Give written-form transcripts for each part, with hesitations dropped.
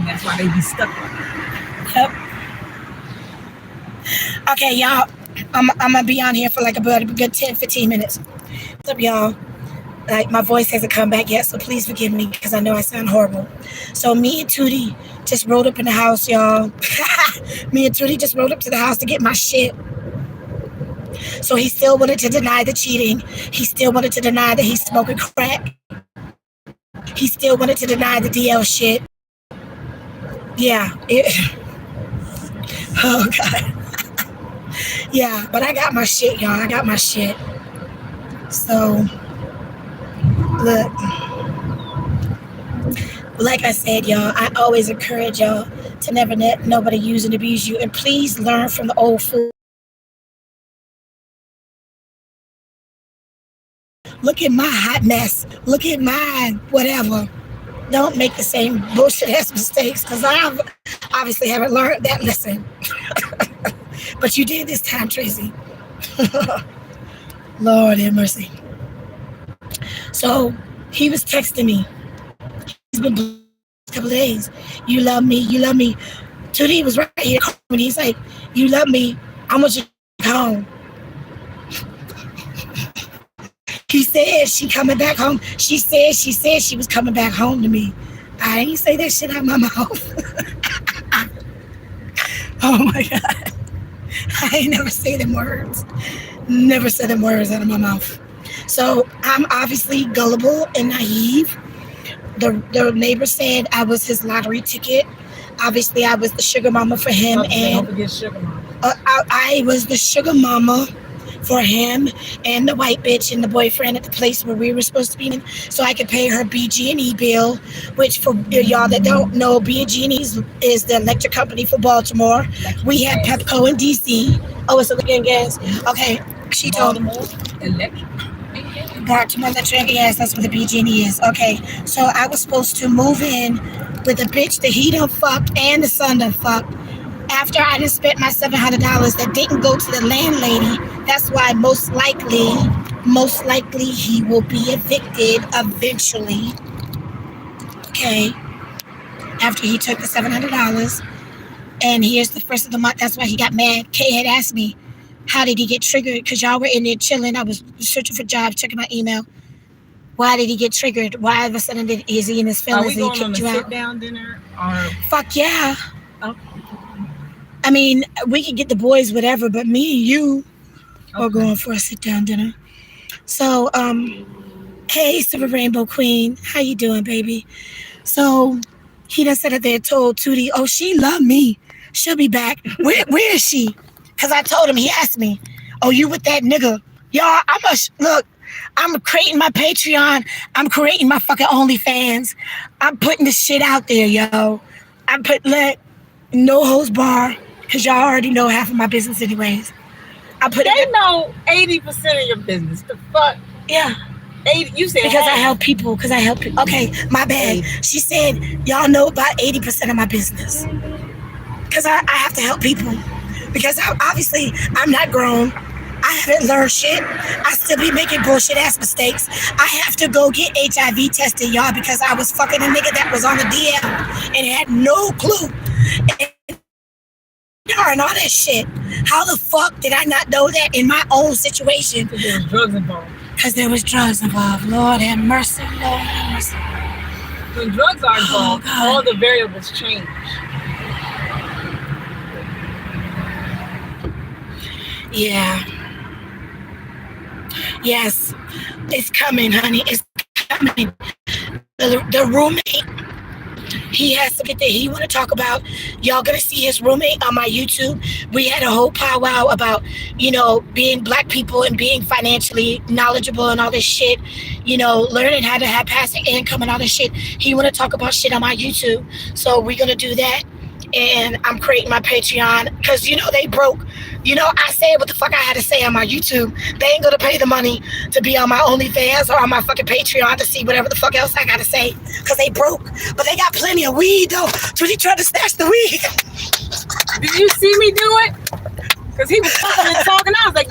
And that's why they be stuck on it. Yep. Okay, y'all. I'm gonna be on here for like about a good 10-15 minutes. What's up, y'all? Like, my voice hasn't come back yet, so please forgive me because I know I sound horrible. So me and Tootie just rolled up in the house, y'all. Me and Tootie just rolled up to the house to get my shit. So he still wanted to deny the cheating. He still wanted to deny that he's smoking crack. He still wanted to deny the DL shit. Yeah. Oh, God. Yeah, but I got my shit, y'all. I got my shit. So, look. Like I said, y'all, I always encourage y'all to never let nobody use and abuse you. And please learn from the old fool. Look at my hot mess. Look at my whatever. Don't make the same bullshit ass mistakes, because I obviously haven't learned that lesson. But you did this time, Traci. Lord have mercy. So he was texting me. He's been a couple of days. You love me. You love me. Tootie was right here. And he's like, you love me. I want you home. He said she coming back home. She said she was coming back home to me. I ain't say that shit out of my mouth. Oh my God. I ain't never say them words. Never said them words out of my mouth. So I'm obviously gullible and naive. The neighbor said I was his lottery ticket. Obviously, I was the sugar mama for him. Don't forget sugar mama. I was the sugar mama for him and the white bitch and the boyfriend at the place where we were supposed to be in, so I could pay her BG&E bill, which for y'all that don't know, BG&E is the electric company for Baltimore. We had Pepco in DC. Oh, it's electric and gas. Okay, she told me. Baltimore Electric and Gas, that's what the BG&E is. Okay, so I was supposed to move in with a bitch that he done fucked and the son done fucked. After I done spent my $700 that didn't go to the landlady, that's why most likely he will be evicted eventually. Okay. After he took the $700. And here's the first of the month. That's why he got mad. Kay had asked me, how did he get triggered? Because y'all were in there chilling. I was searching for jobs, checking my email. Why did he get triggered? Why all of a sudden is he in his feelings? Are we going on a sit-down dinner? Or... Fuck yeah. Okay. I mean, we could get the boys, whatever, but me and you are going for a sit-down dinner. So, hey, Silver Rainbow Queen, how you doing, baby? So, he done said that they told Tootie, oh, she love me. She'll be back. Where is she? Because I told him, he asked me, oh, you with that nigga? Y'all, I'm creating my Patreon. I'm creating my fucking OnlyFans. I'm putting this shit out there, yo. No holds bar. Because y'all already know half of my business anyways. They know 80% of your business. The fuck? Yeah. 80, you said because I help people. Okay, my bad. 80. She said, y'all know about 80% of my business. Because I have to help people. Because obviously, I'm not grown. I haven't learned shit. I still be making bullshit ass mistakes. I have to go get HIV tested, y'all, because I was fucking a nigga that was on the DM and had no clue. And all that shit. How the fuck did I not know that in my own situation? Because there was drugs involved. Because there was drugs involved. Lord have mercy. Lord have mercy. When drugs are involved, all the variables change. Yeah. Yes. It's coming, honey. It's coming. The roommate. He has something that he want to talk about. Y'all gonna see his roommate on my YouTube. We had a whole powwow about, being black people and being financially knowledgeable and all this shit. Learning how to have passive income and all this shit. He want to talk about shit on my YouTube. So we're gonna do that. And I'm creating my Patreon because, they broke. I said what the fuck I had to say on my YouTube. They ain't gonna pay the money to be on my OnlyFans or on my fucking Patreon to see whatever the fuck else I gotta say because they broke. But they got plenty of weed though. So he tried to snatch the weed. Did you see me do it? Because he was fucking and talking. I was like,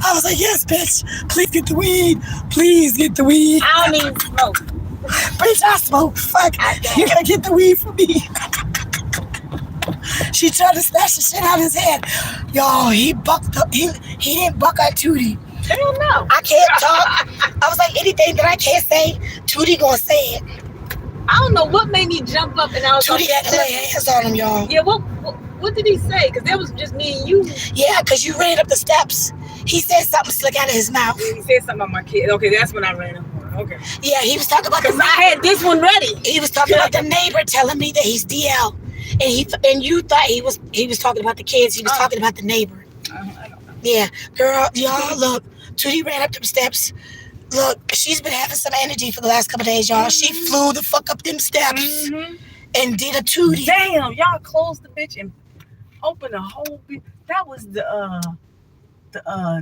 I was like, yes, bitch. Please get the weed. Please get the weed. I don't even smoke. Bitch, I smoke. Fuck. You gotta get the weed from me. She tried to snatch the shit out of his hand. Yo, he bucked up. He didn't buck at Tootie. Hell no. I can't talk. I was like, anything that I can't say, Tootie gonna say it. I don't know what made me jump up and I was Tootie had to lay hands on him, y'all. Yeah, what did he say? Because that was just me and you. Yeah, because you ran up the steps. He said something slick out of his mouth. He said something about my kid. Okay, that's when I ran up on him. Okay. Yeah, he was talking about because I had this one ready. He was talking about the neighbor telling me that he's DL, and you thought he was talking about the kids. He was talking about the neighbor. I don't know. Yeah, girl, y'all look. Tootie ran up them steps. Look, she's been having some energy for the last couple of days, y'all. She flew the fuck up them steps and did a Tootie. Damn, y'all closed the bitch and opened the whole bitch. That was the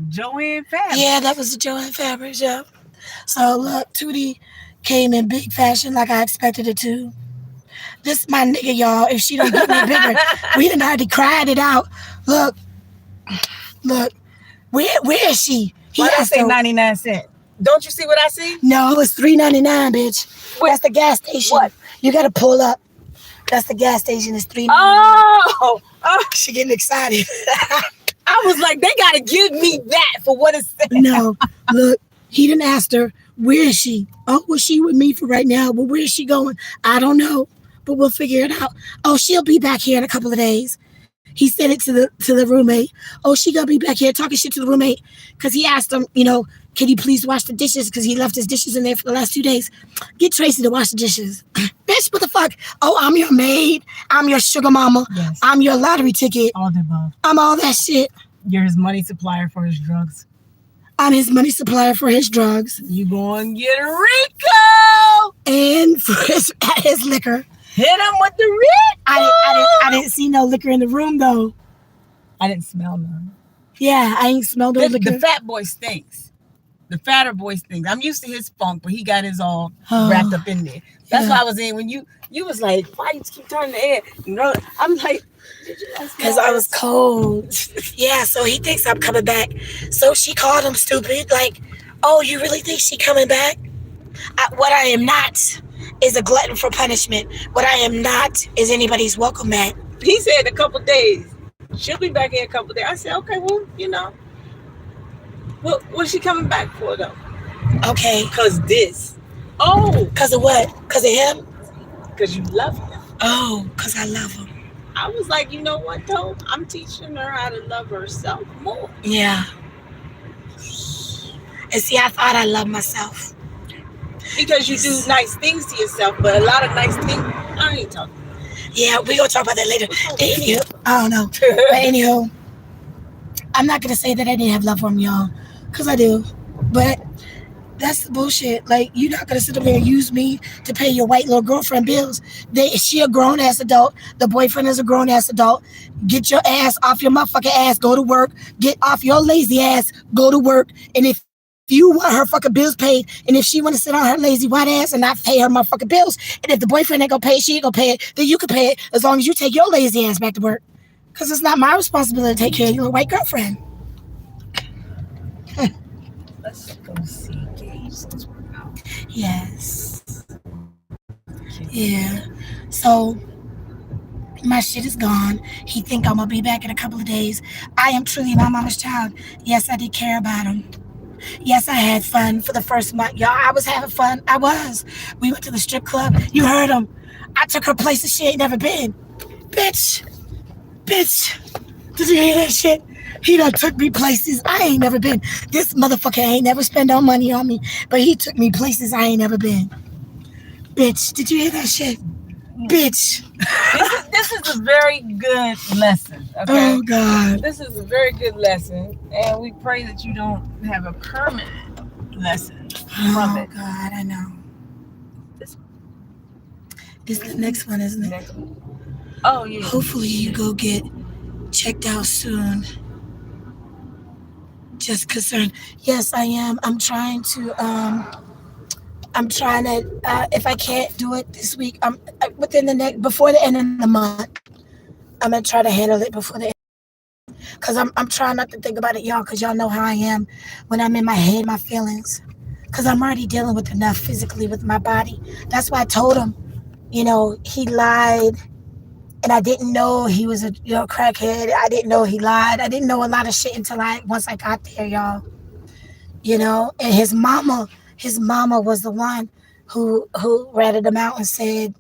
Joanne Fabrics. Yeah, that was the Joanne Fabrics, yeah. So look, Tootie came in big fashion like I expected it to. This my nigga, y'all. If she don't get me bigger, we done already cried it out. Look, where is she? Why did I say 99 cents? Don't you see what I see? No, it's $3.99, bitch. That's the gas station. What? You gotta pull up. That's the gas station. It's $3.99. Oh, She getting excited. I was like, they gotta give me that for what it's saying. No, look, he didn't ask her, where is she? Oh, well, she with me for right now, but where is she going? I don't know, but we'll figure it out. Oh, she'll be back here in a couple of days. He said it to the roommate. Oh, she gonna be back here talking shit to the roommate because he asked him, can you please wash the dishes because he left his dishes in there for the last 2 days. Get Traci to wash the dishes. Bitch, what the fuck? Oh, I'm your maid. I'm your sugar mama. Yes. I'm your lottery ticket. All the above. I'm all that shit. You're his money supplier for his drugs. I'm his money supplier for his drugs. You going to get Rico. And for his liquor. Hit him with the Rico. I didn't see no liquor in the room, though. I didn't smell none. Yeah, I ain't smelled no liquor. The fat boy stinks. The fatter boy stinks. I'm used to his funk, but he got his all wrapped up in there. That's why I was in when you was like, why you keep turning the air? I'm like, because I was cold. Yeah, so he thinks I'm coming back. So she called him stupid. Like, oh, you really think she coming back? What I am not is a glutton for punishment. What I am not is anybody's welcome mat. He said a couple days. She'll be back in a couple days. I said, okay, well, what's she coming back for, though? Okay. Because this. Oh. Because of what? Because of him? Because you love him. Oh, because I love him. I was like, you know what, though? I'm teaching her how to love herself more. Yeah. And see, I thought I loved myself. Because you do nice things to yourself, but a lot of nice things, I ain't talking. Yeah, we're going to talk about that later. Anywho, I don't know. But anywho, I'm not going to say that I didn't have love for him, y'all. Because I do. But that's the bullshit. Like, you're not going to sit up here and use me to pay your white little girlfriend bills. She a grown-ass adult. The boyfriend is a grown-ass adult. Get your ass off your motherfucking ass. Go to work. Get off your lazy ass. Go to work. And if you want her fucking bills paid, and if she want to sit on her lazy white ass and not pay her motherfucking bills, and if the boyfriend ain't gonna pay it, she ain't gonna pay it, then you can pay it as long as you take your lazy ass back to work. Because it's not my responsibility to take care of your white girlfriend. Let's go see Gage. Yes. Yeah. So my shit is gone. He think I'm gonna be back in a couple of days. I am truly my mama's child. Yes, I did care about him. Yes, I had fun for the first month. Y'all, I was having fun. I was. We went to the strip club. You heard him. I took her places she ain't never been. Bitch. Did you hear that shit? He done took me places I ain't never been. This motherfucker ain't never spent no money on me, but he took me places I ain't never been. Bitch, did you hear that shit? Bitch. This is a very good lesson. Okay? Oh, God. This is a very good lesson, and we pray that you don't have a permanent lesson from it. Oh, God, I know. This is the next one, isn't it? Next one. Oh, yeah. Hopefully you go get checked out soon. Just concerned. Yes, I am. I'm trying to, if I can't do it this week, before the end of the month, I'm going to try to handle it before the end. Because I'm trying not to think about it, y'all, because y'all know how I am when I'm in my head, my feelings. because I'm already dealing with enough physically with my body. That's why I told him, he lied, and I didn't know he was a crackhead. I didn't know he lied. I didn't know a lot of shit until once I got there, y'all. And his mama was the one who ratted him out and said,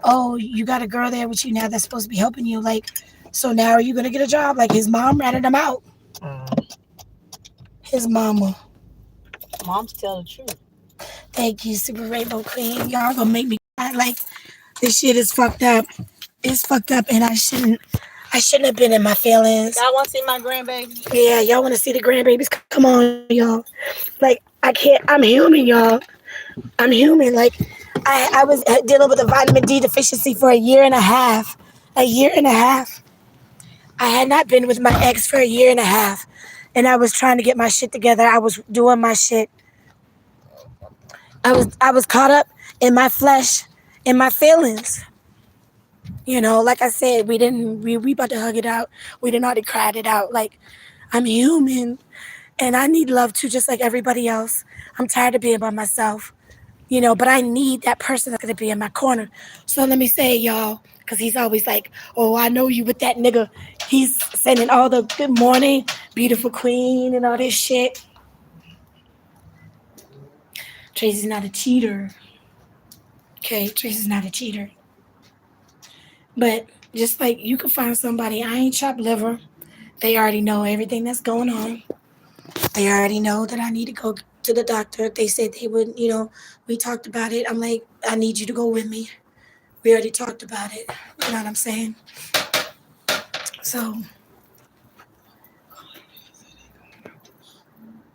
"Oh, you got a girl there with you now that's supposed to be helping you. Like, so now are you gonna get a job?" Like his mom ratted him out. His mama. Moms tell the truth. Thank you, Super Rainbow Queen. Y'all gonna make me cry. Like, this shit is fucked up. It's fucked up, and I shouldn't. Have been in my feelings. Y'all want to see my grandbaby? Yeah, y'all want to see the grandbabies? Come on, y'all. Like, I can't. I'm human, y'all. I'm human. Like, I was dealing with a vitamin D deficiency for a year and a half. A year and a half. I had not been with my ex for a year and a half, and I was trying to get my shit together. I was doing my shit. I was caught up in my flesh, in my feelings. Like I said, we about to hug it out. We didn't already cried it out. Like, I'm human and I need love too, just like everybody else. I'm tired of being by myself, but I need that person that's gonna be in my corner. So let me say, y'all, because he's always like, "Oh, I know you with that nigga." He's sending all the good morning, beautiful queen, and all this shit. Tracy's not a cheater. Okay, Tracy's not a cheater. But just like you can find somebody, I ain't chopped liver. They already know everything that's going on. They already know that I need to go to the doctor. They said they would, we talked about it. I'm like, I need you to go with me. We already talked about it. You know what I'm saying? So,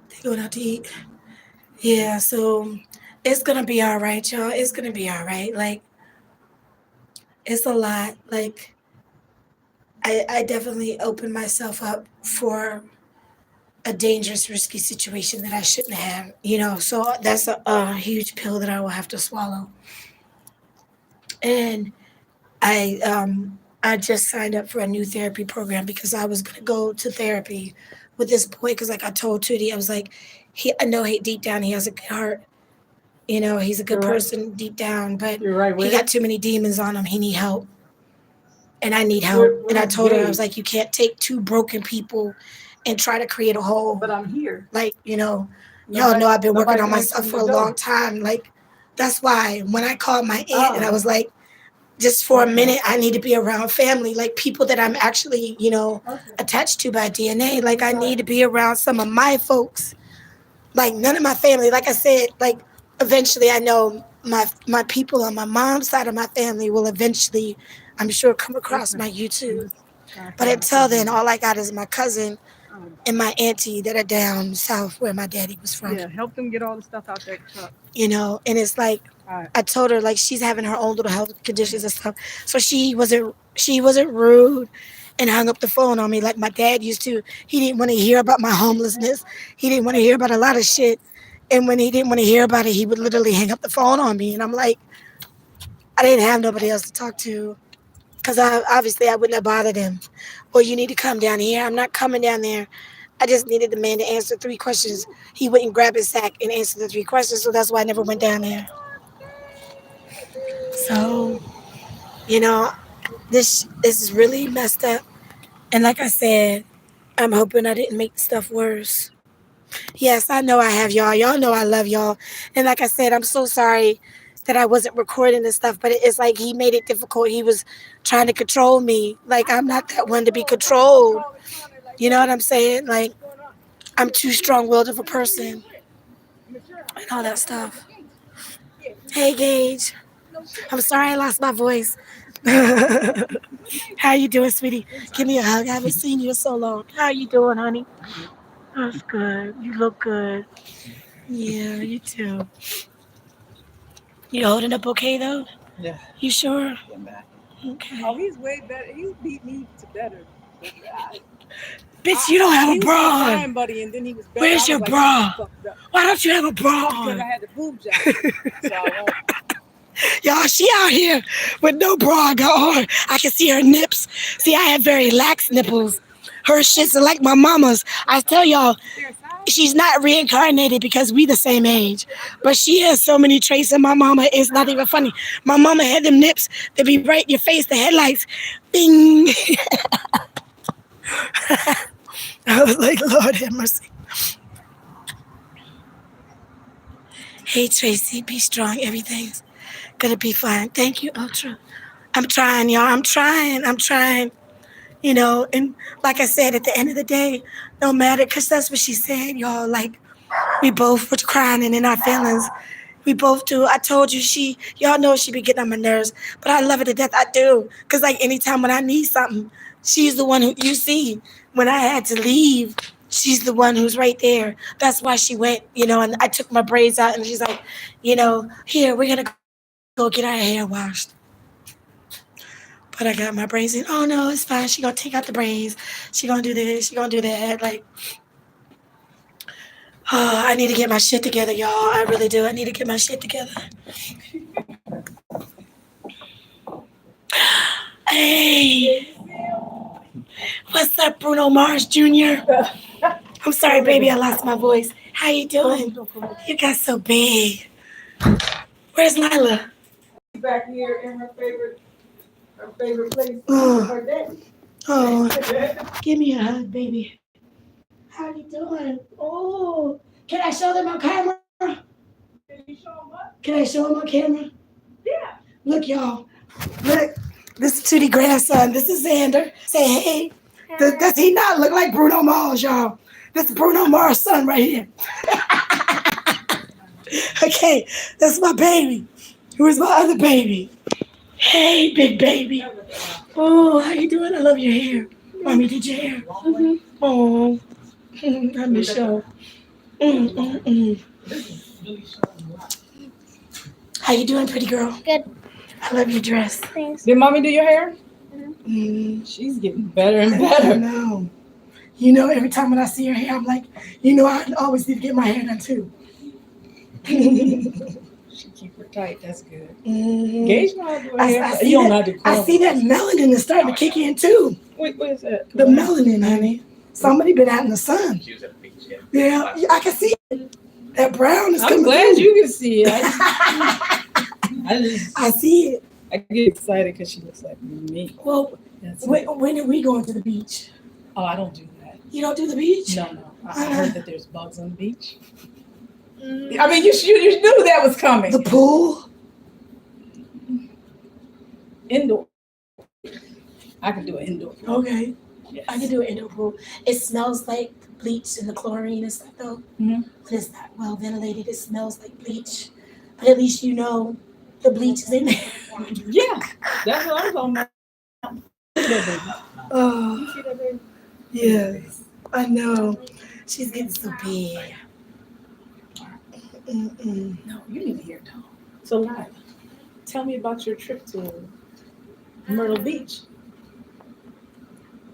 they going out to eat. Yeah, so it's going to be all right, y'all. It's going to be all right. Like, it's a lot. Like, I definitely opened myself up for a dangerous, risky situation that I shouldn't have, so that's a huge pill that I will have to swallow. And I just signed up for a new therapy program because I was gonna go to therapy with this boy because, like I told Tootie, I was like, I know deep down he has a good heart. He's a good person deep down, but he got too many demons on him. He need help. And I need help. And I told her, I was like, you can't take two broken people and try to create a whole. But I'm here. Like, y'all know I've been working on myself for a long time. Like, that's why when I called my aunt and I was like, just for a minute, I need to be around family, like people that I'm actually, attached to by DNA. Like, I need to be around some of my folks. Like, none of my family, like I said, like, eventually I know my people on my mom's side of my family will eventually, I'm sure, come across my YouTube. But until then, all I got is my cousin and my auntie that are down south where my daddy was from. Yeah, help them get all the stuff out that truck. And it's like, I told her, like, she's having her own little health conditions and stuff. So she wasn't rude and hung up the phone on me like my dad used to. He didn't want to hear about my homelessness. He didn't want to hear about a lot of shit. And when he didn't want to hear about it, he would literally hang up the phone on me. And I'm like, I didn't have nobody else to talk to. Because obviously I wouldn't have bothered him. Well, you need to come down here. I'm not coming down there. I just needed the man to answer 3 questions. He wouldn't grab his sack and answer the 3 questions, so that's why I never went down there. So, this is really messed up. And like I said, I'm hoping I didn't make stuff worse. Yes, I know I have y'all. Y'all know I love y'all. And like I said, I'm so sorry that I wasn't recording and stuff, but it's like he made it difficult. He was trying to control me. Like, I'm not that one to be controlled. You know what I'm saying? Like, I'm too strong-willed of a person and all that stuff. Hey, Gage. I'm sorry I lost my voice. How you doing, sweetie? Give me a hug. I haven't seen you in so long. How you doing, honey? That's good. You look good. Yeah, you too. You holding up okay, though? Yeah. You sure? Yeah, okay. Oh, he's way better. He beat me to better. Bitch, you don't have a bra on. Fine, buddy, and then he was better. Where's your bra? Why don't you have a bra on? Because I had the boob job. So Y'all, she out here with no bra on. I can see her nips. See, I have very lax nipples. Her shits are like my mama's. I tell y'all, she's not reincarnated because we the same age, but she has so many traits. And my mama is not even funny. My mama had them nips that be right in your face, the headlights, bing. I was like, Lord have mercy. Hey Tracy, be strong. Everything's gonna be fine. Thank you, Ultra. I'm trying, y'all. I'm trying. You know, and like I said, at the end of the day, no matter, because that's what she said, y'all. Like, we both were crying and in our feelings. We both do. I told you y'all know she be getting on my nerves, but I love her to death. I do. Because, like, anytime when I need something, she's the one who, you see, when I had to leave, she's the one who's right there. That's why she went, you know, and I took my braids out and she's like, you know, here, we're going to go get our hair washed. But I got my braids in. Oh, no, it's fine. She going to take out the braids. She going to do this. She going to do that. Like, oh, I need to get my shit together, y'all. I really do. I need to get my shit together. Hey. What's up, Bruno Mars Jr.? I'm sorry, baby. I lost my voice. How you doing? You got so big. Where's Lila? Back here in her favorite place. Oh, give me a hug, baby. How you doing? Oh, can I show them on camera? Can I show them on camera? Yeah. Look, y'all. Look, this is Tootie grandson. This is Xander. Say hey. Does he not look like Bruno Mars, y'all? This is Bruno Mars' son right here. Okay, that's my baby. Where's my other baby? Hey, big baby. Oh, how you doing? I love your hair. Mommy did your hair. Mm-hmm. Oh, I miss y'all. How you doing, pretty girl? Good. I love your dress. Thanks. Did mommy do your hair? Mm. She's getting better and better. I know. You know, every time when I see her hair, I'm like, you know, I always need to get my hair done too. She keep her tight. That's good. Mm-hmm. Gage know how to do her hair. You don't know how to I see that melanin is starting to kick in too. Wait, what is that? The melanin, honey. Somebody been out in the sun. She was at the beach, Yeah, I can see it. That brown is coming. I'm glad through. you can see it. I see it. I get excited because she looks like me. Well, when are we going to the beach? Oh, I don't do that. You don't do the beach? No. I heard that there's bugs on the beach. I mean, you knew that was coming. The pool? Indoor. I can do an indoor pool. Okay. Yes. I can do an indoor pool. It smells like bleach and the chlorine and stuff though. Mm-hmm. But it's not well ventilated. It smells like bleach. But at least you know the bleach is in there. Yeah, that's what I'm talking about. Look at that baby. Oh, You see that baby? yes. I know. She's getting so big. Mm-mm. No, you need to hear Tom. So, Lila, tell me about your trip to Myrtle Beach.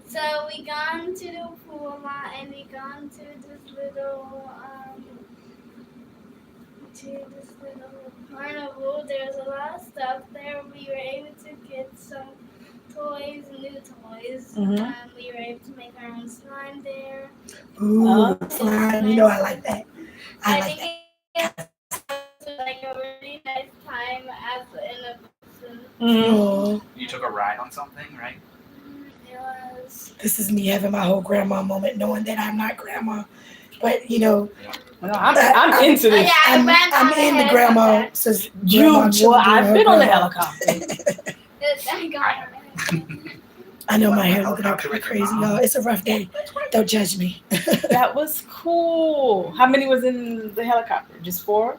So we gone to the pool lot and we gone to this little carnival. There's a lot of stuff there. We were able to get some toys, new toys. Mhm. We were able to make our own slime there. Ooh, slime. You know I like that. I like think that. it was like a really nice time in a person. Oh, You took a ride on something, right? It was. this is me having my whole grandma moment, knowing that I'm not grandma. But you know, No, I'm into this. Yeah, I'm in the grandma. Says grandma I've been on the grandma. helicopter. I know my hair looking all crazy, y'all. It's a rough day. Don't judge me. That was cool. How many was in the helicopter? Just 4?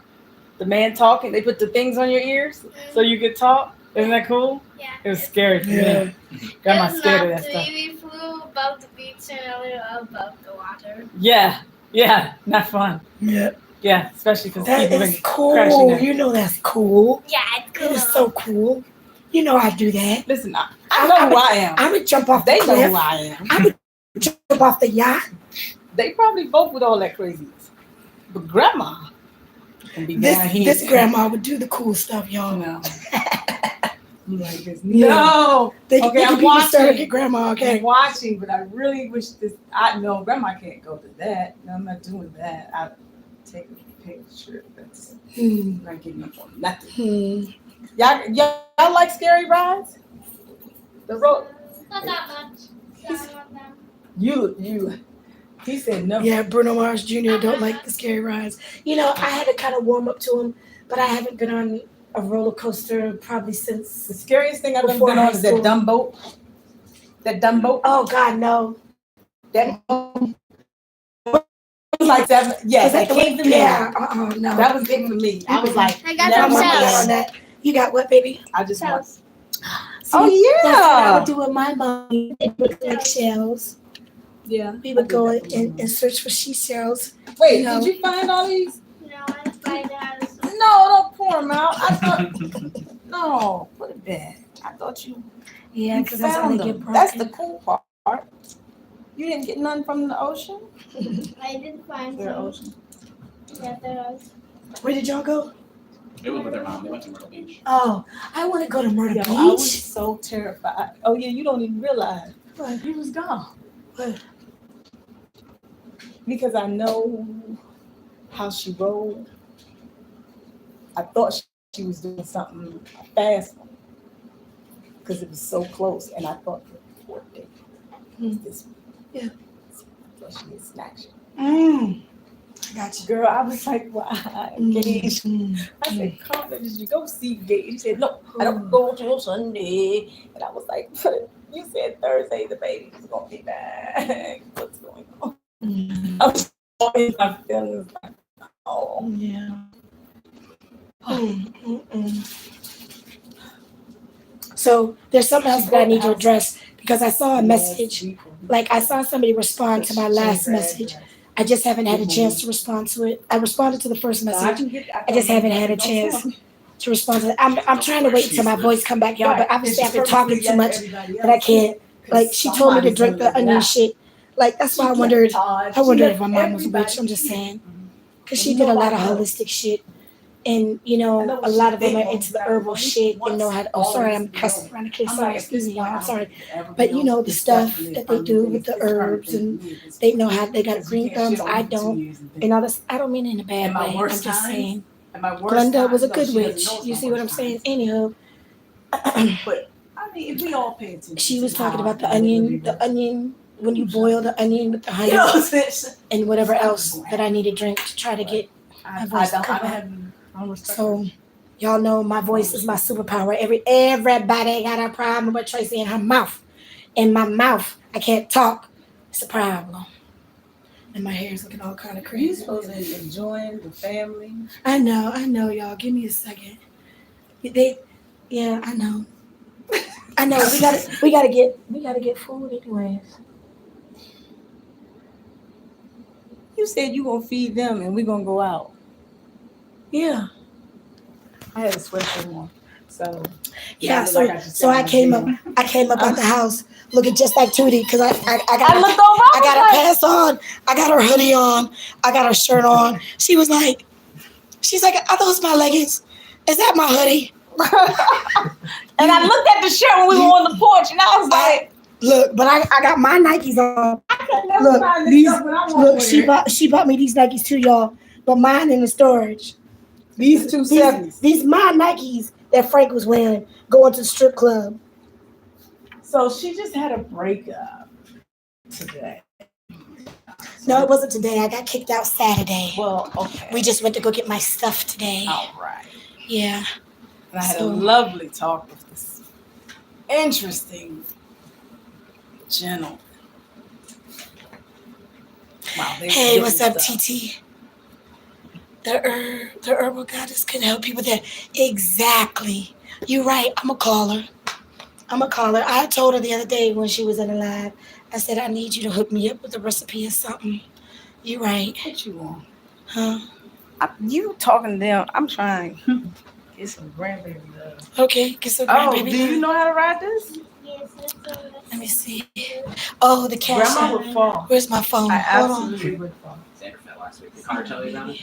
The man talking, they put the things on your ears so you could talk. Isn't that cool? Yeah. It was scary for Yeah. me. Got my scared of that stuff. We flew above the beach and a little above the water. Yeah, not fun. Yeah. Yeah, especially because That people is been crashing cool. there. You know that's cool. Yeah, it's cool. It is so cool. You know I do that. Listen, I know who I am. I would jump off the They know cliff. who I am. I would jump off the yacht. They probably vote with all that craziness. But grandma can be down here. This grandma would do the cool stuff, y'all. No. like this. Yeah. No. They Okay, I'm can be watching. surrogate grandma, okay? I'm watching, but I really wish this. I know Grandma can't go to that. No, I'm not doing that. I take a picture. That's I'm not getting up on nothing. Y'all like scary rides? The road. Not that much. Some of them. You. He said no. Yeah, Bruno Mars Jr. don't like the scary rides. You know, I had to kind of warm up to him, but I haven't been on a roller coaster probably since. The scariest thing I've ever Before been on high is that school. dumb boat. That dumb boat. Oh God, no! That was like 7. Yes, that came to me. Yeah, no. That was big for me. I was like, I got never some mind. cells. on that. You got what, baby? I just want. Cells. Oh That's what I yeah. would do with my mom. It would like shells. Yeah. We would go and search for seashells. Wait, you know. did you find all these? No, I find out. No, don't pour them out. I thought. No, put it back. I thought you. Yeah, You because that's how they found get them. broken. That's the cool part. You didn't get none from the ocean. I did find Their some. ocean. Yeah, there was. Where did y'all go? They went with their mom. They went to Myrtle Beach. Oh, I want to go to Myrtle Yo, Beach. I was so terrified. Oh yeah, you don't even realize. What? You was gone. What? Because I know how she rolled. I thought she was doing something fast because it was so close, and I thought the poor thing was this. Yeah. I thought she had snatched it. I got you. Girl, I was like, why? Gage. I said, Carla, did you go see Gage? She said, no, I don't go till Sunday. And I was like, but you said Thursday the baby's going to be back. What's going on? I was all in my feelings. Like, oh. Yeah. So there's something else that I need to address because I saw a message. Like I saw somebody respond to my last message. I just haven't had a chance to respond to it. I responded to the first message. I just haven't had a chance to respond to it. I'm trying to wait until my voice come back, y'all. But obviously I've been talking too much that I can't. Like she told me to drink the onion shit. Like that's why I wondered if my mom was a witch. I'm just saying, because she did a lot of holistic shit. And you know, a lot of them are into the herbal shit and know how to. Oh, sorry, I'm cussing around the kids. Sorry, excuse me, y'all. I'm sorry, but you know the stuff that they do with the herbs, and they know how they got green thumbs. I don't, and all this. I don't mean it in a bad way. I'm just saying. Glenda was a good witch. You see what I'm saying? Anyhow, But I mean, if we all pay attention. she was talking about the onion. The onion when you boil the onion with the honey and whatever else that I need to drink to try to get my voice to come out. So, y'all know my voice is my superpower. Everybody got a problem with Tracy in her mouth. In my mouth, I can't talk. It's a problem. And my hair is looking all kind of You crazy. supposed to enjoying the family. I know, y'all. Give me a second. Yeah, I know. I know. We gotta get food anyways. You said you gonna feed them and we gonna go out. Yeah. I had a sweatshirt on, so Yeah. So I came up out the house looking just like Tootie because I got I looked over. I got her pants on. I got her hoodie on. I got her shirt on. She's like, are those my leggings? Is that my hoodie? And I looked at the shirt when we were on the porch, and I was like, look, but I got my Nikes on. I can never find this stuff when I want She bought me these Nikes too, y'all. But mine in the storage. These 270s. These my Nikes that Frank was wearing going to the strip club. So she just had a breakup today. No, it wasn't today. I got kicked out Saturday. Well, okay. We just went to go get my stuff today. All right. Yeah. And I had a lovely talk with this interesting gentleman. Wow, Hey, what's up, TT? The herbal goddess can help you with that. Exactly. You're right. I'm a caller. I told her the other day when she was in the live, I said, I need you to hook me up with a recipe or something. You're right. What you want? Huh? You talking to them. I'm trying. Get some grandbaby love. Okay, get some Oh, grandbaby. do you know how to ride this? Yes, that's Let me see. Oh, the cash. Grandma would fall. Where's my phone? I Hold on. absolutely would fall. Xander fell last week. Did Connor tell you about it?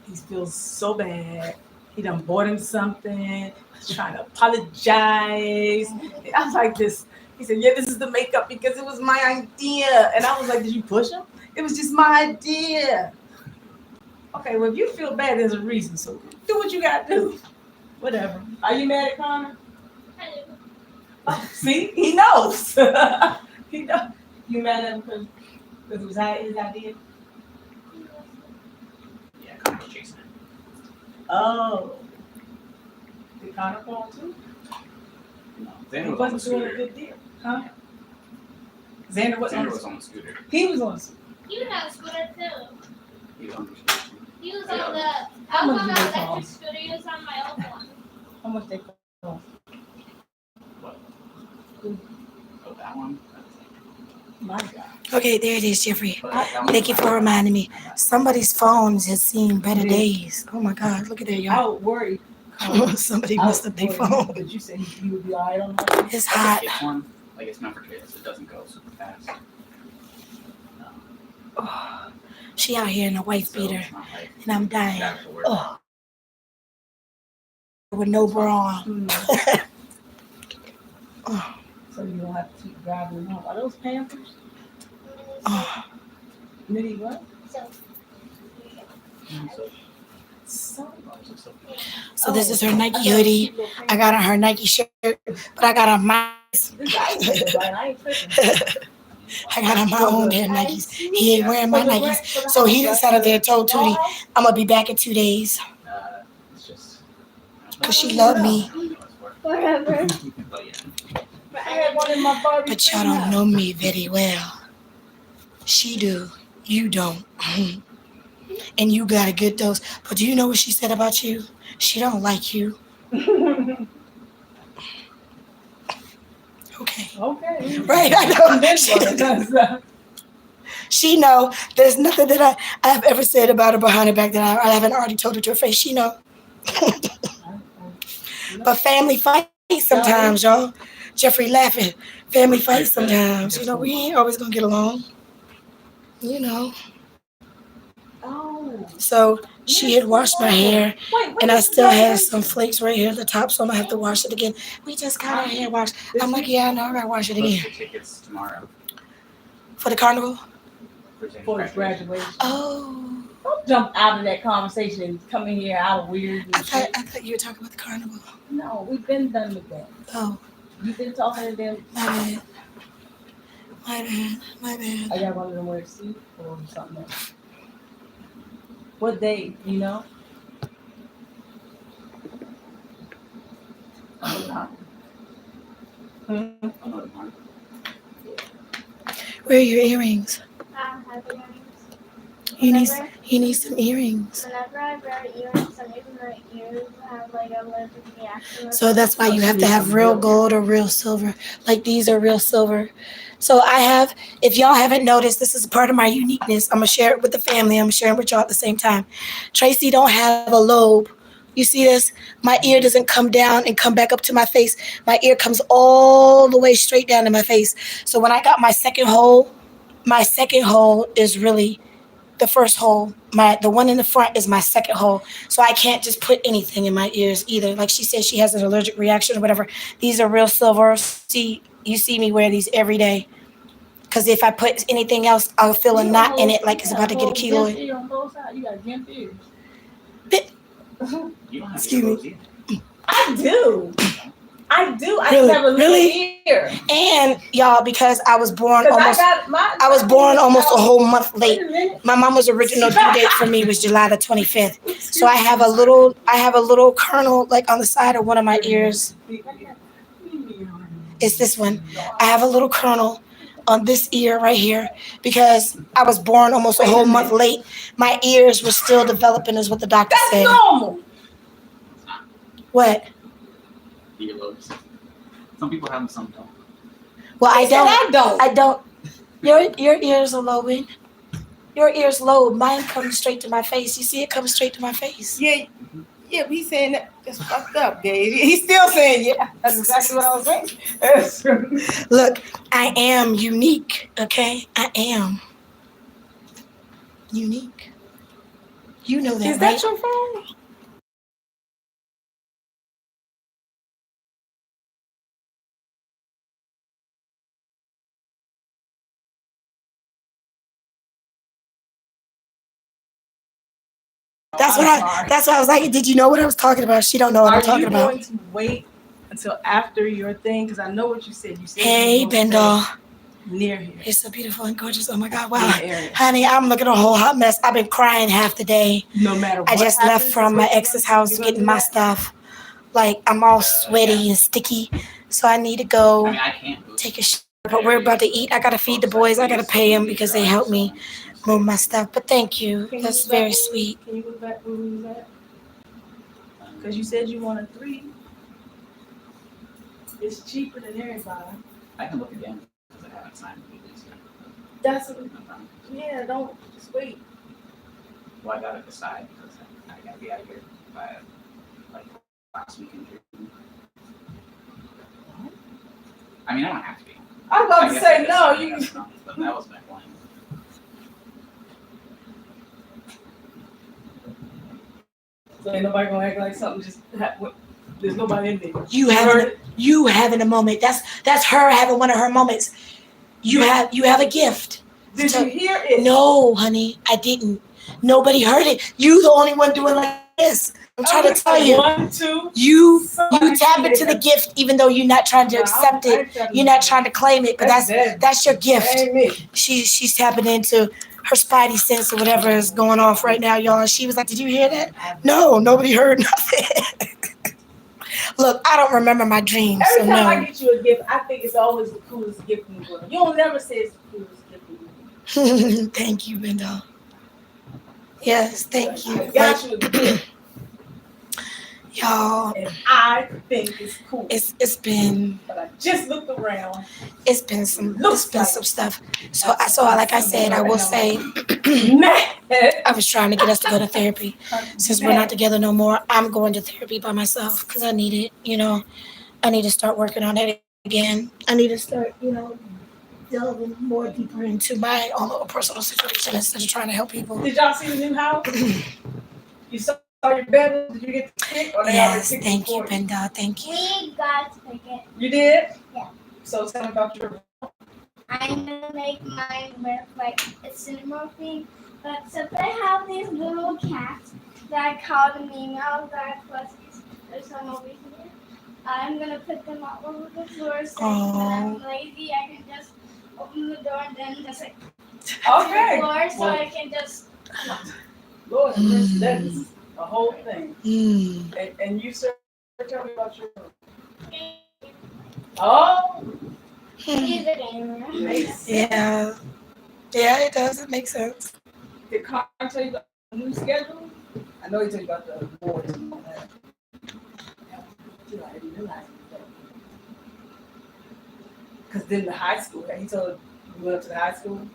He feels so bad. He done bought him something. trying to apologize. I was like this. He said, "Yeah, this is the makeup because it was my idea." And I was like, "Did you push him?" It was just my idea. Okay, well, if you feel bad, there's a reason. So do what you gotta do. Whatever. Are you mad at Connor? I do. Oh, see, he knows. He knows. You mad at him because it was his idea? Yeah, Connor was chasing it. Oh. Did Connor fall too? No, He Xander was on the wasn't doing a scooter. good deal. Huh? Xander was Xander was on the scooter. He was on. He was on a scooter too. He was on the scooter. He was on the. How I was much on did the they cost? electric scooter. He was on my old one. How much they cost? What? Oh, that one? My God. Okay, there it is, Jeffrey. But that one Thank you for reminding me. Somebody's phones has seen better Yeah. days. Oh my God, look at that, I y'all. would worry. Somebody I messed would up their worry, phone. But you said you would be all right on that. It's That's a hot. kid's one. Like, it's meant for kids. It doesn't go super fast. She out here in a wife So beater, it's not like and I'm dying you have to worry. Oh. with no bra on. Oh, So you don't have to keep driving them home. Are those Pampers? oh. Mini what? So, So, So So this is her Nike hoodie. I got on her Nike shirt, but I got on my I ain't tripping. I got on my own damn Nikes. He ain't wearing my Nikes. So he done sat up there and told Tootie, I'm gonna be back in 2 days. it's just. Cause she loved me. forever. But yeah. I had one in my Barbie. But y'all don't know me very well. She do. You don't. And you got a good dose. But do you know what she said about you? She don't like you. Okay. Okay. Right, I know. She know there's nothing that I have ever said about her behind her back that I haven't already told her to her face. She know. But family fight sometimes, y'all. Jeffrey laughing. Family fight sometimes. You know, we ain't always gonna get along. You know. Oh. So she had washed my hair, and I still have some flakes right here at the top, so I'm gonna have to wash it again. We just got our hair washed. I'm like, yeah, I know, I gotta wash it again. Book your tickets tomorrow For the carnival? For his graduation. Oh. Don't jump out of that conversation and come in here out of weird and shit. I thought you were talking about the carnival. No, we've been done with that. Oh, You've been talking to them. my bad. My bad. My bad. I got one of them wear a suit or something else. What day, you know? I know tomorrow. Where are your earrings? I don't have earrings. You need some earrings. Whenever I wear earrings, some of my ears have like a allergic reaction. So that's why you have to have real gold or real silver. Like these are real silver. So I have, if y'all haven't noticed, this is part of my uniqueness. I'm going to share it with the family. I'm sharing with y'all at the same time. Traci don't have a lobe. You see this? My ear doesn't come down and come back up to my face. My ear comes all the way straight down to my face. So when I got my second hole is really the first hole. The one in the front is my second hole. So I can't just put anything in my ears either. Like she said, she has an allergic reaction or whatever. These are real silver. You see me wear these every day. Because if I put anything else, I'll feel a knot in it like it's about to get a keloid. You got gimp ears. You don't have Excuse earlobes me. either. I do. I Really? have a little Really? ear. And y'all, because I was born almost a whole month late. My mama's original due date for me was July the 25th. So I have a little kernel like on the side of one of my ears. It's this one. I have a little kernel on this ear right here because I was born almost a whole month late. My ears were still developing is what the doctor said. That's normal. What? Earlobes. Some people have them, some don't. Well, I don't. I don't. Your ears are lobing. Your ears lobe. Mine comes straight to my face. You see it comes straight to my face. Yeah, but he's saying that that's fucked up, Gabe. He's still saying, yeah, that's exactly what I was saying. Look, I am unique, okay? I am unique. You know that, Is right? that your phone? That's what that's why I was like, did you know what I was talking about? She don't know what I'm talking about. Are you going to wait until after your thing? Because I know what you said. You said Hey, Bendel. Near here. It's so beautiful and gorgeous. Oh my God, wow. Honey, I'm looking a whole hot mess. I've been crying half the day. No matter what. I just left from my ex's house getting my stuff. Like, I'm all sweaty and sticky. So I need to go take a shower. But we're about to eat. I got to feed the boys. I got to pay them because they helped me move my stuff. But thank you. That's very sweet. Can you go back where we was at? Because you said you wanted 3. It's cheaper than everybody. I can look again because I haven't signed the lease yet. That's yeah. Don't just wait. Well, I gotta decide because I gotta be out of here by like last week in June. I mean, I don't have to be. I was about to say no. You. But that was my plan. So ain't nobody gonna act like something just. There's nobody in there. You having a moment. That's her having one of her moments. You have a gift. Did you hear it? No, honey, I didn't. Nobody heard it. You the only one doing like this. I'm trying to tell you. 1, 2. You tap into the gift even though you're not trying to accept it. You're not trying to claim it, but that's your gift. She's tapping into her spidey sense or whatever is going off right now, y'all. She was like, "Did you hear that?" No, nobody heard nothing. Look, I don't remember my dreams. Every time I get you a gift, I think it's always the coolest gift in the world. You don't never say it's the coolest gift in the world. Thank you, Bendo. Yes, thank you. I got you a gift. Y'all. And I think it's cool. It's been. But I just looked around. It's been some stuff. So like I said, I will say, I was trying to get us to go to therapy. Since we're not together no more, I'm going to therapy by myself because I need it. You know, I need to start working on it again. I need to start, delving more deeper into my own little personal situation instead of trying to help people. Did y'all see the new house? You saw your bedroom? Did you get to pick? Or yes, thank you, Brenda. Thank you. We got to pick it. You did? Yeah. So tell me about your. I'm gonna make mine with like a cinema theme, but since I have these little cats that I call the meows that are fuzzies, there's some over here. I'm gonna put them all over the floor so when I'm lazy I can just open the door and then just like Okay. the floor so I can just Lord, that is a whole thing. And you, sir, tell me about your. Oh. he's a gamer. Yeah, it does. It makes sense. Did Carl tell you about the new schedule? I know he told you about the boards and all that. I didn't realize that. Because then the high school, he told you went up to the high school?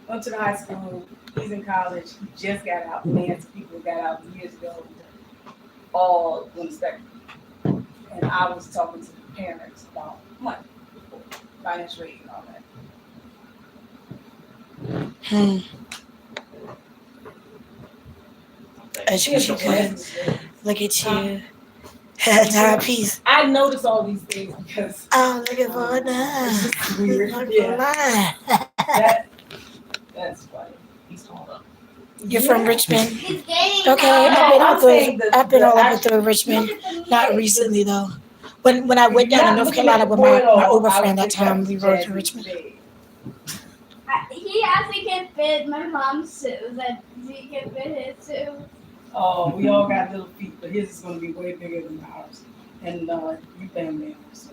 Went to the high school, he's in college, he just got out. Nancy people got out years ago, all on the spectrum. And I was talking to the parents about money, financial aid and all that. As you could. Look at you. Peace. I notice all these things because I'm looking for it now. it's just weird. Yeah. That's funny. He's tall up. You're from Richmond? He's getting Okay, I've been all over through Richmond. Not recently though. When I went down to North Carolina with my Uber friend that time, we rode to Richmond. He actually can fit my mom's shoes and he can fit his too. Oh, we all got little feet, but his is going to be way bigger than ours. And you family members.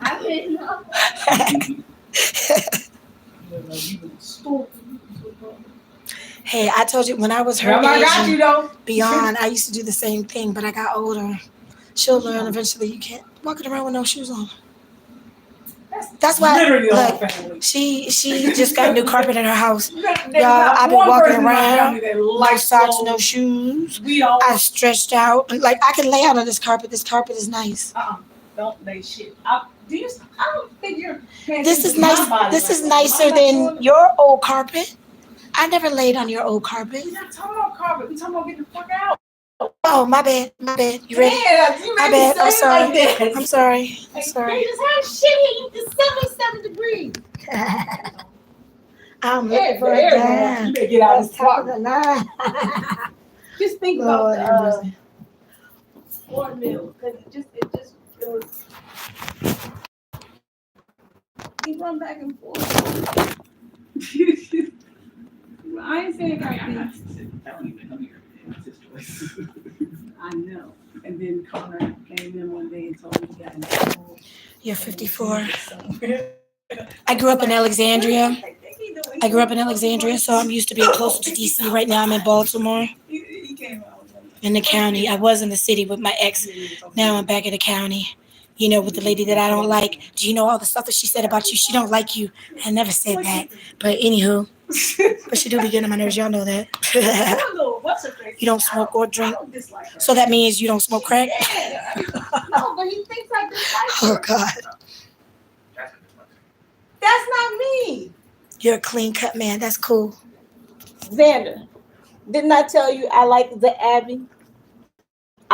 I mean, no. Hey, I told you when I was her age, beyond, I used to do the same thing, but I got older. She'll learn eventually. You can't walking around with no shoes on. That's why. Look, she just got new carpet in her house. Y'all, I've been walking around, no socks, no shoes. I stretched out. Like I can lay out on this carpet. This carpet is nice. Don't lay shit. I don't think you're. This is nice. This is nicer than your old carpet. I never laid on your old carpet. We're not talking about carpet. We're talking about getting the fuck out. Oh, my bad. You ready? Yeah, you my bad. I'm sorry. Like I'm sorry. I'm sorry. They just have shit heat to 77 degrees. I'm looking for a You dime. better get out of That's this top of clock. the line. Just think Lord have about mercy. the cornmeal, because it was. He run back and forth. I ain't saying I got don't these. even know your name. It's his choice. I know. And then Connor came in one day and told me he got in trouble. You're 54. Somewhere. I grew up in Alexandria. So I'm used to being closer to DC. Right now I'm in Baltimore, He came out. in the county. I was in the city with my ex. Now I'm back in the county. You know, with the lady that I don't like. Do you know all the stuff that she said about you? She don't like you. I never said that. But anywho, but she do be getting on my nerves. Y'all know that. You don't smoke or drink. So that means you don't smoke crack? No, but he thinks I dislike her. Oh, God. That's not me. You're a clean cut man. That's cool. Xander, didn't I tell you I like the Abbey?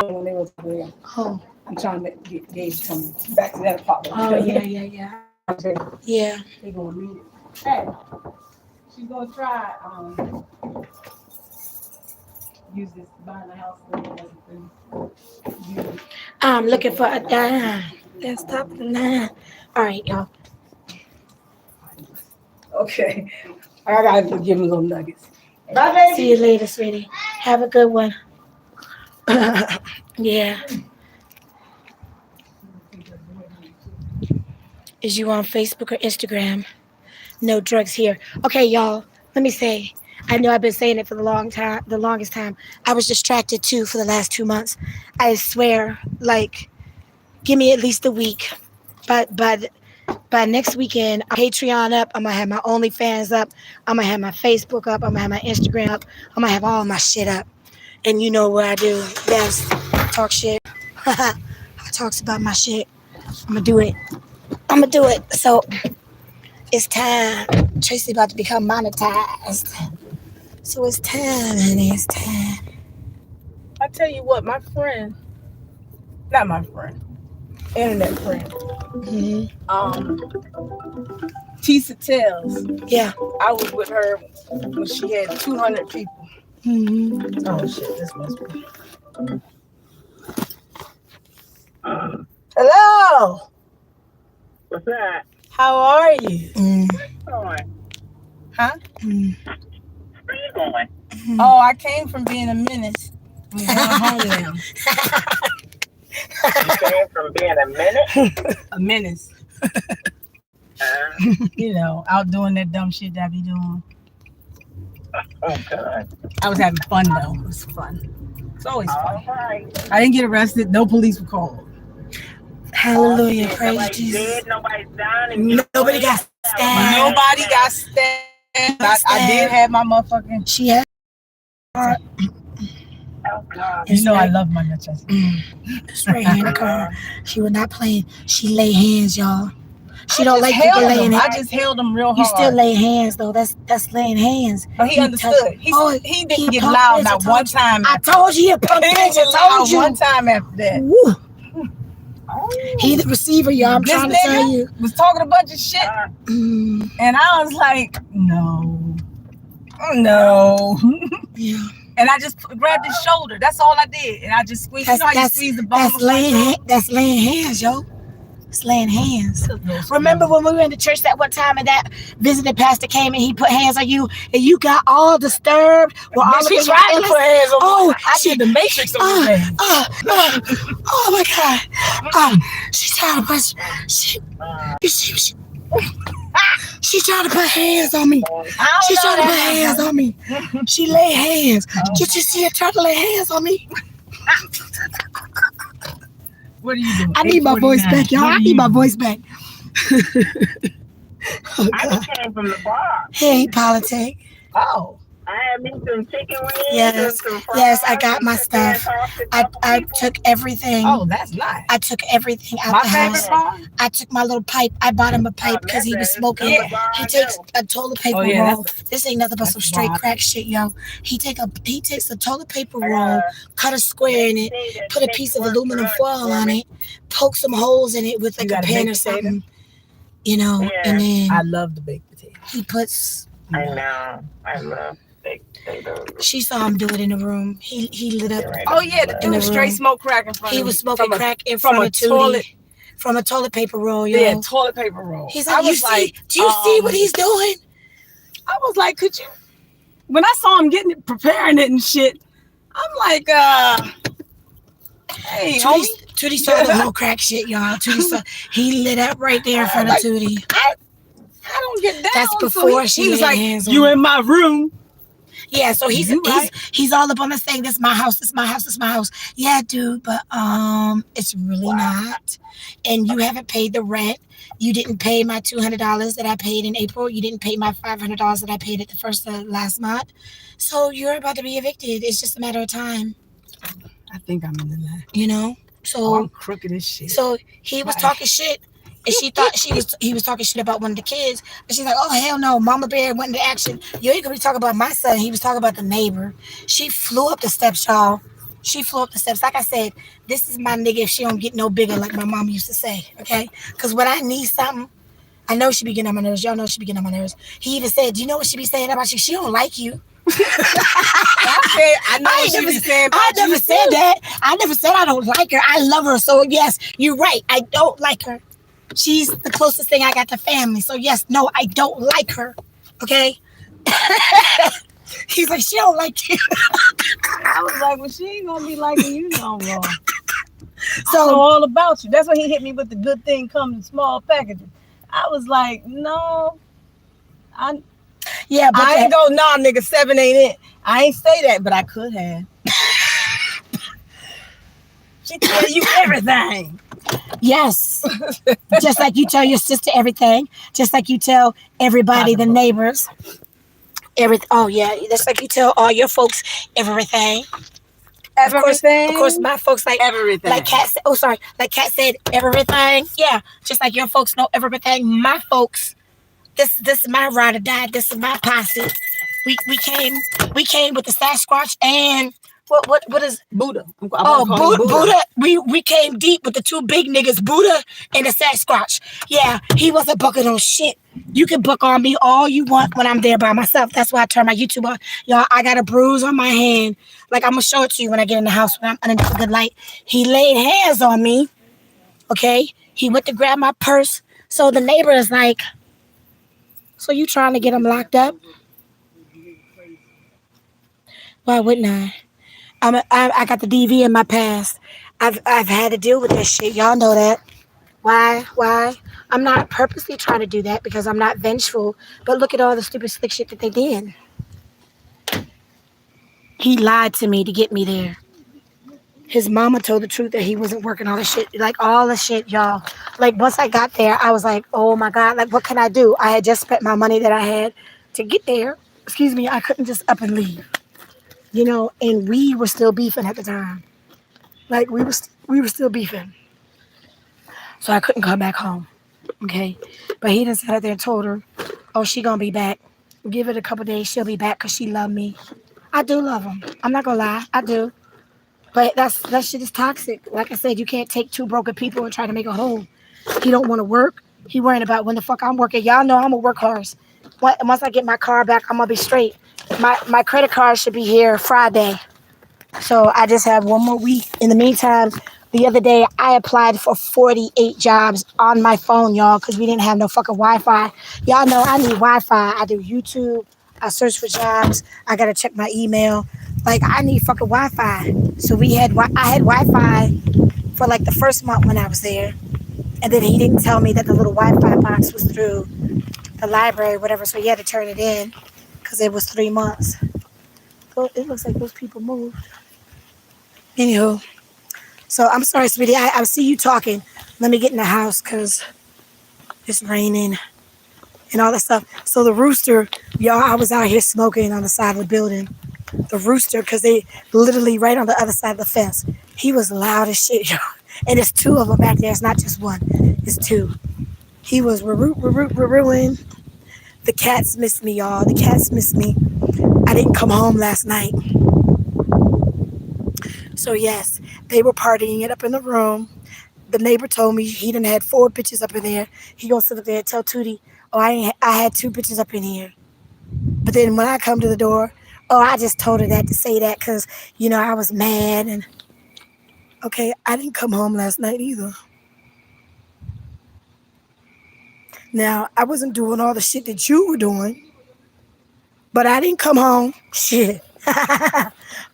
When they was there, I'm trying to get Gage to come back to that apartment. Oh, yeah. Yeah. They gonna read it. Hey, she's gonna try use this buying a house as a thing. I'm looking for a dime. That's top of the line. All right, y'all. Okay, I gotta give him little nuggets. Bye, baby. See you later, sweetie. Have a good one. Yeah. Is you on Facebook or Instagram? No drugs here. Okay, y'all. Let me say. I know I've been saying it for the longest time. I was distracted too for the last 2 months. I swear, like, give me at least a week. But by next weekend, Patreon up. I'm gonna have my OnlyFans up. I'm gonna have my Facebook up. I'm gonna have my Instagram up. I'm gonna have all my shit up. And you know what I do best? Talk shit. I talks about my shit. I'm gonna do it. So it's time. Tracy about to become monetized. So it's time, honey. It's time. I tell you what, my friend, not my friend, internet friend, Tisa Tells. Yeah. I was with her when she had 200 people. Mm-hmm. Oh shit, this must be. Hello. What's that? How are you? Huh? Where you going? Oh, I came from being a menace. I'm going home now. You came from being a minute? A menace. You know, out doing that dumb shit that I be doing. Oh, God. I was having fun though. It was fun. It's always fun. All right. I didn't get arrested. No police were called. Hallelujah. Praise Nobody's Jesus. dead, nobody's dying. And Nobody got stabbed. Nobody got stabbed. I did have my motherfucking. She had. Oh, God. You know I love my nutchess. It's right here in the car. She was not playing. She lay hands, y'all. She don't like held people laying him. hands. I just held him real hard. You still lay hands though. That's laying hands. But he understood. He didn't get punked loud this, not one time. I told you, punk He didn't bitch. I get loud told you. one time after that. Woo. He the receiver, y'all. I'm This trying to tell you. was talking a bunch of shit, and I was like, no. Yeah. And I just grabbed his shoulder. That's all I did, and I just squeezed. You know how you squeeze the bone? That's laying hands, yo. It's laying hands. Remember when we were in the church that one time and that visiting pastor came and he put hands on you and you got all disturbed? Well, all she tried to put hands on me. I did the Matrix on me. Oh my God. She tried to put she tried to put hands on me. She tried to put hands on me. She lay hands. Did you see her try to lay hands on me? What are you doing? I need my voice back, y'all. I need my voice back. I just came from the bar. Hey, politic. Oh. I had me some chicken wings. Yes, I got my stuff. I took everything. Oh, that's nice. I took everything out the house. Bar? I took my little pipe. I bought him a pipe because he was smoking. Yeah. He takes a toilet paper roll. This ain't nothing but some straight crack shit, yo. He takes a toilet paper roll, cut a square in it, put a piece of aluminum foil on it, poke some holes in it with like a pen or something, you know. Yeah. And then I love the baked potato. he puts I know. I love they do. She saw him do it in the room. He lit up Oh yeah, the in the dude straight room. smoke crack in front He of was me smoking from a crack in from front a of Tootie. toilet. From a toilet paper roll, Yeah, yo. toilet paper roll. He's I like, you was see? like, Do you see what he's doing? I was like, could you? When I saw him getting it, preparing it and shit, I'm like, hey, homie. Tootie saw the whole crack shit, y'all. He lit up right there in front of Tootie. I don't get down. That's So before she he was laid like, hands you on. in my room. Yeah, so You right. he's all up on us saying, this is my house, this is my house, this is my house. Yeah, dude, but it's really not. And you haven't paid the rent. You didn't pay my $200 that I paid in April. You didn't pay my $500 that I paid at the first of last month. So you're about to be evicted. It's just a matter of time, I think I'm in the line. you know? Oh, I'm So crooked as shit. so he was talking shit. And she thought he was talking shit about one of the kids. And she's like, oh, hell no. Mama Bear went into action. You ain't gonna be talking about my son. He was talking about the neighbor. She flew up the steps, y'all. She flew up the steps. Like I said, this is my nigga if she don't get no bigger, like my mom used to say, okay? Because when I need something, I know she be getting on my nerves. Y'all know she be getting on my nerves. He even said, do you know what she be saying about you? She don't like you. I know what she be saying about I never you said too. that. I never said I don't like her. I love her. So yes, you're right. I don't like her. She's the closest thing I got to family. So yes, no, I don't like her. Okay? He's like, she don't like you. I was like, well, she ain't gonna be liking you no more. I know So all about you. That's when he hit me with the good thing comes in small packages. I was like, no, I yeah, but ain't go, nah, nigga, 7 ain't it. I ain't say that, but I could have. She tell you everything. yes. Just like you tell your sister everything. Just like you tell everybody, the neighbors. Oh yeah, just like you tell all your folks everything. Everything. Of course, my folks everything. like Kat said. Oh, sorry, like Kat said, everything. Yeah, just like your folks know everything. My folks, this is my ride or die. This is my posse. We came with the Sasquatch and what is Buddha. oh Buddha. We came deep with the two big niggas, Buddha and the Sasquatch. Yeah, he wasn't bucking on shit. You can book on me all you want when I'm there by myself. That's why I turn my YouTube on. Y'all, I got a bruise on my hand. Like, I'm going to show it to you when I get in the house when I'm underneath a good light. He laid hands on me, okay? He went to grab my purse. So the neighbor is like, so you trying to get him locked up? Why wouldn't I? I got the DV in my past. I've had to deal with that shit. Y'all know that. Why? I'm not purposely trying to do that because I'm not vengeful. But look at all the stupid slick shit that they did. He lied to me to get me there. His mama told the truth that he wasn't working all the shit. Like all the shit, y'all. Like once I got there, I was like, oh my God, like what can I do? I had just spent my money that I had to get there. Excuse me, I couldn't just up and leave. You know, and we were still beefing at the time. Like we were still beefing. So I couldn't come back home. Okay. But he done sat there and told her, oh, she gonna be back. Give it a couple days, she'll be back because she love me. I do love him. I'm not gonna lie, I do. But that shit is toxic. Like I said, you can't take two broken people and try to make a whole. He don't want to work. He worrying about when the fuck I'm working. Y'all know I'm a workhorse. Once I get my car back, I'm gonna be straight. My credit card should be here Friday. So I just have one more week. In the meantime, the other day I applied for 48 jobs on my phone, y'all, because we didn't have no fucking Wi-Fi. Y'all know I need Wi-Fi. I do YouTube. I search for jobs. I gotta check my email. Like I need fucking Wi-Fi. So I had Wi-Fi for like the first month when I was there, and then he didn't tell me that the little Wi-Fi box was through the library, or whatever. So he had to turn it in because it was 3 months. So it looks like those people moved. Anywho, so I'm sorry, sweetie. I see you talking. Let me get in the house because it's raining and all that stuff. So the rooster, y'all, I was out here smoking on the side of the building. The rooster, because they literally right on the other side of the fence. He was loud as shit, y'all. And there's two of them back there. It's not just one. It's two. He was ruin. The cats missed me, y'all. The cats missed me. I didn't come home last night. So yes, they were partying it up in the room. The neighbor told me he done had 4 bitches up in there. He gonna sit up there and tell Tootie, oh, I had 2 bitches up in here. But then when I come to the door, oh, I just told her that to say that because, I was mad. And okay, I didn't come home last night either. Now, I wasn't doing all the shit that you were doing, but I didn't come home. Shit.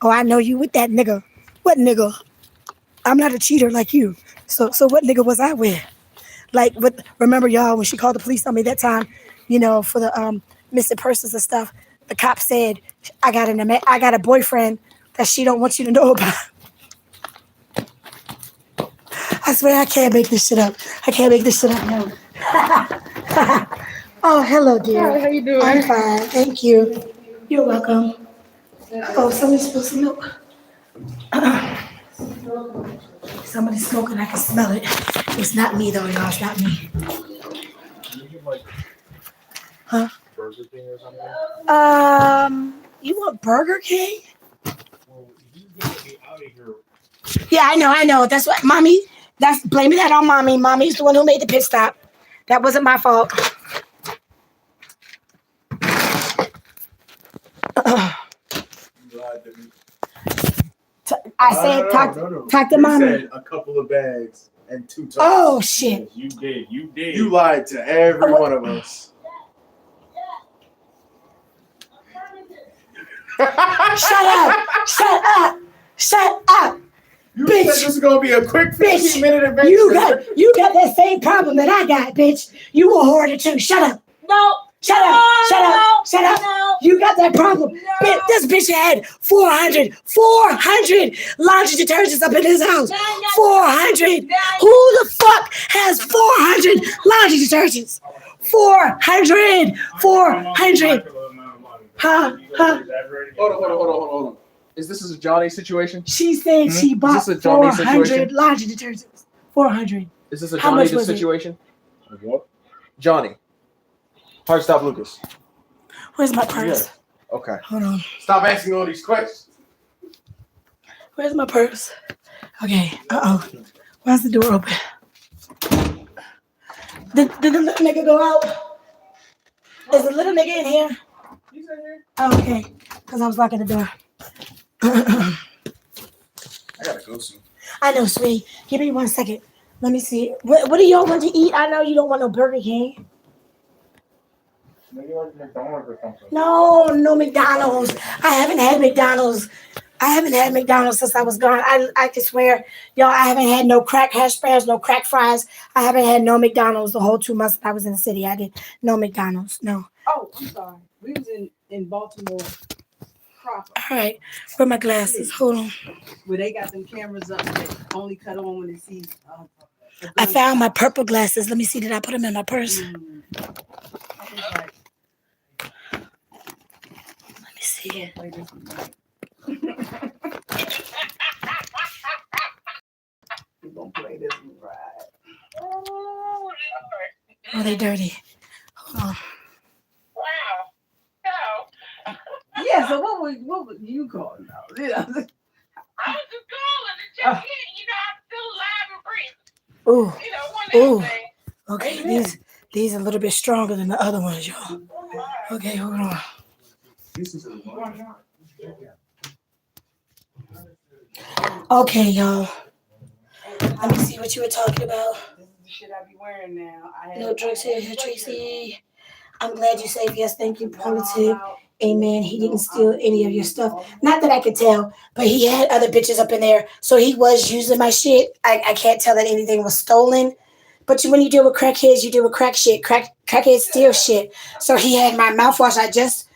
Oh, I know you with that nigga. What nigga? I'm not a cheater like you. So what nigga was I with? Like, remember y'all when she called the police on me that time, for the missing persons and stuff. The cop said I got a boyfriend that she don't want you to know about. I swear I can't make this shit up. I can't make this shit up. No. Oh, hello, dear. Hi, how you doing? I'm fine, thank you. You're welcome. Oh, somebody spilled some milk. Somebody's smoking. I can smell it. It's not me though, y'all. It's not me. Huh? Burger King or something? You want Burger King? Well, you gotta be out of here. Yeah, I know. That's what, mommy. Blaming that on mommy. Mommy's the one who made the pit stop. That wasn't my fault. I said, talk to mommy. You said a couple of bags and 2 tubs. Oh shit! You did. You lied to every one of us. Shut up! You bitch. said this is gonna be a quick 15-minute adventure. You got that same problem that I got, bitch. You a hoarder too. Shut up. No. Shut up. No. You got that problem. No. Bitch, this bitch had 400 laundry detergents up in his house. 400. Who the fuck has 400 laundry detergents? 400. Huh? Hold on. Is this a Johnny situation? She said she bought 400 laundry detergents. 400. Is this a How Johnny much was it? situation? What? Johnny. Hard stop, Lucas. Where's my purse? Yeah. Okay. Hold on. Stop asking all these questions. Where's my purse? Okay. Why's the door open? Did the little nigga go out? Is the little nigga in here? He's in here. Oh, okay. Because I was locking the door. I gotta go soon. I know, sweetie. Give me 1 second. Let me see. What do y'all want to eat? I know you don't want no Burger King. Maybe like McDonald's or something. No McDonald's. I haven't had McDonald's since I was gone. I can swear, y'all, I haven't had no crack hash browns, no crack fries. I haven't had no McDonald's the whole 2 months that I was in the city. I did no McDonald's. No. Oh, I'm sorry. We was in Baltimore proper. All right. Where are my glasses? Hold on. Where they got them cameras up that only cut on when they see. I found my purple glasses. Let me see. Did I put them in my purse? Let me see. We're gonna play this one right. Oh, Oh, they dirty. Hold on. wow. No. Yeah. So what would you call it now? Yeah. I was just calling to check in. You know, I'm still alive and breathing. Ooh. You know, one of those things. Okay. These are a little bit stronger than the other ones, y'all. Okay, hold on. Okay, y'all. Let me see what you were talking about. This is the shit I be wearing now. No drugs here, Traci. I'm glad you said yes. Thank you, Politic. Amen. He didn't steal any of your stuff. Not that I could tell, but he had other bitches up in there. So he was using my shit. I can't tell that anything was stolen. But when you deal with crackheads, you deal with crack shit. Crackheads steal shit. So he had my mouthwash I just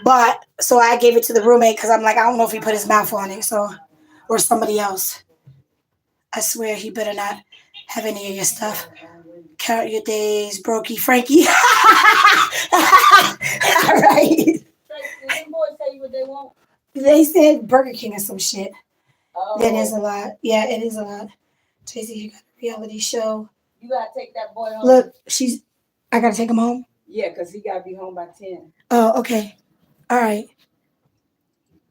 bought. So I gave it to the roommate because I'm like, I don't know if he put his mouth on it. So, or somebody else. I swear he better not have any of your stuff. Count your days, Brokey Frankie. All right. Them boys tell you what they want. They said Burger King or some shit. Oh, That is a lot. Yeah, it is a lot. Tracy, you got a reality show. you gotta take that boy home. Look, I gotta take him home. Yeah, because he gotta be home by 10. Oh, okay. All right.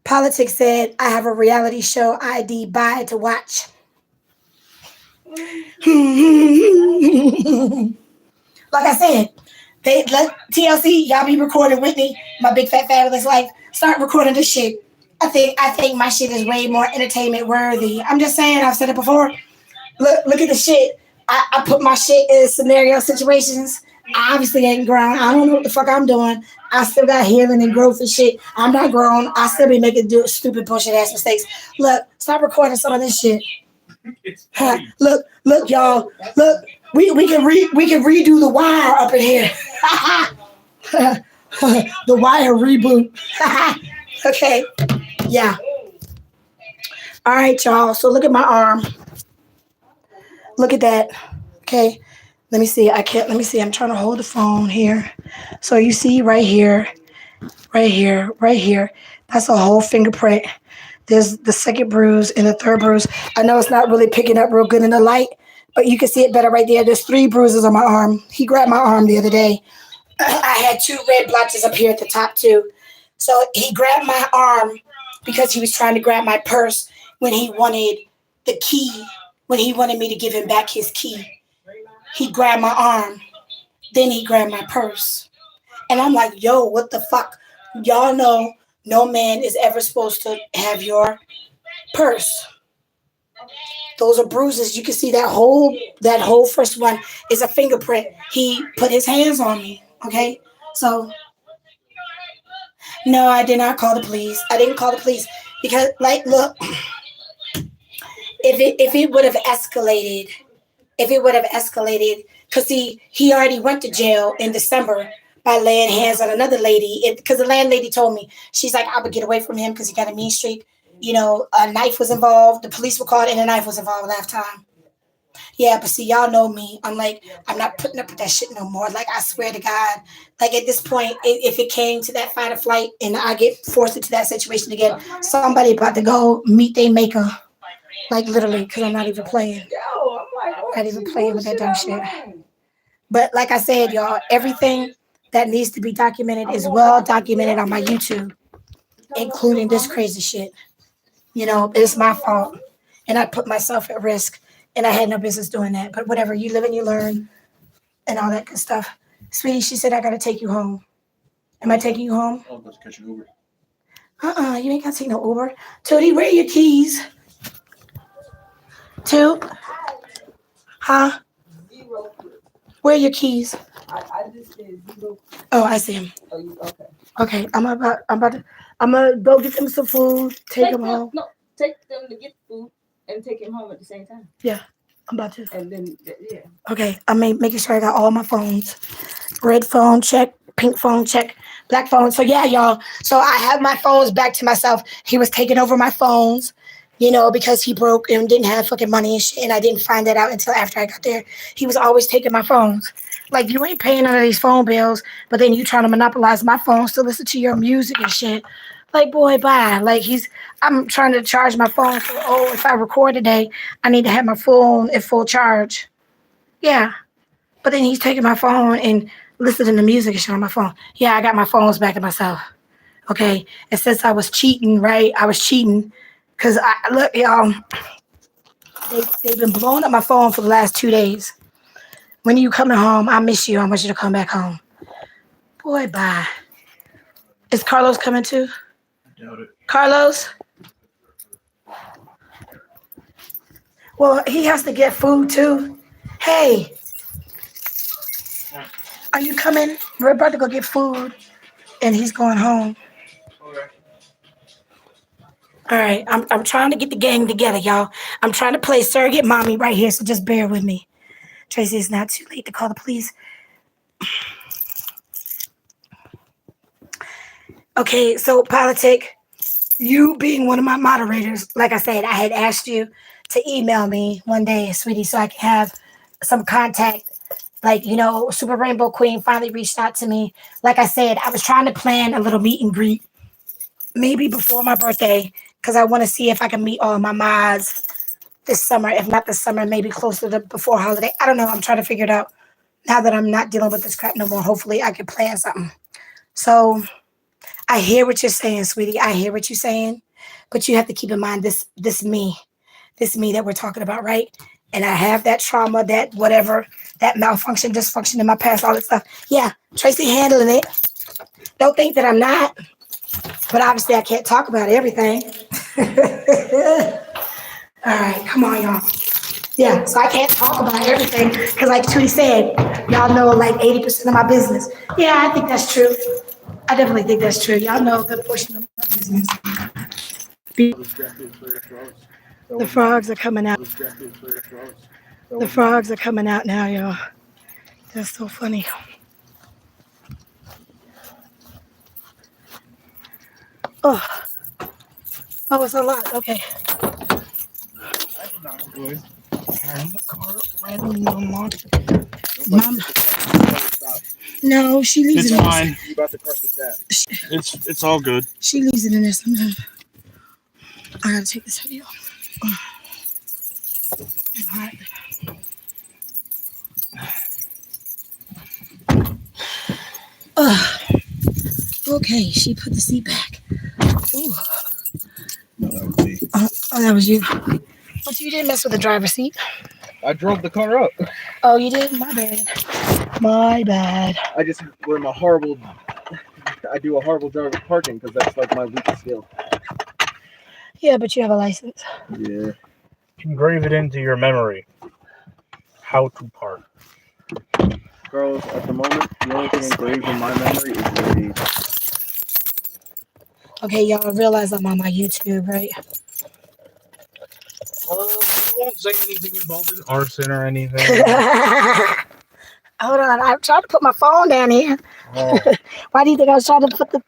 Politics said I have a reality show ID buy to watch. Like I said, They let TLC, y'all be recording Whitney, my big fat fabulous life. Start recording this shit. I think my shit is way more entertainment worthy. I'm just saying, I've said it before. Look at the shit. I put my shit in scenario situations. I obviously ain't grown. I don't know what the fuck I'm doing. I still got healing and growth and shit. I'm not grown. I still be making stupid bullshit ass mistakes. Look, stop recording some of this shit. Look, y'all. Look, we can redo the Wire up in here. The Wire reboot. Okay. Yeah. All right, y'all. So look at my arm. Look at that. Okay. Let me see. Let me see. I'm trying to hold the phone here. So you see right here, right here, right here. That's a whole fingerprint. There's the second bruise and the third bruise. I know it's not really picking up real good in the light, but you can see it better right there. There's 3 bruises on my arm. He grabbed my arm the other day. I had 2 red blotches up here at the top too. So he grabbed my arm because he was trying to grab my purse when he wanted the key, when he wanted me to give him back his key. He grabbed my arm. Then he grabbed my purse. And I'm like, yo, what the fuck? Y'all know no man is ever supposed to have your purse. Those are bruises. You can see that whole first one is a fingerprint. He put his hands on me. Okay? So no, I did not call the police. I didn't call the police because, like, look, if it would have escalated, because he already went to jail in December by laying hands on another lady. Because the landlady told me, she's like, I would get away from him because he got a mean streak. You know, a knife was involved. The police were called and a knife was involved last time. Yeah, but see, y'all know me. I'm like, I'm not putting up with that shit no more. Like, I swear to God. Like, at this point, if it came to that fight or flight and I get forced into that situation again, somebody about to go meet their maker. Like, literally, because I'm not even playing. Not even playing with that dumb shit. But like I said, y'all, everything that needs to be documented is well documented on my YouTube, including this crazy shit. You know, it's my fault. And I put myself at risk. And I had no business doing that. But whatever, you live and you learn and all that good stuff. Sweetie, she said, I got to take you home. Am I taking you home? I was about to catch an Uber. You ain't got to take no Uber. Tootie, where are your keys? Toot? Huh? Where are your keys? I just said 0. Oh, I see him. Oh, you okay? Okay, I'm gonna go get them some food, take them home. No, take them to get food and take him home at the same time. Yeah, I'm about to. And then, yeah. Okay, I'm making sure I got all my phones. Red phone, check. Pink phone, check. Black phone. So yeah, y'all. So I have my phones back to myself. He was taking over my phones, you know, because he broke and didn't have fucking money and shit. And I didn't find that out until after I got there. He was always taking my phones. Like, you ain't paying none of these phone bills, but then you trying to monopolize my phones to listen to your music and shit. Like, boy, bye. Like, I'm trying to charge my phone for, if I record today, I need to have my phone at full charge. Yeah. But then he's taking my phone and listening to music and shit on my phone. Yeah, I got my phones back to myself. Okay. And since I was cheating, right? I was cheating. Because, look, y'all, they've been blowing up my phone for the last 2 days. When are you coming home? I miss you. I want you to come back home. Boy, bye. Is Carlos coming too? I doubt it. Carlos? Well, he has to get food too. Hey. Are you coming? We're about to go get food. And he's going home. Okay. All right. I'm trying to get the gang together, y'all. I'm trying to play surrogate mommy right here, so just bear with me. Tracy, it's not too late to call the police. Okay, so Politic, you being one of my moderators, like I said, I had asked you to email me one day, sweetie, so I can have some contact. Like, you know, Super Rainbow Queen finally reached out to me. Like I said, I was trying to plan a little meet and greet, maybe before my birthday, because I want to see if I can meet all my mods this summer. If not this summer, maybe closer to before holiday. I don't know. I'm trying to figure it out. Now that I'm not dealing with this crap no more, hopefully I can plan something. So I hear what you're saying, sweetie. I hear what you're saying. But you have to keep in mind this me that we're talking about, right? and I have that trauma, that whatever, that malfunction, dysfunction in my past, all that stuff. Yeah, Tracy handling it. Don't think that I'm not, but obviously I can't talk about everything. All right, come on, y'all. Yeah, so I can't talk about everything because, like Tootie said, y'all know like 80% of my business. Yeah, I think that's true. I definitely think that's true. Y'all know a good portion of my business. The frogs are coming out. The frogs are coming out now, y'all. That's so funny. Oh, oh, it's a lot. Okay. Mom, no, she leaves It's it in fine. You about to crush the staff. It's all good. She leaves it in there sometimes. I gotta take this video. All right. Okay, she put the seat back. Ooh. No, that was me. Oh, that was you. But you didn't mess with the driver's seat. I drove the car up. Oh, you did? My bad. My bad. I just we're I do a horrible job of parking because that's like my weakest skill. Yeah, but you have a license. Yeah. Engrave it into your memory. How to park. Carlos, at the moment, the only thing engraved in my memory is your age. Okay, y'all realize I'm on my YouTube, right? We won't say anything involving arson or anything. Hold on, I'm trying to put my phone down here. Oh. Why do you think I was trying to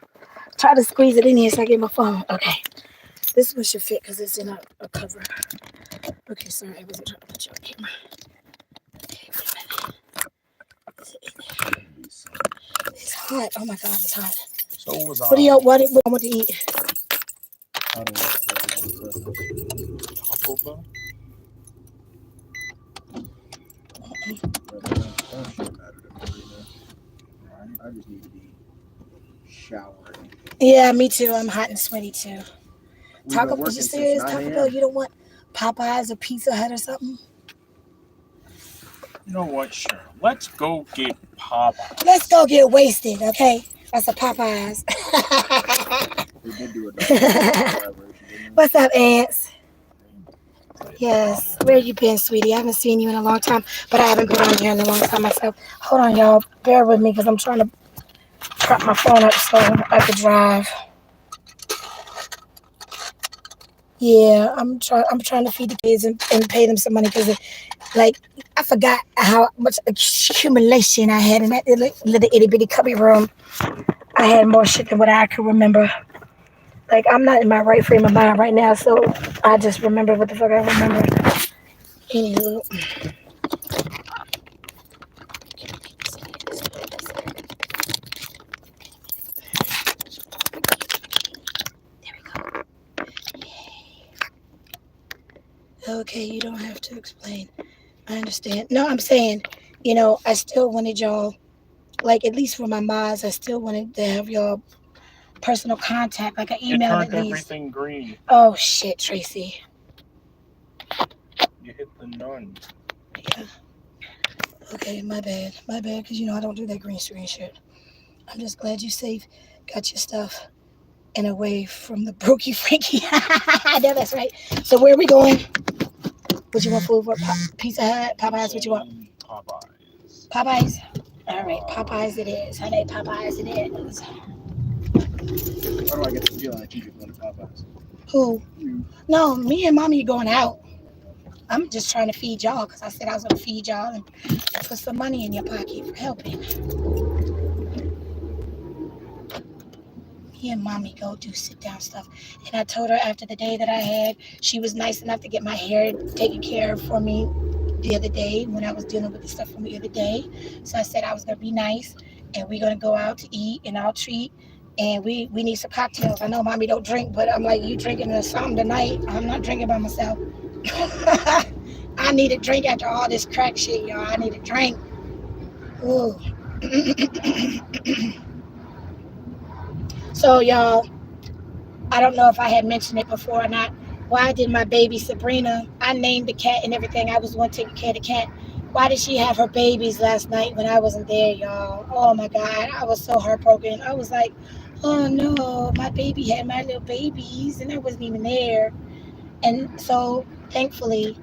try to squeeze it in here so I get my phone? Okay, this one should fit because it's in a cover. Okay, sorry, I wasn't trying to put you on camera. Okay, wait a minute. It's hot. Oh my God, it's hot. So was I. What do you want to eat? I don't know. Taco Bell? That shouldn't matter to me right now. I just need to be showering. Yeah, me too. I'm hot and sweaty too. We've been Taco, working is you since serious? 9 Taco a.m. Bell, you don't want Popeyes or Pizza Hut or something? You know what? Sure. Let's go get Popeyes. Let's go get wasted, okay? That's a Popeyes. They did do a collaboration, didn't they? What's up, Ants? Yes. Where you been, sweetie? I haven't seen you in a long time, but I haven't been on here in a long time myself. Hold on, y'all. Bear with me because I'm trying to prop my phone up so I could drive. Yeah, I'm trying to feed the kids and pay them some money because, like, I forgot how much accumulation I had in that little itty bitty cubby room. I had more shit than what I could remember. Like, I'm not in my right frame of mind right now, so I just remember what the fuck I remember. Anywho. There we go. Okay, you don't have to explain. I understand. No, I'm saying, I still wanted y'all, like, at least for my mods, I still wanted to have y'all personal contact, like an email It turned at least. everything green. Oh, shit, Tracy. You hit the none. Yeah. Okay, my bad. My bad, because, I don't do that green screen shit. I'm just glad you safe, got your stuff, and away from the brokey Frankie. I know that's right. So where are we going? What you want food for? Pizza Hut? Popeyes? What you want? Popeyes. Popeyes? All right, Popeyes it is. Honey, Popeyes it is. How do I get the feeling that you just want to Popeyes? Who? You. No, me and Mommy going out. I'm just trying to feed y'all because I said I was going to feed y'all and put some money in your pocket for helping. Me and Mommy go do sit down stuff. And I told her after the day that I had, she was nice enough to get my hair taken care of for me the other day when I was dealing with the stuff from the other day. So I said I was going to be nice and we're going to go out to eat and I'll treat. And we need some cocktails. I know Mommy don't drink, but I'm like, you drinking something tonight? I'm not drinking by myself. I need a drink after all this crack shit, y'all. I need a drink. Ooh. So, y'all, I don't know if I had mentioned it before or not, Why did my baby Sabrina, I named the cat and everything. I was the one taking care of the cat. Why did she have her babies last night when I wasn't there, y'all? Oh my God. I was so heartbroken. I was like, oh no, my baby had my little babies and I wasn't even there. And so thankfully,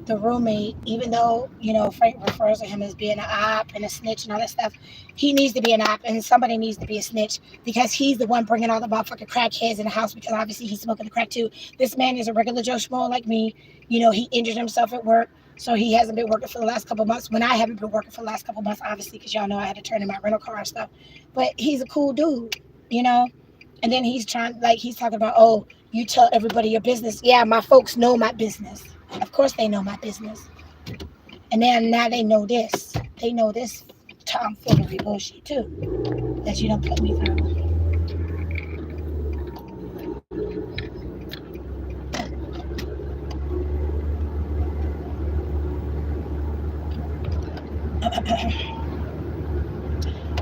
the roommate, even though, Frank refers to him as being an op and a snitch and all that stuff, he needs to be an op and somebody needs to be a snitch because he's the one bringing all the motherfucking crackheads in the house because obviously he's smoking the crack too. This man is a regular Joe Schmo like me. He injured himself at work, so he hasn't been working for the last couple of months when I haven't been working for the last couple of months, obviously, because y'all know I had to turn in my rental car and stuff. But he's a cool dude, you know? And then he's talking about, oh, you tell everybody your business. Yeah, my folks know my business. Of course they know my business. And then now they know this. They know this tomfoolery bullshit too. That you don't put me through.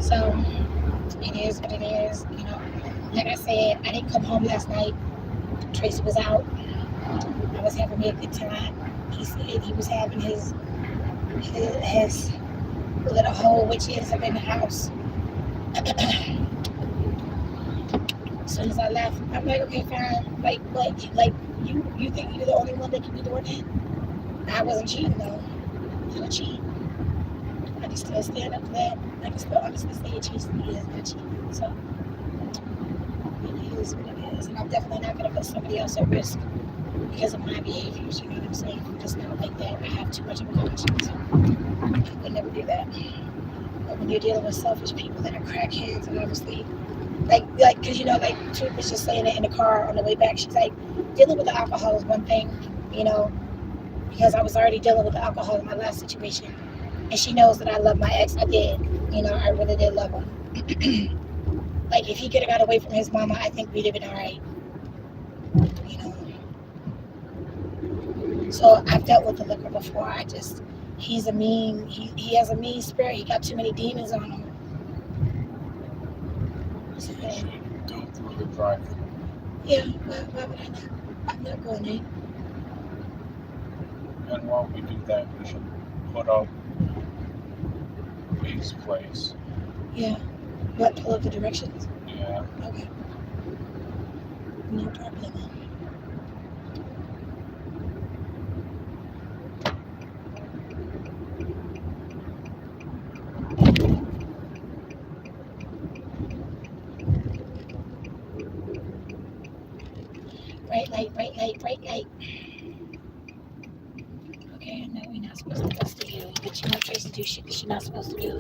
So it is what it is. Like I said, I didn't come home last night. Tracy was out. I was having me a good time. He said he was having his little whole witches up in the house. As soon as I left, I'm like, okay, fine. Like, what? Like, you think you're the only one that can be doing that? I wasn't cheating, though. I didn't cheat. I can still stand up to that. I can still honestly say it cheats me is not cheating. So, it is what it is. And I'm definitely not going to put somebody else at risk because of my behaviors. You know what I'm saying? I'm just not like that. I have too much of a conscience. I would never do that. But when you're dealing with selfish people that are crackheads and obviously because Truth was just saying it in the car on the way back. She's like, dealing with the alcohol is one thing, because I was already dealing with the alcohol in my last situation, and she knows that I love my ex. I did, I really did love him. Like if he could have got away from his mama, I think we'd have been all right, So I've dealt with the liquor before. He has a mean spirit. He got too many demons on him. So, Go through the drive-thru. yeah, why would I not? I'm not going in. And while we do that, we should put up Big's place. Yeah. What, pull up the directions? Yeah. Okay. No problem. Bright light, bright light, bright light. Okay, I know we're not supposed to bust to you, but Tracy do shit that she's not supposed to do.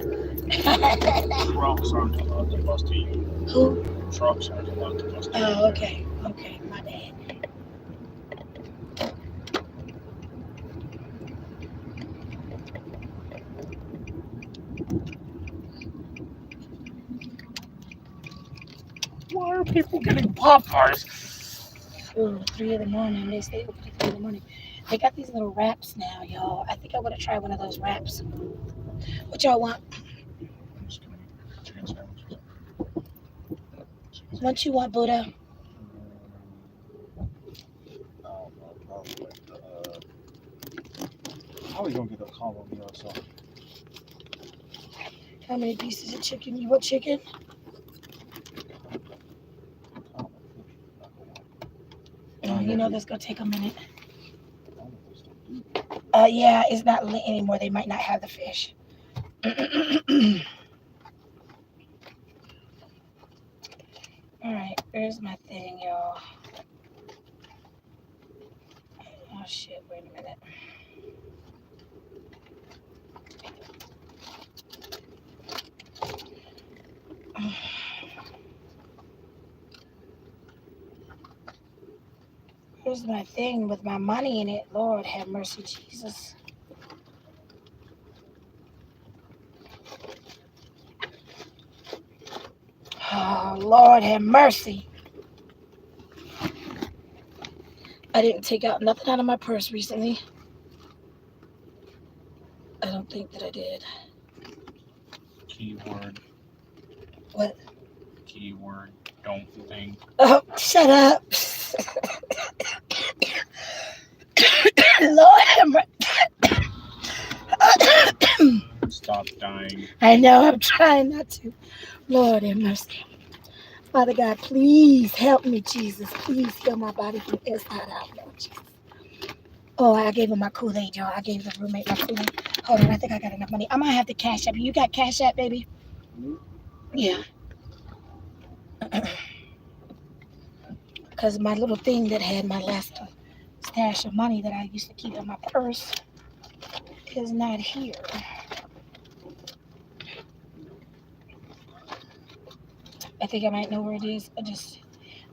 Trucks aren't allowed to bust to you. Who? Trucks aren't allowed to bust to you. Oh, okay. Okay, my bad. Why are people getting Popeyes? Ooh, 3 in the morning. They stay open at 3 in the morning. They got these little wraps now, y'all. I think I want to try one of those wraps. What y'all want? Chicken sandwiches. What you want, Buddha? I don't know. Probably like how are we gonna get a combo meal or something? How many pieces of chicken? You want chicken? That's gonna take a minute. Yeah, it's not lit anymore. They might not have the fish. All right, where's my thing, y'all? Oh shit! Wait a minute. Here's my thing with my money in it. Lord have mercy, Jesus. Oh, Lord have mercy. I didn't take out nothing out of my purse recently. I don't think that I did. Keyword. What? Keyword. Don't think. Oh, shut up. Lord have mercy. Stop dying. I know, I'm trying not to. Lord have mercy. Father God, please help me, Jesus. Please heal my body from inside out, Lord Jesus. Oh, I gave him my Kool-Aid, y'all. I gave the roommate my Kool-Aid. Hold on, I think I got enough money. I might have to cash app. You got cash app, baby? Yeah. Because my little thing that had my last stash of money that I used to keep in my purse is not here. I think I might know where it is.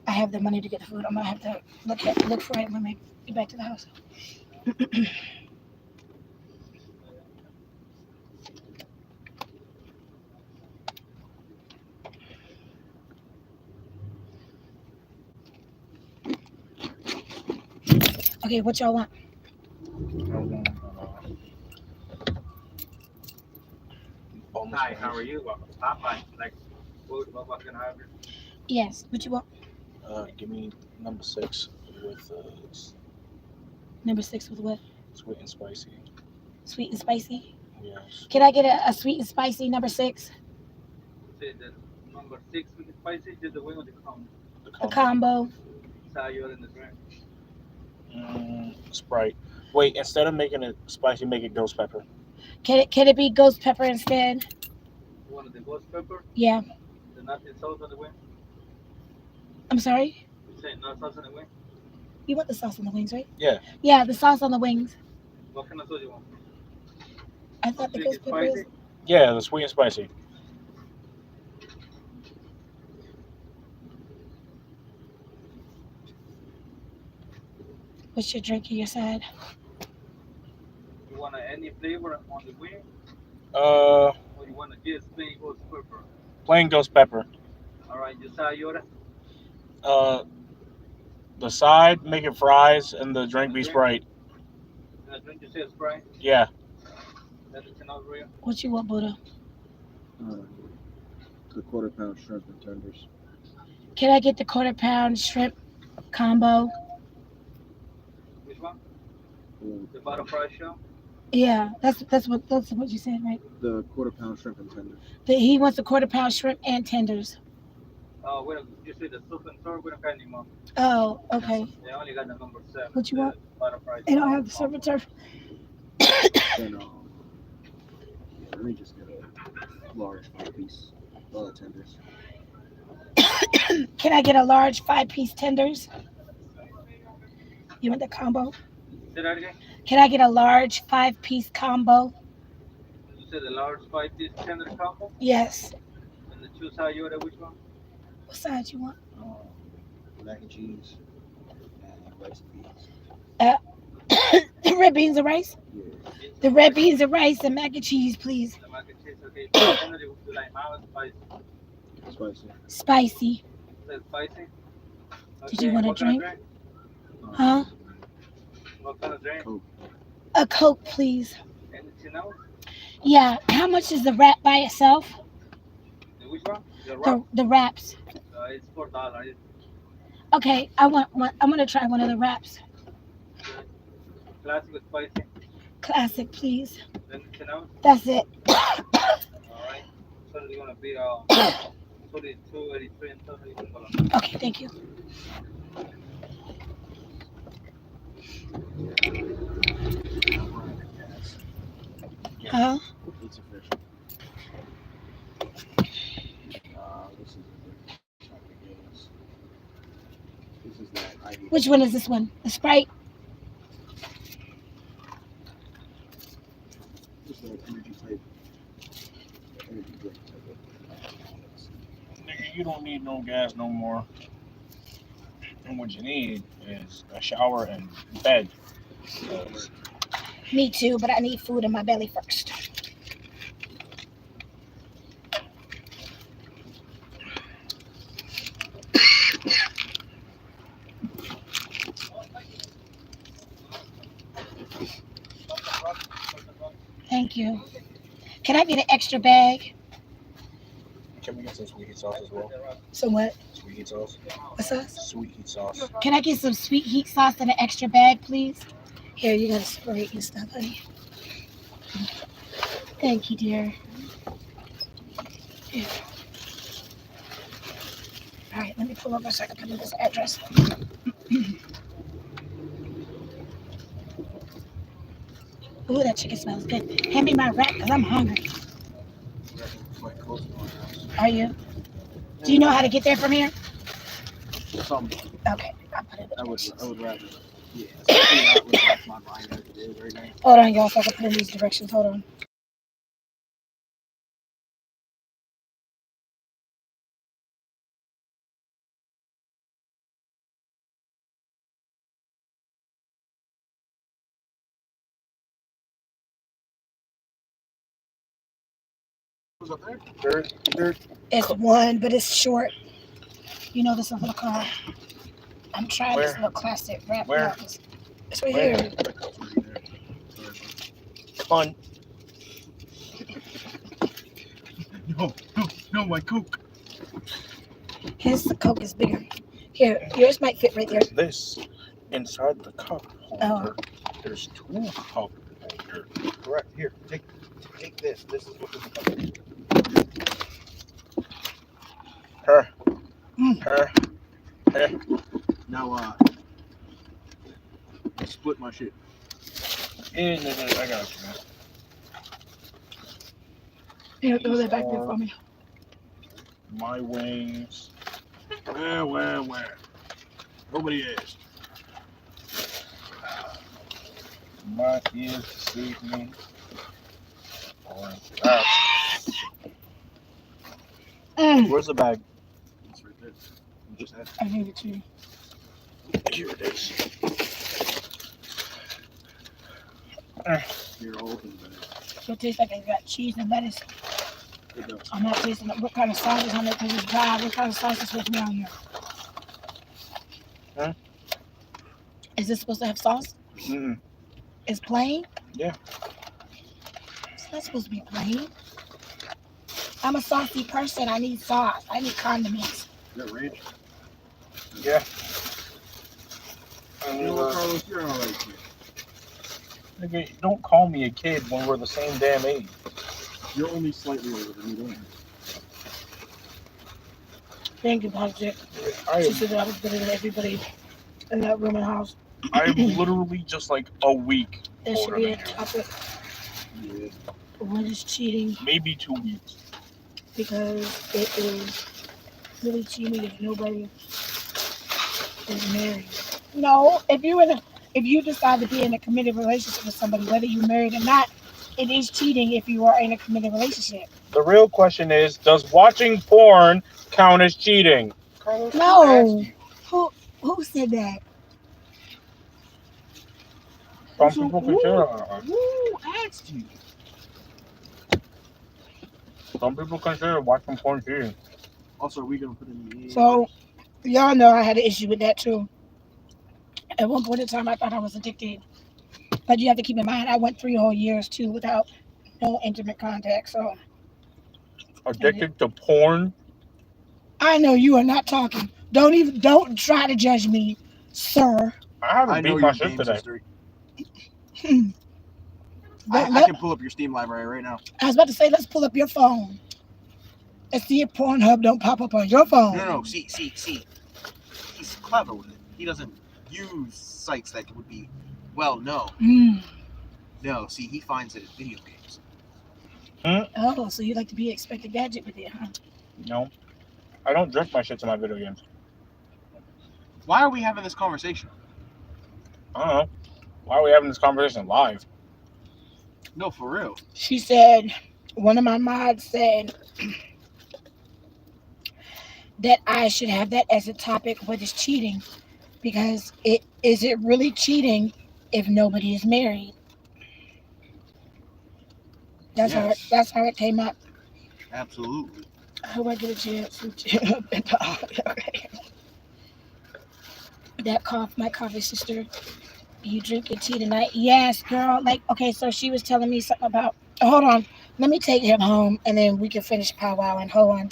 I have the money to get the food. I'm gonna have to look for it when I get back to the house. Okay, what y'all want? Hi, how are you? Popeye, like, what can I have? Yes, what you want? Give me number 6 with Number 6 with what? sweet and spicy. Sweet and spicy? Yes. Can I get a sweet and spicy number 6? Say the number 6 with the spicy, just the wing of the combo. A combo. Sayur in the drink. Sprite. Wait, instead of making it spicy, make it ghost pepper. Can it be ghost pepper instead? You wanted the ghost pepper? Yeah. The nothing sauce on the wing? I'm sorry? You say no sauce on the wing? You want the sauce on the wings, right? Yeah. Yeah, the sauce on the wings. What kind of sauce you want? I thought the Sweet ghost and pepper is... spicy? Yeah, the sweet and spicy. What's your drink on your side? You want any flavor on the wing? Uh, Or you want to just plain ghost pepper? plain ghost pepper. Alright, you sayur. The side, make it fries, and the drink be Sprite. And the drink you say Sprite? Yeah. That's enough for you? What you want, Buddha? The quarter-pound shrimp and tenders. Can I get the quarter-pound shrimp combo? Which one? The butter fry shell? Yeah, that's what you said, right? The quarter-pound shrimp and tenders. He wants a quarter-pound shrimp and tenders. Oh, you say the soup and sour, we don't got anymore. Oh, okay. They only got the number 7. What you want? Butter fry They don't have the surf and turf. Then, let me just get a large 5-piece tenders. Can I get a large 5-piece tenders? You want the combo? Say that again? Can I get a large 5-piece combo? You said the large 5-piece tender combo? Yes. And the 2 sayur, which one? What size you want? Mac and cheese and rice and beans. The red beans and rice? Yeah. The red beans and rice and mac and cheese, please. The mac and cheese, okay. The tender, you like mild spicy? Spicy. Spicy. Say spicy? Okay. Did you want a what kind of drink? Huh? What kind of drink? Coke. A Coke, please. Anything else? Yeah. How much is the wrap by itself? Which one? The wrap? The wraps. It's $4. Okay, I want one. I'm gonna try one of the wraps. Classic with spicy. Classic, please. Anything else? That's it. Alright. So you're gonna be 42, 83 and 30. Okay, thank you. Huh? It's official. This is This is that I need. Which one is this one? The Sprite? Just the energy type. Energy drink type of. Nigga, you don't need no gas no more. And what you need is a shower and bed. Me too, but I need food in my belly first. Thank you. Can I get an extra bag? Can we get some sweet heat sauce as well? Some what? Sweet heat sauce. What sauce? Sweet heat sauce. Can I get some sweet heat sauce in an extra bag, please? Here, you gotta separate your stuff, honey. Thank you, dear. Here. All right, let me pull over so I can put in this address. Ooh, that chicken smells good. Hand me my wrap, because I'm hungry. Quite close to my house. Are you? Do you know how to get there from here? Some. Okay, I'll put it in I the would directions. rather. Yeah, especially not with my mind as it is right now. Hold on, y'all, so I can put in these directions. Hold on. Who's up there? It's one, but it's short. You know this little car. I'm trying this Where? little classic wrap. Where? It's right Where? here. It's already there. Con. No, my Coke. His Coke is bigger. Here, yours might fit right there. This inside the cup holder. Oh. There's 2 cup holders. Correct. Here, take this. This is what this cup is. Her. Her. Now, split my shit. I got you, man. Here, throw that back there for me. My wings. Where? Nobody asked. My ears deceive me. Where's the bag? It's right there. You just had it. I need it too. Here it is. You're all open, but It tastes like it got cheese and lettuce. it does. I'm not tasting it. What kind of sauce is on it? Because it's dry. What kind of sauce is supposed to be on here? Huh? Is this supposed to have sauce? Mm-mm. It's plain? Yeah. It's not supposed to be plain. I'm a saucy person. I need sauce. I need condiments. Is that ranch? Yeah. You know what, Carlos? You're all right here. Nigga, don't call me a kid when we're the same damn age. You're only slightly older than me, don't you? Thank you, Patrick. I She am, said that I was better than everybody in that room and house. I'm literally just like a week There should older be than a you. topic. Yeah. What is cheating? Maybe 2 weeks. Because it is really cheating if nobody is married. No, if you decide to be in a committed relationship with somebody, whether you're married or not, it is cheating if you are in a committed relationship. The real question is, does watching porn count as cheating? Carlos, No. who asked you? Who said that? Some So people consider who asked you? watching porn cheating. Also, are we gonna put in the So y'all know I had an issue with that too. At one point in time, I thought I was addicted, but you have to keep in mind I went 3 whole years too without no intimate contact. So Addicted to porn? I know you are not talking. Don't try to judge me, sir. I haven't I beat know my your shit games today. history. Hmm. I can pull up your Steam library right now. I was about to say, let's pull up your phone and see if Pornhub don't pop up on your phone. No. See. He's clever with it. He doesn't use sites that would be, well, no. No, see, he finds it in video games. Oh, so you like to be expected gadget with it, huh? No. I don't drink my shit to my video games. Why are we having this conversation? I don't know. Why are we having this conversation live? No, for real. She said, one of my mods said that I should have that as a topic. What is cheating? Because is it really cheating if nobody is married? That's how it came up. Absolutely. I hope I get a chance to chin up and talk. That cough, my coffee sister. You drinking tea tonight? Yes, girl. Like, okay, so she was telling me something about. Hold on, let me take him home, and then we can finish powwowing. Hold on.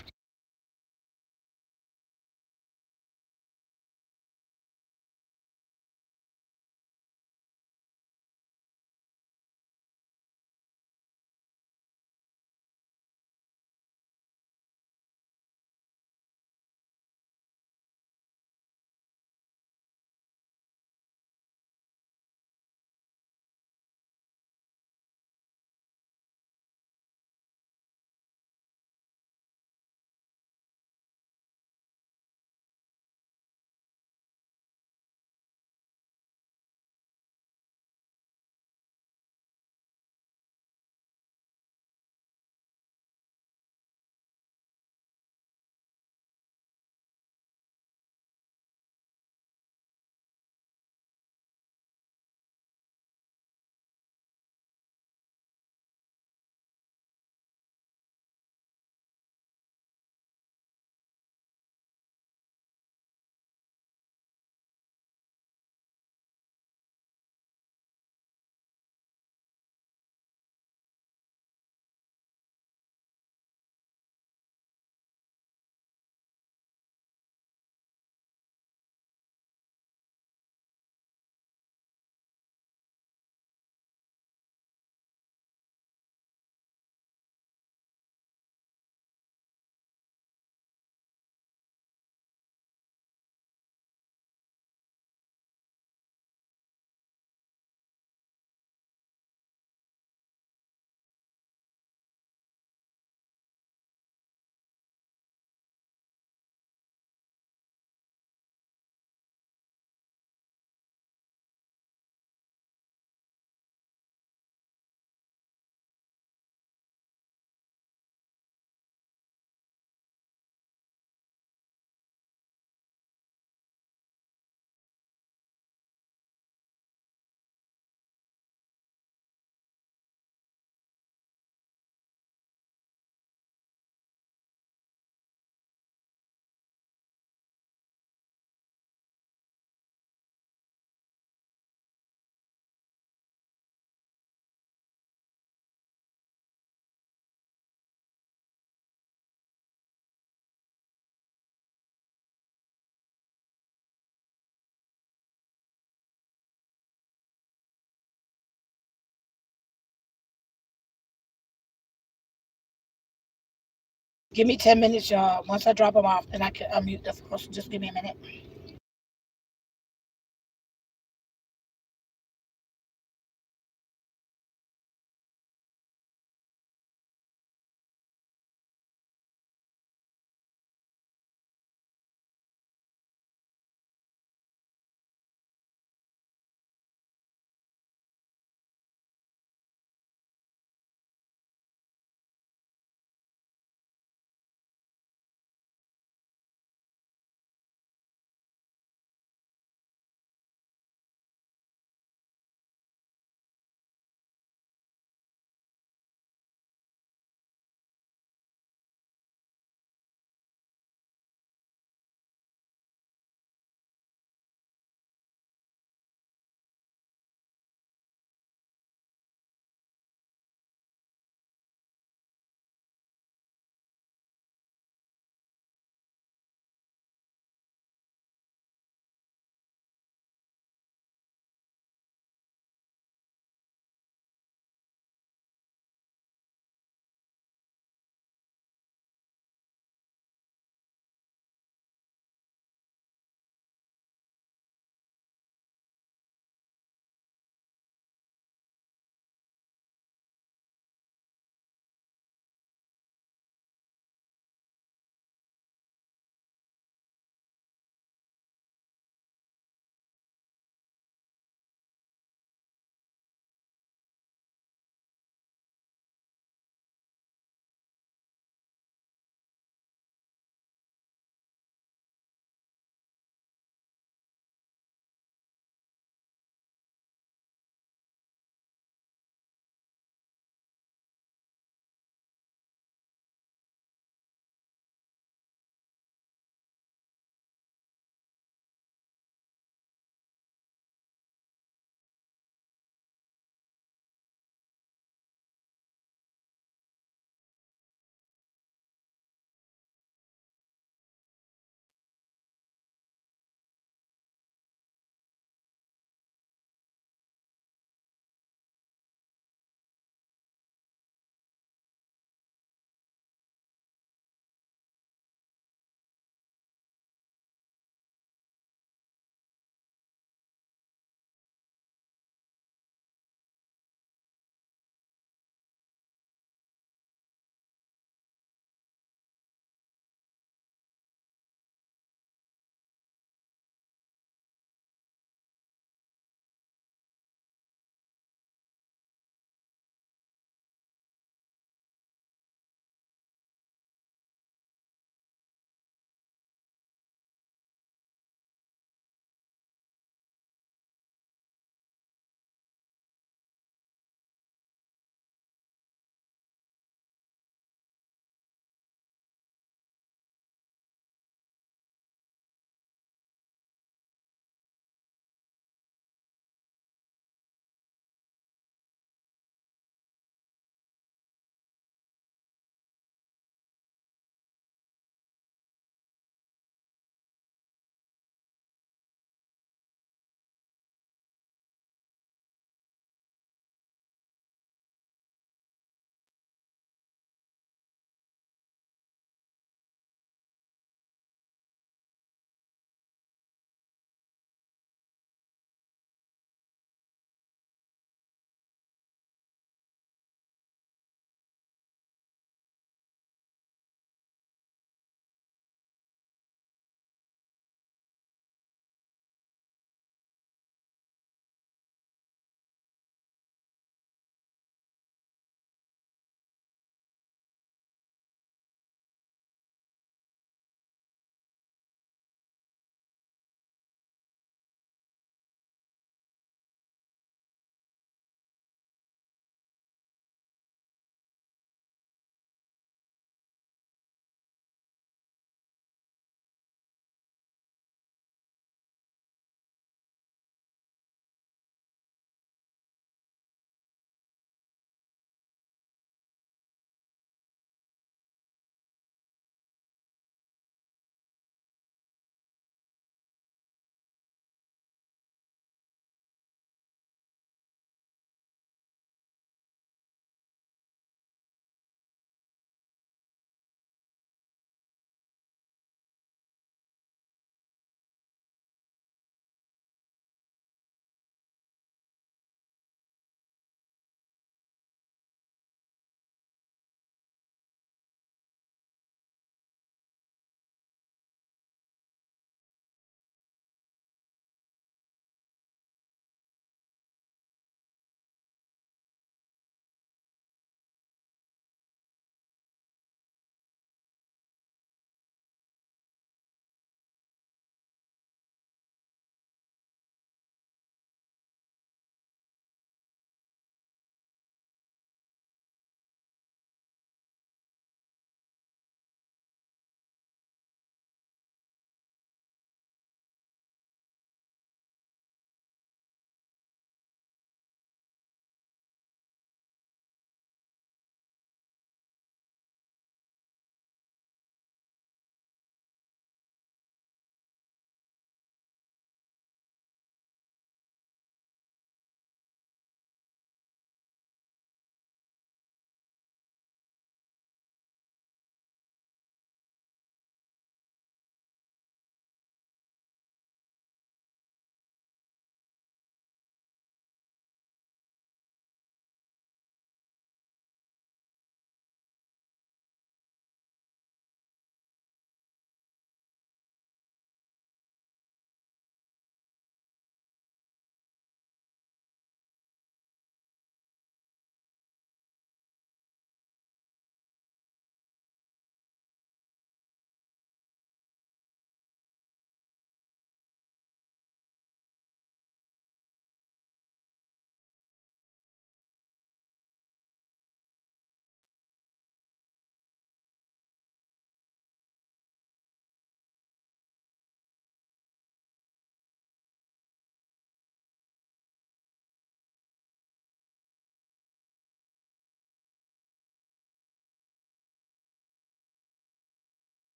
Give me 10 minutes, y'all. Once I drop them off, then I can unmute the phone. So just give me a minute.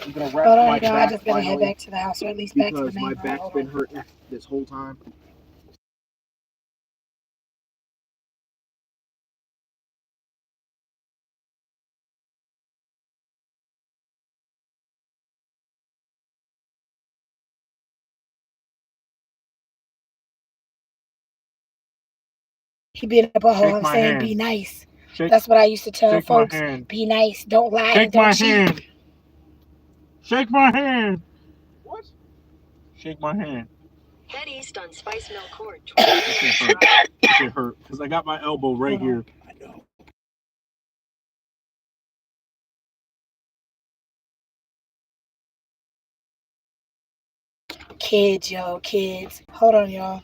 I'm gonna Hold rest on, my y'all. I back just gotta head finally back to the house, or at least back to the because main my road. back's Hold been on. hurting this whole time. He being a butthole. Shake I'm my saying be hand. nice. Shake That's what I used to tell shake my folks. hand. Be nice. Don't lie and Shake don't my cheat. hand. Shake my hand. What? Shake my hand. Head east on Spice Mill Court. That shit hurt. That shit hurt. Because I got my elbow right Hold on. here. I know. Kids, yo, kids. Hold on, y'all.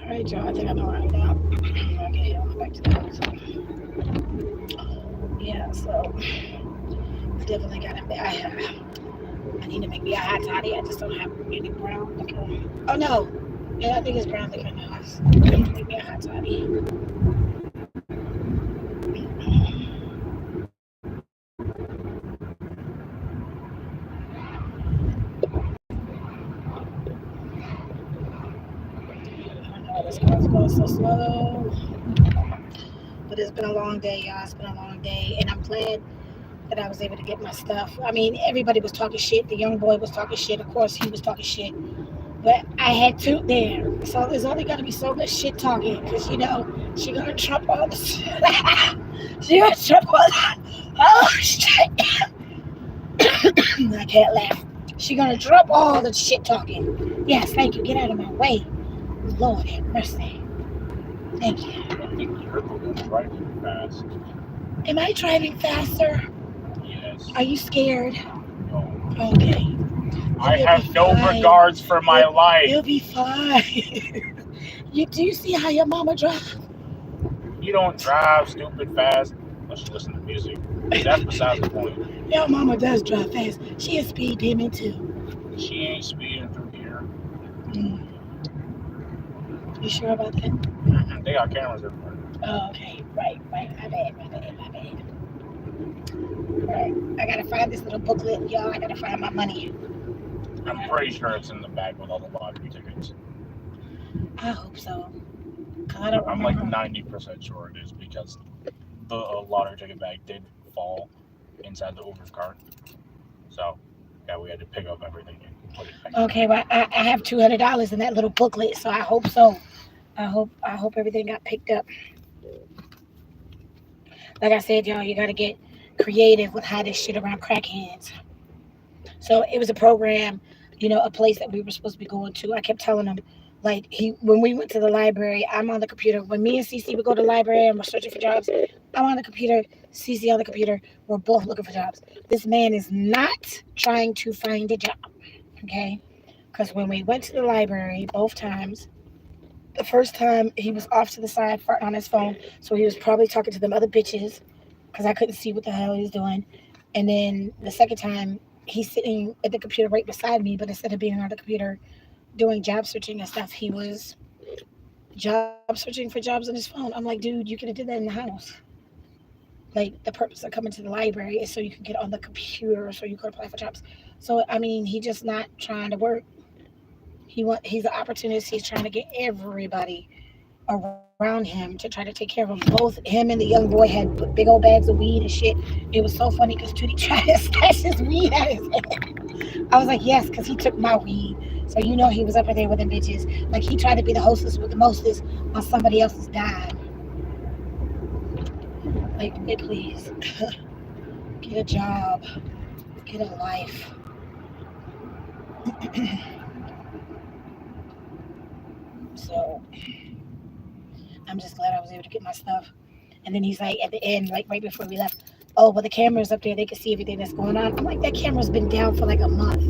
right, y'all. I think I know where I'm now. Okay, I'm back to the house. Yeah, so I definitely got to. I need to make me a hot toddy. I just don't have any brown liquor. Oh no, yeah, I think it's brown liquor in the house. I need to make me a hot toddy. I know this car's going so slow, but it's been a long day, y'all. It's been a long day, and I'm glad that I was able to get my stuff. I mean, everybody was talking shit. The young boy was talking shit. Of course, he was talking shit. But I had two there. So there's only going to be so much shit talking. Because, she going to trump all the shit. She going to trump all the... Oh, shit. I can't laugh. She going to trump all the shit talking. Yes, thank you. Get out of my way. Lord have mercy. Thank you. I think you're driving fast. Am I driving faster? Yes. Are you scared? No. Okay. I You'll have be no fine. regards for my life. You'll be fine. Do you see how your mama drives? You don't drive stupid fast unless you listen to music. That's besides the point. Your mama does drive fast. She is speed demon too. She ain't speeding through here. Mm. You sure about that? Mm-hmm. They got cameras everywhere. Oh, okay. Right. My bad. Right. I gotta find this little booklet, y'all. I gotta find my money. I'm pretty sure it's in the bag with all the lottery tickets. I hope so. Cause I don't I'm remember. like 90% sure it is because the lottery ticket bag did fall inside the Uber's car. So, yeah, we had to pick up everything and put it back. Okay, well, I have $200 in that little booklet, so I hope so. I hope everything got picked up. Like I said, y'all, you gotta get creative with how this shit around crackheads. So it was a program, a place that we were supposed to be going to. I kept telling him, like when we went to the library, I'm on the computer. When me and Cece would go to the library and we're searching for jobs, I'm on the computer, Cece on the computer. We're both looking for jobs. This man is not trying to find a job, okay? Because when we went to the library both times, the first time he was off to the side farting on his phone, so he was probably talking to them other bitches because I couldn't see what the hell he was doing. And then the second time, he's sitting at the computer right beside me, but instead of being on the computer doing job searching and stuff, he was job searching for jobs on his phone. I'm like, dude, you could have did that in the house. Like the purpose of coming to the library is so you can get on the computer, so you could apply for jobs. So I mean, he just not trying to work. He's an opportunist. He's trying to get everybody around him to try to take care of him. Both him and the young boy had big old bags of weed and shit. It was so funny because Tootie tried to stash his weed out his head. I was like, yes, because he took my weed. So he was up there with them bitches. Like he tried to be the hostess with the mostest on somebody else's dime. Like, please, get a job, get a life. So I'm just glad I was able to get my stuff. And then he's like, at the end, like right before we left, oh, well, the camera's up there. They can see everything that's going on. I'm like, that camera's been down for like a month.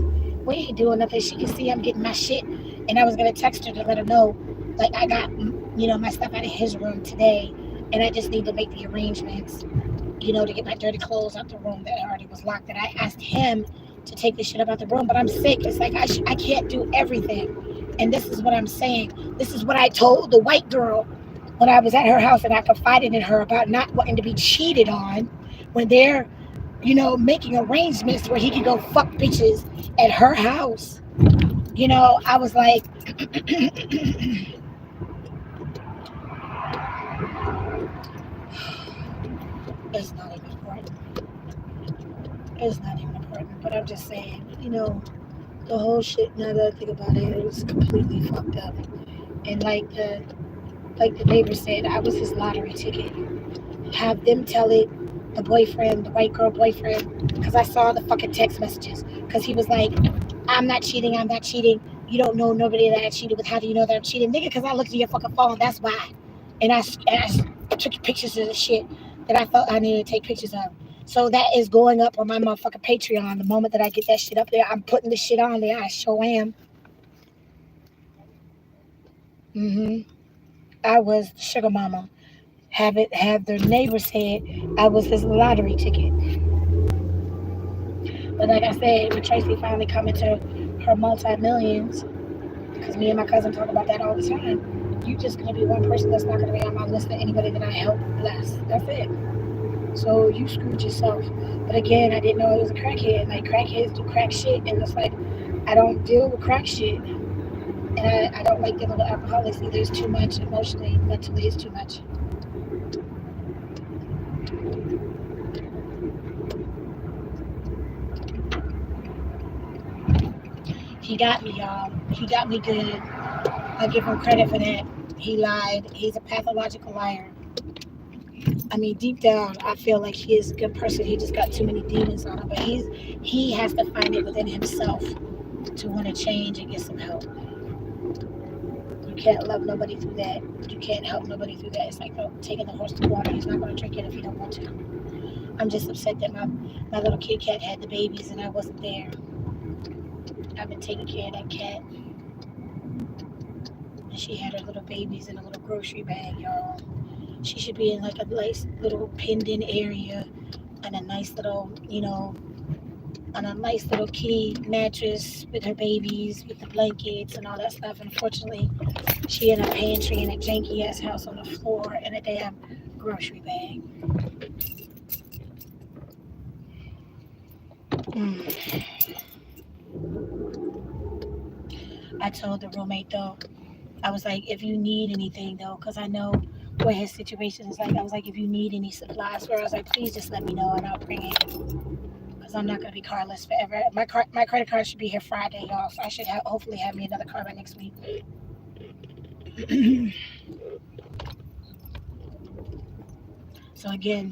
We ain't doing nothing. She can see I'm getting my shit. And I was going to text her to let her know, like, I got, my stuff out of his room today. And I just need to make the arrangements, to get my dirty clothes out the room that already was locked. And I asked him to take the shit up out the room, but I'm sick. It's like, I can't do everything. And this is what I'm saying. This is what I told the white girl when I was at her house and I confided in her about not wanting to be cheated on when they're, making arrangements where he can go fuck bitches at her house. I was like, it's not even important. It's not even important. But I'm just saying, the whole shit, now that I think about it, it was completely fucked up. And like the neighbor said, I was his lottery ticket. Have them tell it, the boyfriend, the white girl boyfriend, because I saw the fucking text messages. Because he was like, I'm not cheating. You don't know nobody that I cheated with. How do you know that I'm cheating? Nigga, because I looked at your fucking phone. That's why. And I took pictures of the shit that I felt I needed to take pictures of. So that is going up on my motherfucking Patreon. The moment that I get that shit up there, I'm putting the shit on there. I sure am. I was the sugar mama. Have their neighbor said I was his lottery ticket. But like I said, when Tracy finally come into her multi-millions, because me and my cousin talk about that all the time, you just gonna be one person that's not gonna be on my list of anybody that I help bless. That's it. So you screwed yourself. But again, I didn't know it was a crackhead. Like crackheads do crack shit, and it's like I don't deal with crack shit, and I don't like dealing with alcoholics either. It's too much emotionally, mentally. It's too much. He got me, y'all. He got me good. I give him credit for that. He lied. He's a pathological liar. I mean, deep down, I feel like he is a good person. He just got too many demons on him. But he has to find it within himself to want to change and get some help. You can't love nobody through that. You can't help nobody through that. It's like taking the horse to water. He's not going to drink it if he don't want to. I'm just upset that my little kitty cat had the babies and I wasn't there. I've been taking care of that cat. And she had her little babies in a little grocery bag, y'all. She should be in like a nice little pinned in area and a nice little, on a nice little kitty mattress with her babies, with the blankets and all that stuff. Unfortunately, she in a pantry in a janky ass house on the floor in a damn grocery bag. Mm. I told the roommate though, I was like, if you need anything though, because I know what his situation is like. I was like, if you need any supplies for, I was like, please just let me know and I'll bring it. Because I'm not gonna be carless forever. My credit card should be here Friday, y'all. So I should hopefully have me another car by next week. So again,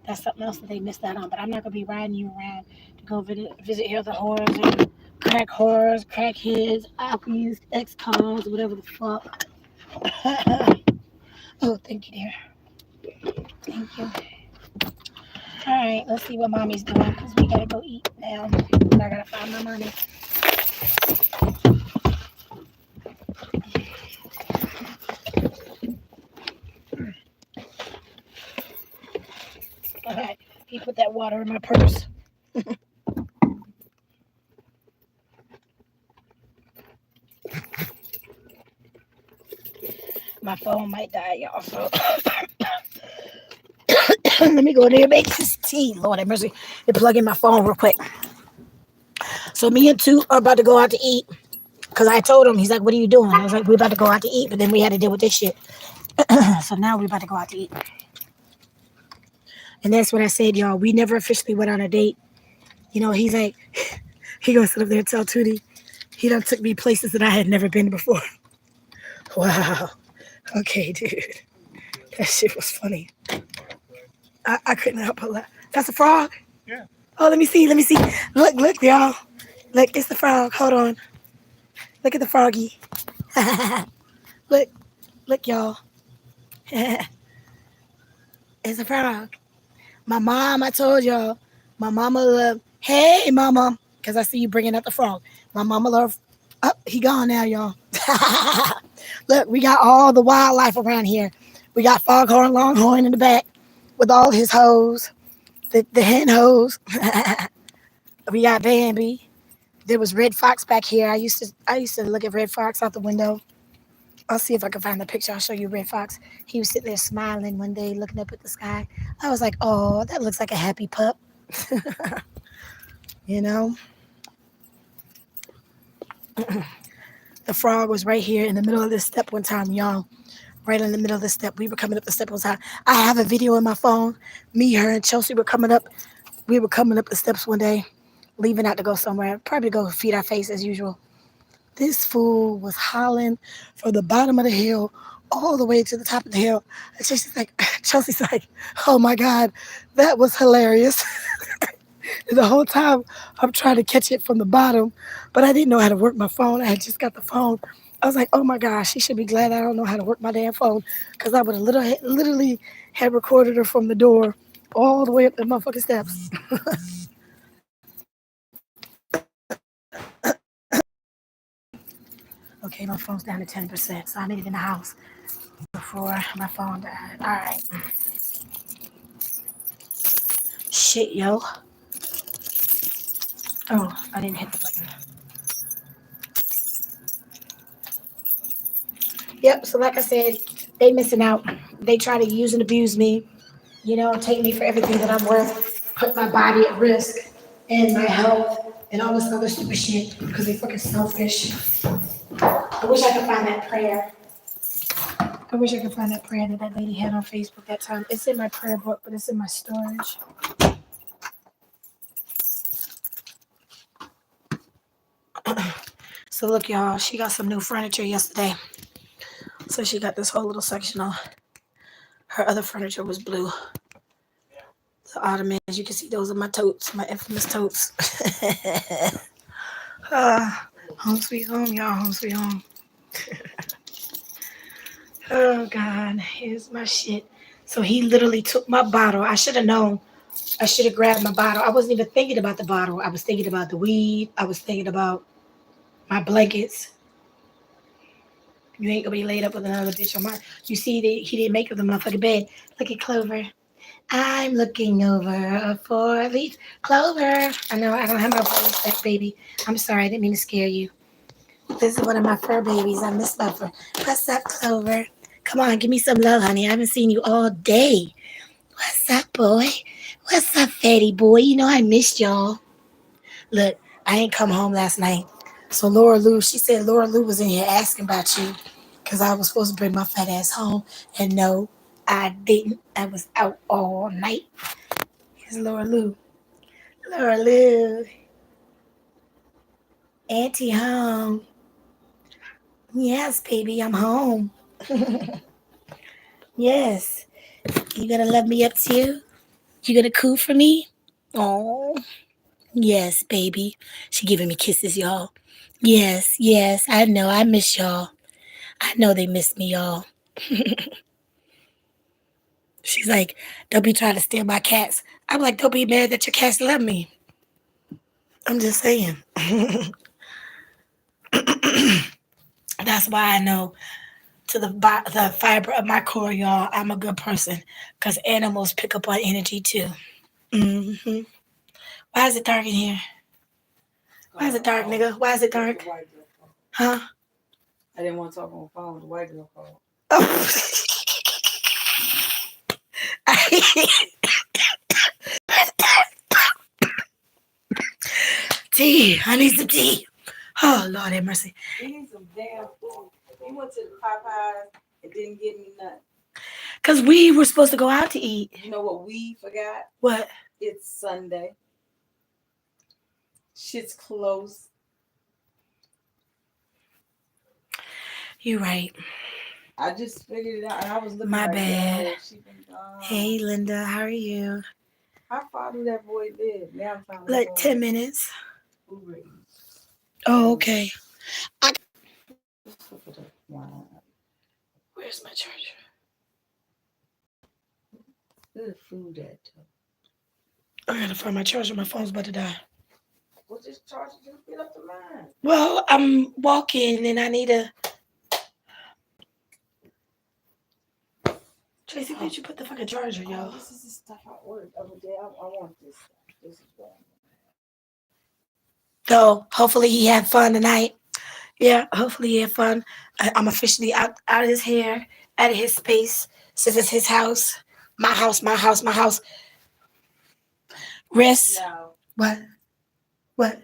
that's something else that they missed out on. But I'm not gonna be riding you around to go visit here the whores, crackheads, alkies, ex-cons, whatever the fuck. Oh, thank you, dear. Thank you. All right, let's see what mommy's doing because we gotta go eat now. I gotta find my money. All right, he put that water in my purse. My phone might die, y'all. So let me go in there and make this tea. Lord have mercy. And plug in my phone real quick. So me and Two are about to go out to eat. Because I told him, he's like, what are you doing? I was like, we're about to go out to eat. But then we had to deal with this shit. So now we're about to go out to eat. And that's what I said, y'all. We never officially went on a date. He's like, he gonna sit up there and tell Tootie he done took me places that I had never been before. Wow. Okay, dude. That shit was funny. I couldn't help but laugh. That's a frog? Yeah. Oh, let me see. Look, y'all. Look, it's the frog. Hold on. Look at the froggy. Look, y'all. It's a frog. My mom, I told y'all, my mama love, hey, mama, because I see you bringing up the frog. My mama love, he gone now, y'all. Look, we got all the wildlife around here. We got Foghorn Longhorn in the back with all his hoes, the hen hoes. We got Bambi. There was Red Fox back here. I used to look at Red Fox out the window. I'll see if I can find the picture. I'll show you Red Fox. He was sitting there smiling one day, looking up at the sky. I was like, oh, that looks like a happy pup. you know? The frog was right here in the middle of this step one time, y'all. Right in the middle of the step. We were coming up the step one time. I have a video in my phone. Me, her, and Chelsea were coming up. We were coming up the steps one day, leaving out to go somewhere. Probably go feed our face as usual. This fool was hollering from the bottom of the hill all the way to the top of the hill. And Chelsea's like, oh my God, that was hilarious. And the whole time I'm trying to catch it from the bottom, but I didn't know how to work my phone. I had just got the phone. I was like, oh my gosh, she should be glad I don't know how to work my damn phone, because I would have literally had recorded her from the door all the way up the motherfucking steps. Okay, my phone's down to 10%, so I made it in the house. before my phone died. All right. Shit, yo. Oh, I didn't hit the button. Yep. So like I said, they missing out. They try to use and abuse me. Take me for everything that I'm worth, put my body at risk and my health and all this other stupid shit because they fucking selfish. I wish I could find that prayer. I wish I could find that prayer that that lady had on Facebook that time. It's in my prayer book, but it's in my storage. So look, y'all, she got some new furniture yesterday. So she got this whole little section on. Her other furniture was blue. The ottomans, you can see those are my totes, my infamous totes. Home sweet home, y'all, home sweet home. Oh God, here's my shit. So he literally took my bottle. I should have known. I should have grabbed my bottle. I wasn't even thinking about the bottle. I was thinking about the weed. I was thinking about my blankets. You ain't gonna be laid up with another bitch on my. You see that he didn't make up the motherfucking bed. Look at Clover. I'm looking over a 4-leaf clover. I know I don't have my voice back, baby. I'm sorry. I didn't mean to scare you. This is one of my fur babies. I miss my fur. What's up, Clover? Come on, give me some love, honey. I haven't seen you all day. What's up, boy? What's up, fatty boy? I missed y'all. Look, I ain't come home last night. So she said Laura Lou was in here asking about you because I was supposed to bring my fat ass home. And no, I didn't. I was out all night. Here's Laura Lou. Laura Lou. Auntie home. Yes, baby, I'm home. Yes. You gonna love me up too? You gonna coo for me? Oh, yes, baby. She giving me kisses, y'all. Yes, yes, I know. I miss y'all. I know they miss me, y'all. She's like, don't be trying to steal my cats. I'm like, don't be mad that your cats love me. I'm just saying. That's why I know to the fiber of my core, y'all, I'm a good person. Because animals pick up on energy too. Hmm. Why is it dark in here? Why is it dark, nigga? Why is it dark? Huh? I didn't want to talk on the phone. The white girl called. Oh. Tea. I need some tea. Oh, Lord have mercy. He needs some damn food. He went to the Popeyes and didn't give me nothing. Because we were supposed to go out to eat. You know what we forgot? What? It's Sunday. Shit's close. You're right. I just figured it out. And I was looking My like, bad. yo, she been gone. Hey, Linda. How are you? How far did that boy live? Now I'm trying to Like 10 minutes. Uber Eats. Oh, okay. Wow. Where's my charger? Good food at. I gotta find my charger. My phone's about to die. What's this charger? Just get up to mine. Well, I'm walking and I need a. Tracy, where'd you put the fucking charger, y'all? This is the stuff I ordered the other day. I want this stuff. This is what So hopefully he had fun tonight. Yeah, hopefully he had fun. I'm officially out of his hair, out of his space. Since it's his house. My house, my house, my house. Rest. No. What? What?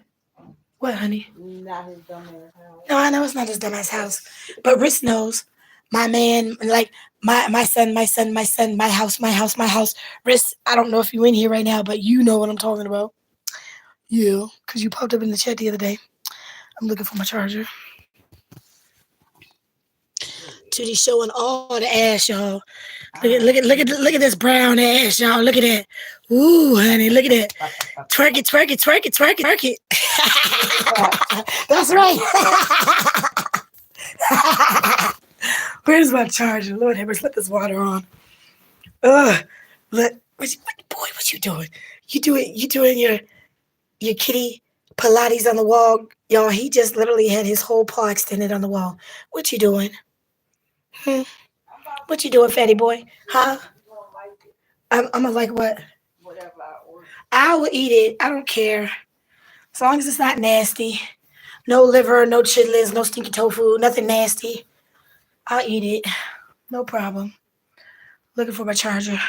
What, honey? Not his dumbass house. No, I know it's not his dumbass house. But Riss knows. My man, like my son, my son, my son, my house, my house, my house. Riss, I don't know if you're in here right now, but you know what I'm talking about. Yeah, because you popped up in the chat the other day. I'm looking for my charger. Tootie showing all the ass, y'all. Look at this brown ass, y'all. Look at that. Ooh, honey, look at that. Twerk it, twerk it, twerk it, twerk it, twerk it. That's right. Where's my charger? Lord have mercy, let this water on. Boy, what you doing? You doing your kitty Pilates on the wall? Y'all, he just literally had his whole paw extended on the wall. What you doing? What you doing, fatty boy? Huh? I'm gonna like what? Whatever I order. I will eat it. I don't care. As long as it's not nasty. No liver, no chitlins, no stinky tofu, nothing nasty. I'll eat it. No problem. Looking for my charger.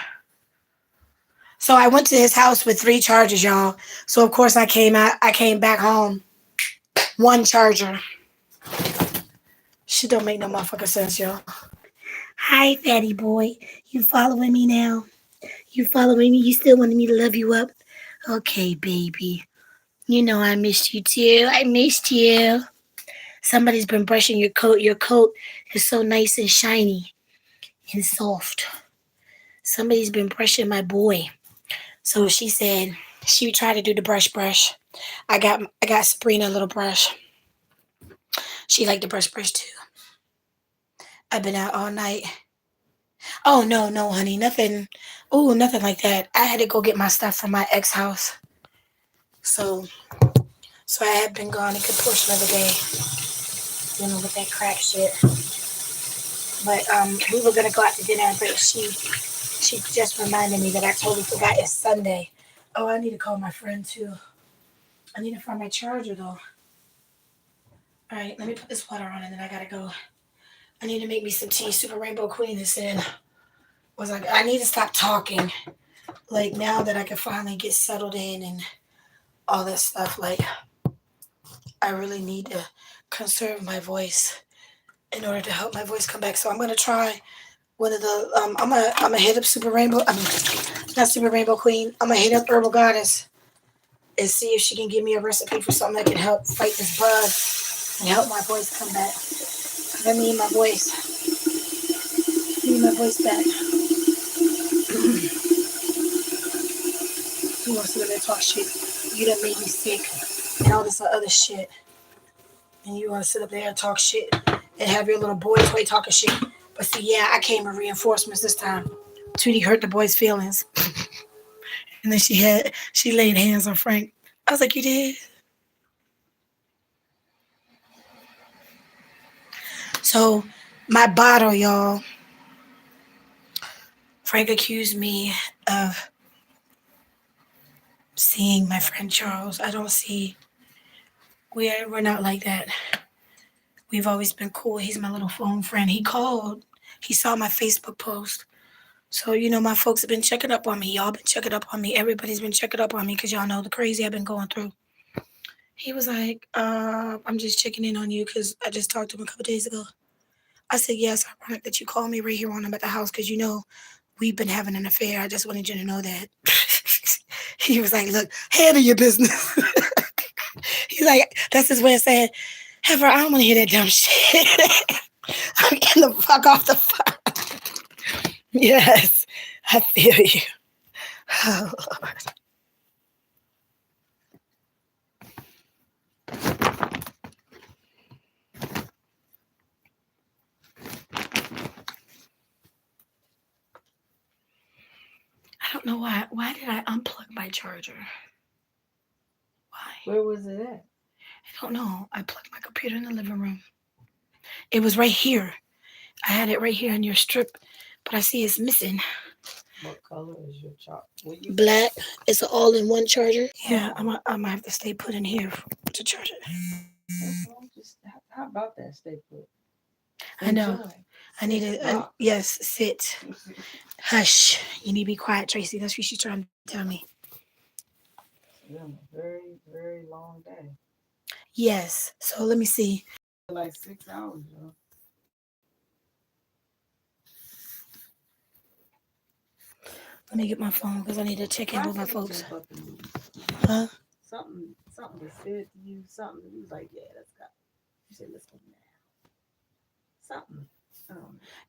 So I went to his house with 3 chargers, y'all. So of course I came back home. 1 charger. Shit don't make no motherfucking sense, y'all. Hi, fatty boy. You following me now? You following me? You still wanted me to love you up? Okay, baby. You know I missed you too. I missed you. Somebody's been brushing your coat. Your coat is so nice and shiny and soft. Somebody's been brushing my boy. So she said she tried to do the brush. I got Sabrina a little brush. She liked the brush too. I've been out all night. Oh no, honey, nothing. Oh, nothing like that. I had to go get my stuff from my ex house. So I had been gone a good portion of the day dealing with that crack shit. But we were gonna go out to dinner, but she just reminded me that I totally forgot it's Sunday. Oh, I need to call my friend too. I need to find my charger though. All right, let me put this water on and then I gotta go. I need to make me some tea. Super Rainbow Queen is in. Was like, I need to stop talking. Like now that I can finally get settled in and all that stuff, like I really need to conserve my voice in order to help my voice come back. So I'm gonna try one of the I'm gonna hit up Super Rainbow. I mean, not Super Rainbow Queen. I'm gonna hit up Herbal Goddess and see if she can give me a recipe for something that can help fight this bug and help my voice come back. Cause I need my voice. I need my voice back. Who wants to sit there and talk shit? You done made me sick and all this other shit. And you want to sit up there and talk shit and have your little boy toy talking shit. But see, yeah, I came with reinforcements this time. Tootie hurt the boy's feelings. And then she laid hands on Frank. I was like, you did? So my bottle, y'all. Frank accused me of seeing my friend Charles. I don't see. We're not like that. We've always been cool. He's my little phone friend. He called. He saw my Facebook post. So, my folks have been checking up on me. Y'all been checking up on me. Everybody's been checking up on me because y'all know the crazy I've been going through. He was like, I'm just checking in on you because I just talked to him a couple days ago. I said, yes, ironic that you called me right here when I'm at the house because we've been having an affair. I just wanted you to know that. He was like, look, handle your business. He's like, that's his way of saying, Heifer, I don't want to hear that dumb shit. I'm getting the fuck off the phone. Yes, I feel you. Oh, Lord. I don't know why. Why did I unplug my charger? Why? Where was it at? I don't know. I plugged my computer in the living room. It was right here. I had it right here on your strip, but I see it's missing. What color is your charger? Black. It's an all-in-one charger. Yeah, I'm gonna have to stay put in here to charge it. How about that? Stay put. I know. Enjoy. I need to. Yes, sit. Hush. You need to be quiet, Tracy. That's what she's trying to tell me. It's been a very, very long day. Yes. So let me see. Like 6 hours, yo. Let me get my phone because I need to check in with my folks. Huh? Something was said to you. Something you was like, yeah, let's go. You said, let's go now. Something.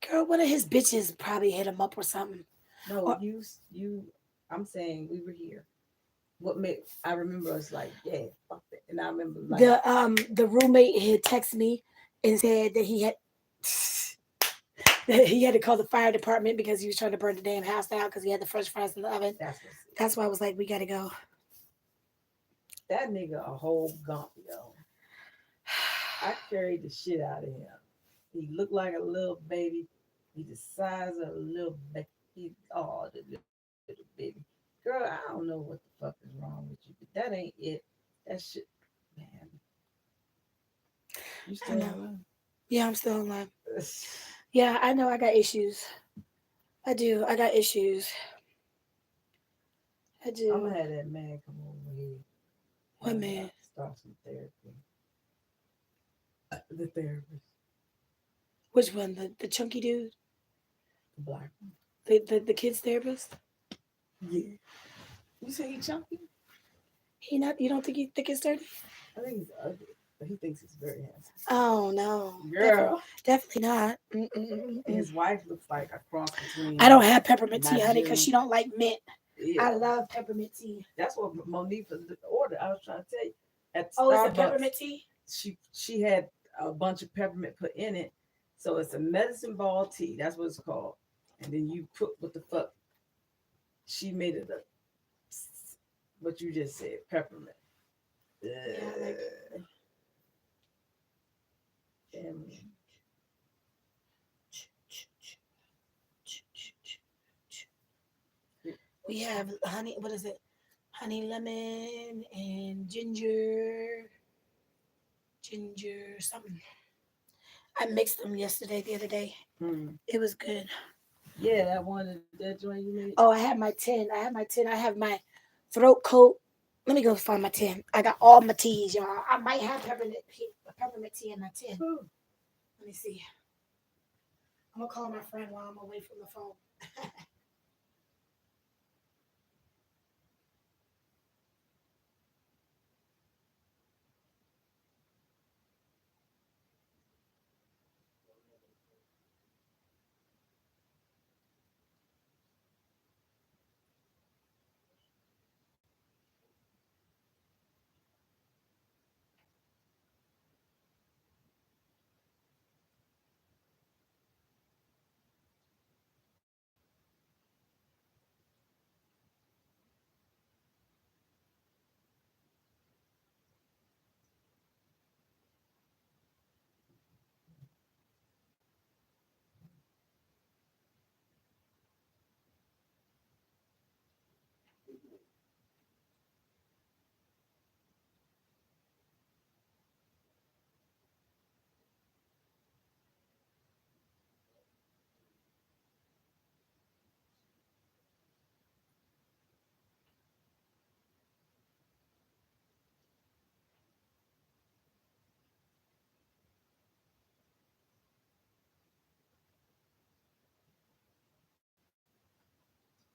Girl, one of his bitches probably hit him up or something. No, or, you. I'm saying we were here. What made I remember us like, yeah, fuck it. And I remember like the roommate had texted me and said that he had to call the fire department because he was trying to burn the damn house down because he had the French fries in the oven. That's why I was like, we gotta go. That nigga a whole gump, yo. I carried the shit out of him. He looked like a little baby. He the size of a little baby. The little baby. Girl, I don't know what the fuck is wrong with you, but that ain't it. That shit, man. You I still know. alive? Yeah, I'm still alive. Yeah, I know I got issues. I do. I got issues. I I'm do. gonna have that man come over here What and man? start some therapy. The therapist, Which one? The chunky dude? the black one. The kids therapist? Yeah. You say he chunky? He not? You don't think he's dirty? I think he's ugly, but he thinks he's very handsome. Oh no, Girl. definitely not. And his wife looks like a cross between I don't have peppermint tea, honey, because Nigerian. she don't like mint. Yeah. I love peppermint tea. That's what Monique ordered. I was trying to tell you. At Oh, it's a Starbucks, peppermint tea? she had a bunch of peppermint put in it. So it's a medicine ball tea. That's what it's called. And then you put what the fuck. She made it a what you just said, peppermint. Yeah, I like it. We have honey, what is it? Honey lemon and ginger something. I mixed them the other day. It was good. Yeah, that joint you made. Oh, I have my 10. I have my throat coat. Let me go find my 10. I got all my teas, y'all. I might have peppermint tea in my 10. Let me see. I'm going to call my friend while I'm away from the phone.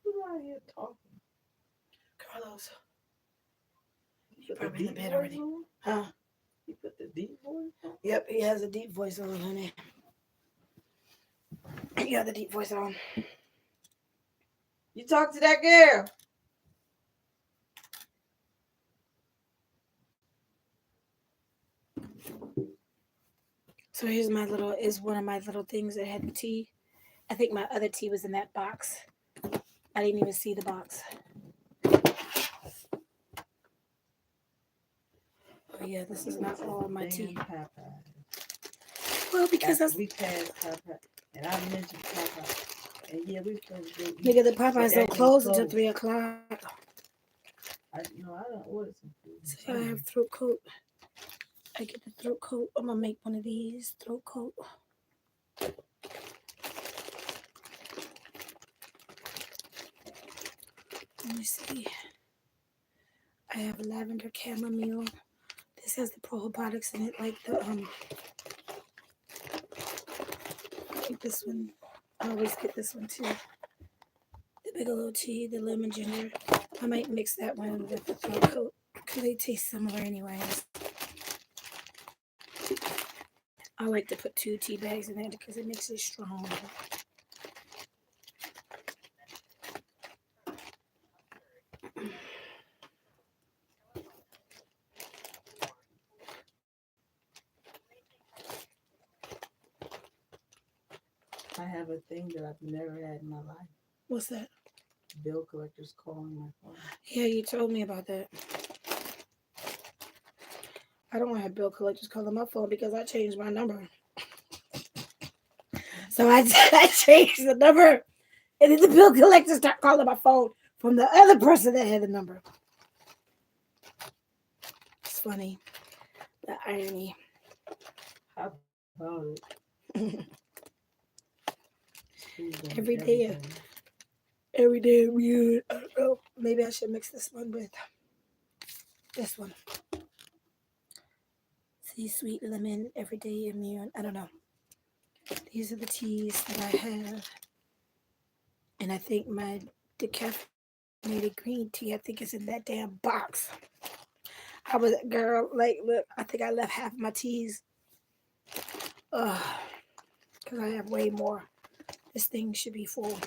Who's out here talking? Carlos. You put the Probably in deep bed voice already. on? Huh? You put the deep voice on? Yep, he has a deep voice on, honey. He got the deep voice on. You talk to that girl. So here's is one of my little things that had the tea. I think my other tea was in that box. I didn't even see the box. Oh yeah, this is not all my tea. Well, because we passed Popeye, and I mentioned Popeye, and yeah, we supposed to go eat. Nigga, the Popeyes don't close until 3 o'clock. I don't order some food. So I have throat coat. I get the throat coat. I'm gonna make one of these throat coat. Let me see. I have lavender chamomile. This has the probiotics in it, like the I think this one. I always get this one too. The bigelow tea, the lemon ginger. I might mix that one with the throat coat because they taste similar anyways. I like to put 2 tea bags in there because it makes it strong. I have a thing that I've never had in my life. What's that? Bill collectors calling my phone. Yeah, you told me about that. I don't have bill collectors calling my phone because I changed my number. So I changed the number, and then the bill collector started calling my phone from the other person that had the number. It's funny, the irony. How about it? She's doing Every day, everything. every day weird. I don't know. Maybe I should mix this one with this one. See, sweet lemon, everyday immune. I don't know. These are the teas that I have, and I think my decaffeinated green tea. I think is in that damn box. I was girl, like, look. I think I left half of my teas. Ugh, because I have way more. This thing should be full.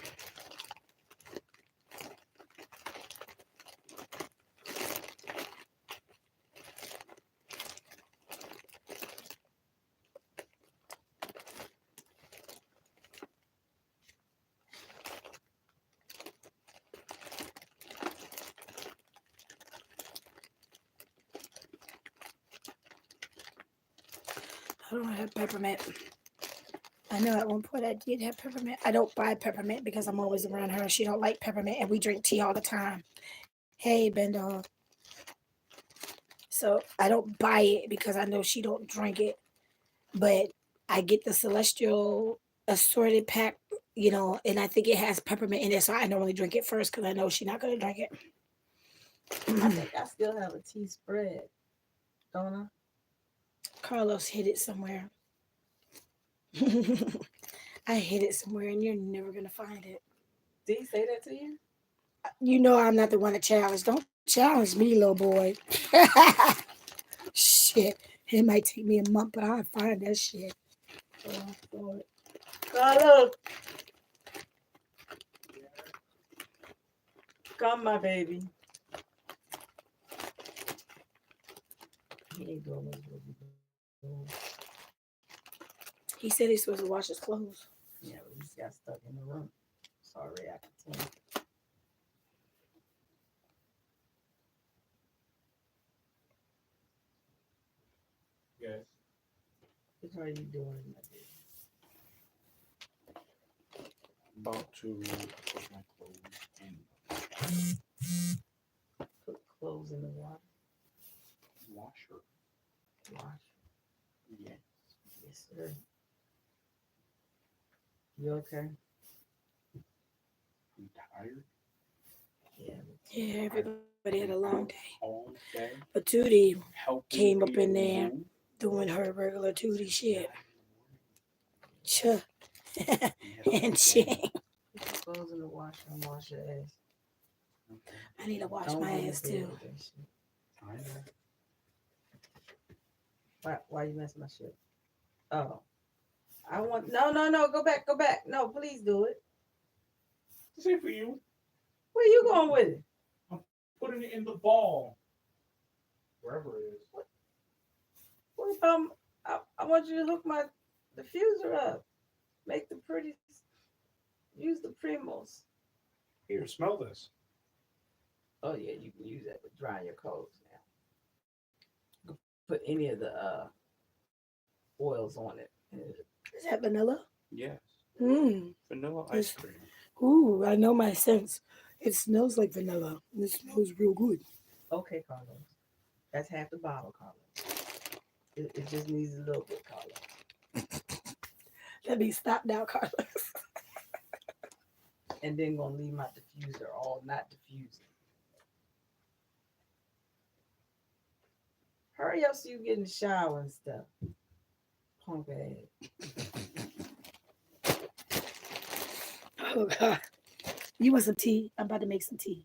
I don't have peppermint. I know at one point I did have peppermint. I don't buy peppermint because I'm always around her. She don't like peppermint, and we drink tea all the time. Hey, Ben Dog. So I don't buy it because I know she don't drink it. But I get the Celestial assorted pack, and I think it has peppermint in it. So I normally drink it first because I know she's not gonna drink it. I think I still have a tea spread, don't I? Carlos hid it somewhere. I hid it somewhere, and you're never gonna find it. Did he say that to you? You know I'm not the one to challenge. Don't challenge me, little boy. Shit. It might take me a month, but I'll find that shit. Oh, Carlos, come, my baby. He ain't doing what he's supposed to be doing. He said he's supposed to wash his clothes. Yeah, but he just got stuck in the room. Sorry, I continue. Yes. What are you doing, my baby? About to put my clothes in Put clothes in the water. washer. Wash. Yes. Yes, sir. You okay? I'm tired Yeah. Yeah, everybody had a long day. all day. But Tootie Helping came up in people there move. doing her regular Tootie shit. Chuh. You have And to shit. Put your clothes in the washer and wash your ass. I need to wash Don't my get in ass bed too. with that shit. I know. Why you messing my shit? Oh. I want no, go back. No, please do it. This ain't for you. Where you going with it? Putting it in the ball. Wherever it is. What if I want you to hook my diffuser up. Make the pretty use the Primos. Here, smell this. Oh yeah, you can use that with drying your clothes now. You can put any of the oils on it. Is that vanilla? Yes. It's- Vanilla ice cream. Ooh, I know my sense. It smells like vanilla. It smells real good. Okay, Carlos. That's half the bottle, Carlos. It just needs a little bit, Carlos. Let me stop now, Carlos. And then gonna leave my diffuser all not diffusing. Hurry up so you get in the shower and stuff. Punk ass. Oh, God. You want some tea? I'm about to make some tea.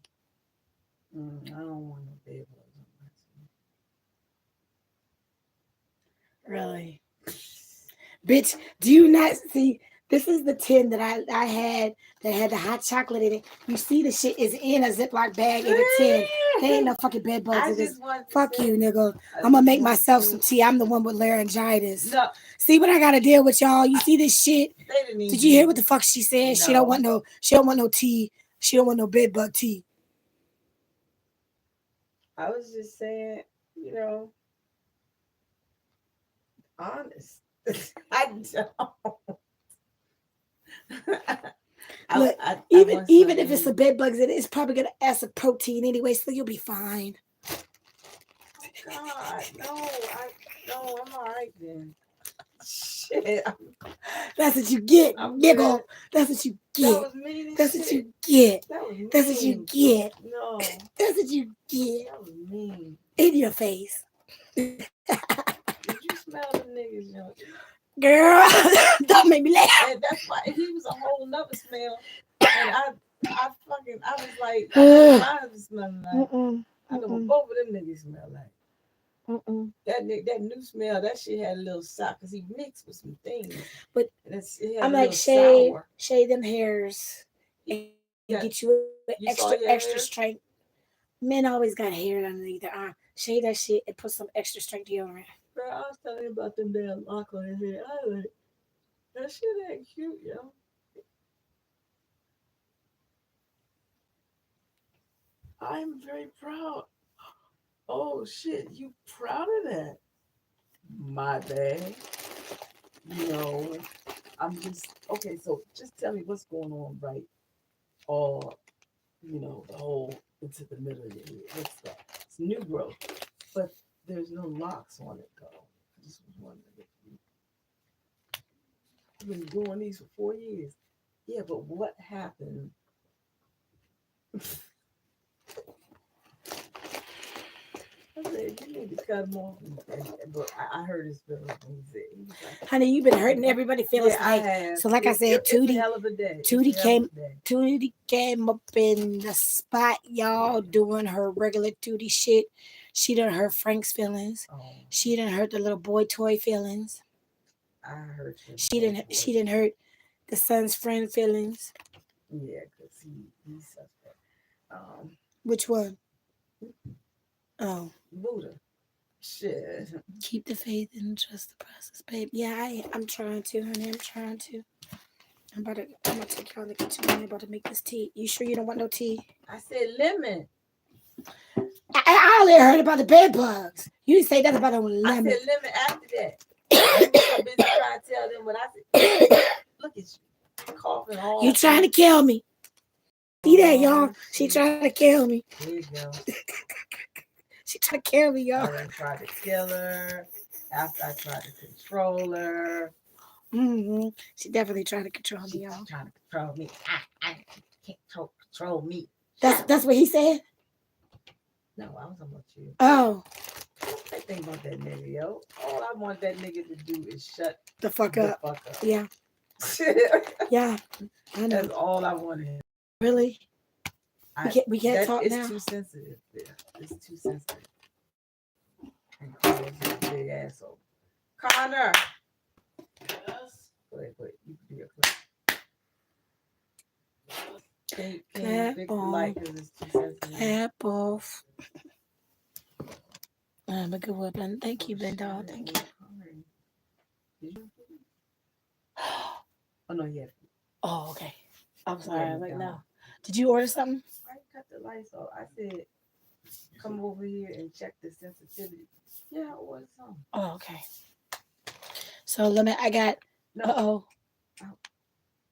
I don't want no bed bugs on my Really? Bitch, do you not see? This is the tin that I had that had the hot chocolate in it. You see the shit is in a Ziploc bag in a tin. There ain't no fucking bed bugs in this. Fuck you, nigga. I'm gonna make myself some tea. I'm the one with laryngitis. No. See what I gotta deal with, y'all? You see this shit? They didn't even Did you hear what the fuck she said? No. She don't want no tea. She don't want no bed bug tea. I was just saying, honest. I don't. Look, even if it's a bed bugs, it's probably gonna add some protein anyway, so you'll be fine. God, no, I'm all right then. Shit, that's what you get, nigga. That's what you get. That was mean as That's shit. what you get. That was mean. That's what you get. No. That's what you get. That was mean. In your face. Did you smell the niggas, yo? Girl, don't make me laugh. And that's why he was a whole nother smell. And I was like, I was smelling like. I know what both of them niggas smell like. That new smell, that shit had a little sour because he mixed with some things. But I'm like, shade them hairs and get you extra strength. Men always got hair underneath their arm. Shade that shit and put some extra strength deodorant. Bro, I was telling you about them damn lock on his head. I was like, that shit ain't cute, yo. I'm very proud. Oh shit, you proud of that? My bad. No, I'm just okay. So just tell me what's going on, right? Or the whole into the middle of your head. What's that? It's new growth, but there's no locks on it though. I just was wondering if you've been doing these for 4 years. Yeah, but what happened? I said, you need to cut them off. But I heard his feelings when he said, like, honey, you've been hurting everybody's feelings. Yeah, I have. So like I said, Tootie came up in the spot, y'all, doing her regular Tootie shit. She done hurt Frank's feelings. Oh. She done hurt the little boy toy feelings. I heard she didn't hurt the son's friend feelings. Yeah, because he's suspect. Which one? Oh, Buddha. Shit. Keep the faith and trust the process, babe. Yeah, I'm trying to, honey. I'm trying to. I'm gonna take y'all to the kitchen. I'm about to make this tea. You sure you don't want no tea? I said lemon. I only heard about the bed bugs. You didn't say that about a lemon. I said lemon after that. You were so busy trying to tell them what I said. Look at you. Coughing all. You trying to kill me. See that, y'all? She trying to kill me. There you go. She trying to kill me, y'all. I tried to kill her. After I tried to control her. She definitely trying to control me, y'all. Trying to control me. I can't control me. That's what he said? No, I was talking about you. Oh. I think about that nigga, yo. All I want that nigga to do is shut the fuck up. Yeah. Yeah. I know. That's all I want him. Really? We can't talk now. It's too sensitive. Yeah, it's too sensitive. And Carlos is a big asshole. Connor. Yes. Wait. You can do your clip. Can fix the light because it's too sensitive. Clap off. I'm a good one. Thank you, Ben Doll. Thank you. Oh no, yeah. Oh, okay. I'm sorry. I was like, no. Did you order something? I cut the lights off. I said, come over here and check the sensitivity. Yeah, I ordered something. Oh, okay. So I got. No.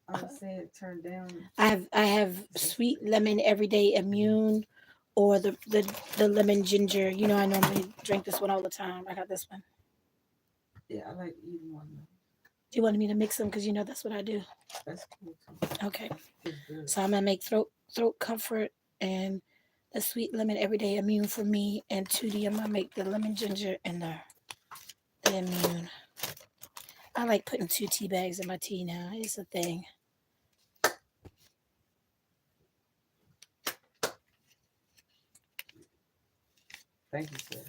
I was saying turn down. I have sweet lemon everyday immune, or the lemon ginger. You know, I normally drink this one all the time. I got this one. Yeah, I like either one. Do you want me to mix them? Because you know that's what I do. That's cool too. Okay. So I'm gonna make throat comfort and the sweet lemon everyday immune for me, and Tootie, I'm gonna make the lemon ginger and the immune. I like putting 2 tea bags in my tea now. It's a thing. Thank you, sir.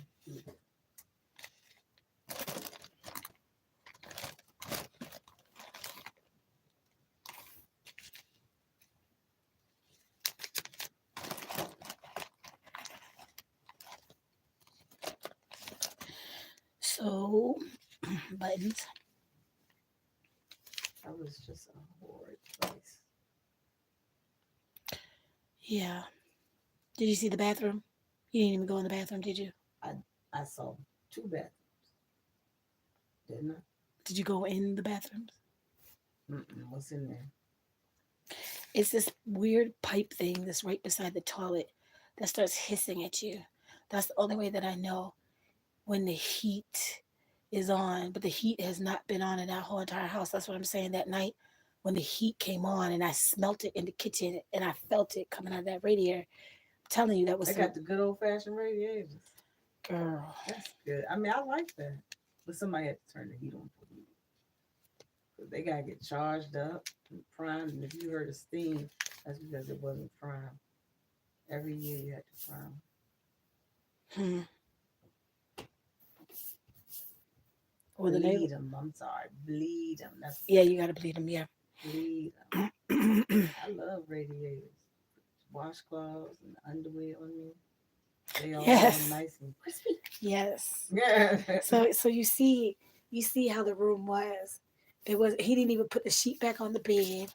So, buttons. That was just a horrid place. Yeah. Did you see the bathroom? You didn't even go in the bathroom, did you? I saw 2 bathrooms. Didn't I? Did you go in the bathrooms? What's in there? It's this weird pipe thing that's right beside the toilet that starts hissing at you. That's the only way that I know when the heat is on, but the heat has not been on in that whole entire house. That's what I'm saying. That night when the heat came on and I smelt it in the kitchen and I felt it coming out of that radiator, I'm telling you, that was They some got the good old fashioned radiators. girl. That's good. I mean, I like that. But somebody had to turn the heat on for me. Because they got to get charged up and primed. And if you heard a steam, that's because it wasn't primed. Every year you had to prime. Hmm. Or the neighbor. Bleed them. I'm sorry. Bleed them. That's Yeah, you gotta bleed them. Yeah. bleed them. I love radiators. Washcloths and underwear on me. They all Yes. nice and crispy. Yes. Yeah. So you see how the room was. It was he didn't even put the sheet back on the bed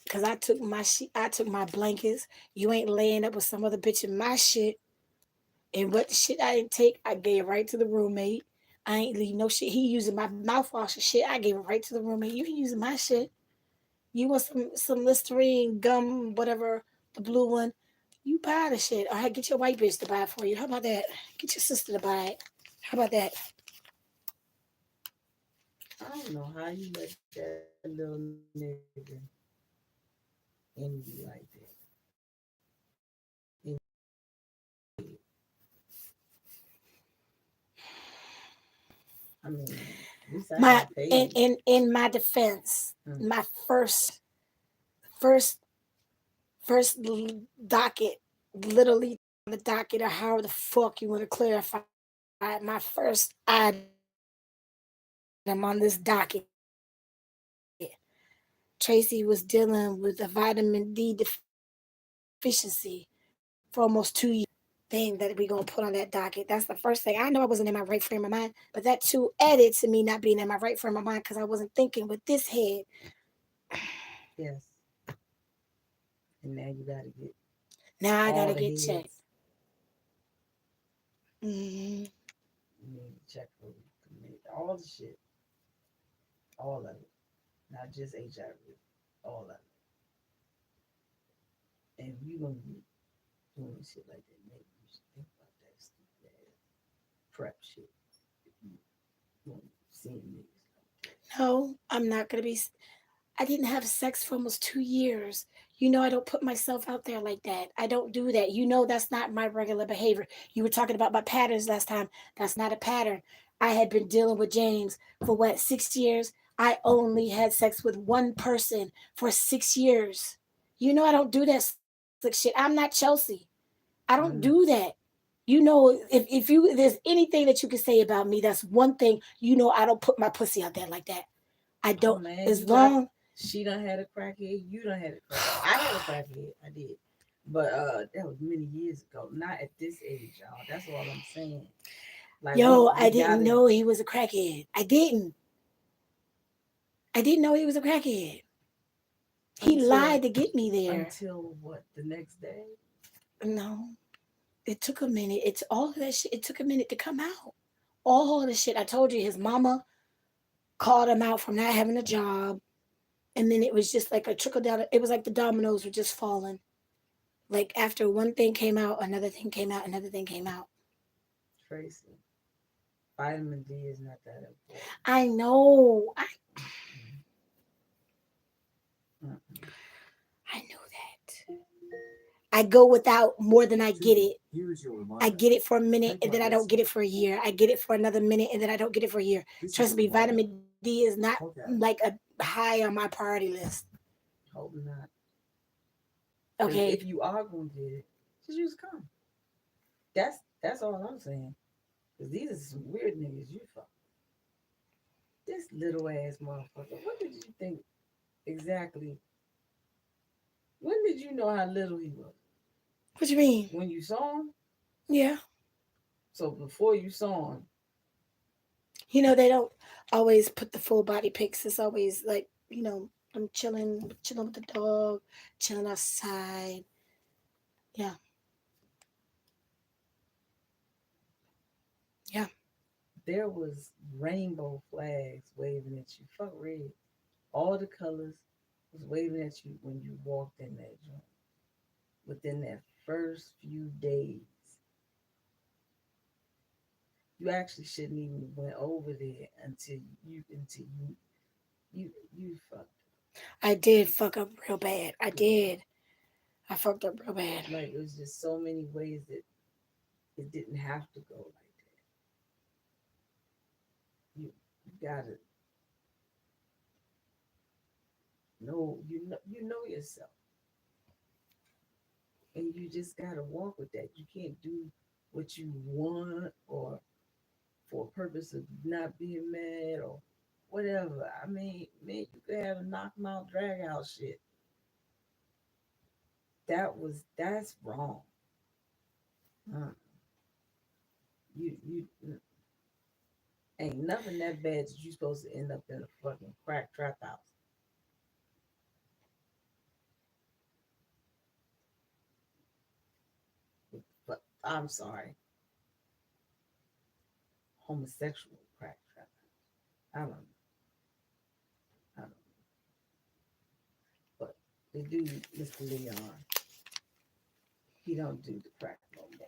because I took my blankets. You ain't laying up with some other bitch in my shit. And what the shit I didn't take, I gave right to the roommate. I ain't leave no shit. He using my mouthwash and shit. I gave it right to the roommate. You ain't using my shit. You want some Listerine gum, whatever, the blue one. You buy the shit. All right, get your white bitch to buy it for you. How about that? Get your sister to buy it. How about that? I don't know how you let that little nigga in you like that. In I mean, at least I My got paid. in my defense, Mm. my first docket, literally on the docket or however the fuck you want to clarify it, my first item on this docket. Tracy was dealing with a vitamin D deficiency for almost 2 years. Thing that we gonna put on that docket. That's the first thing. I know I wasn't in my right frame of mind, but that too added to me not being in my right frame of mind because I wasn't thinking with this head. Yes. And now you gotta get Now I all gotta the get checked. heads. Hmm. You need to check for all the shit. All of it. Not just HIV. All of it. And if you gonna be doing shit like that, maybe you should think about that stupid ass prep shit. If you want seeing niggas like that. No, I'm not gonna be. I didn't have sex for almost 2 years. You know, I don't put myself out there like that. I don't do that. You know, that's not my regular behavior. You were talking about my patterns last time. That's not a pattern. I had been dealing with James for what, 6 years? I only had sex with one person for 6 years. You know, I don't do that slick shit. I'm not Chelsea. I don't do Mm. that. You know, if there's anything that you can say about me, that's one thing. You know, I don't put my pussy out there like that. I Oh don't. man, As you got long she done had a crackhead, you done had a crackhead. I had a crackhead, I did. But that was many years ago. Not at this age, y'all. That's all I'm saying. Like Yo, we I didn't gotta know he was a crackhead. I didn't. I didn't know he was a crackhead. He until lied to get me there. what, the next day? No, it took a minute. It's all of that shit. It took a minute to come out. All of the shit. I told you his mama called him out from not having a job. And then it was just like a trickle down. It was like the dominoes were just falling. Like after one thing came out, another thing came out, another thing came out. Tracy, vitamin D is not that important. I know. Mm-mm. I know that. I go without more than I get it. I get it for a minute and then I don't get it for a year. I get it for another minute and then I don't get it for a year. Trust me, vitamin D is not like a high on my priority list. Hope not. Because Okay. if you are gonna get it, just use a condom. That's all I'm saying. Because these are some weird niggas you fuck. This little ass motherfucker. What did you think exactly? When did you know how little he was? What you mean? When you saw him? Yeah. So before you saw him, You know, they don't always put the full body pics. It's always like, I'm chilling with the dog, chilling outside. Yeah. Yeah. there was rainbow flags waving at you. Fuck red. All the colors. was waving at you when you walked in that joint. Within that first few days, you actually shouldn't even went over there until you fucked. I did fuck up real bad. I did. I fucked up real bad. Like it was just so many ways that it didn't have to go like that. You gotta know yourself, and you just gotta walk with that. You can't do what you want or for a purpose of not being mad or whatever. I mean, man, you could have a knock 'em out, drag out shit. That's wrong. Uh, you ain't nothing that bad that you supposed to end up in a fucking crack trap house. But I'm sorry, homosexual crack trap house. I don't know. I don't know. But the dude, Mr. Leon, he don't do the crack no more.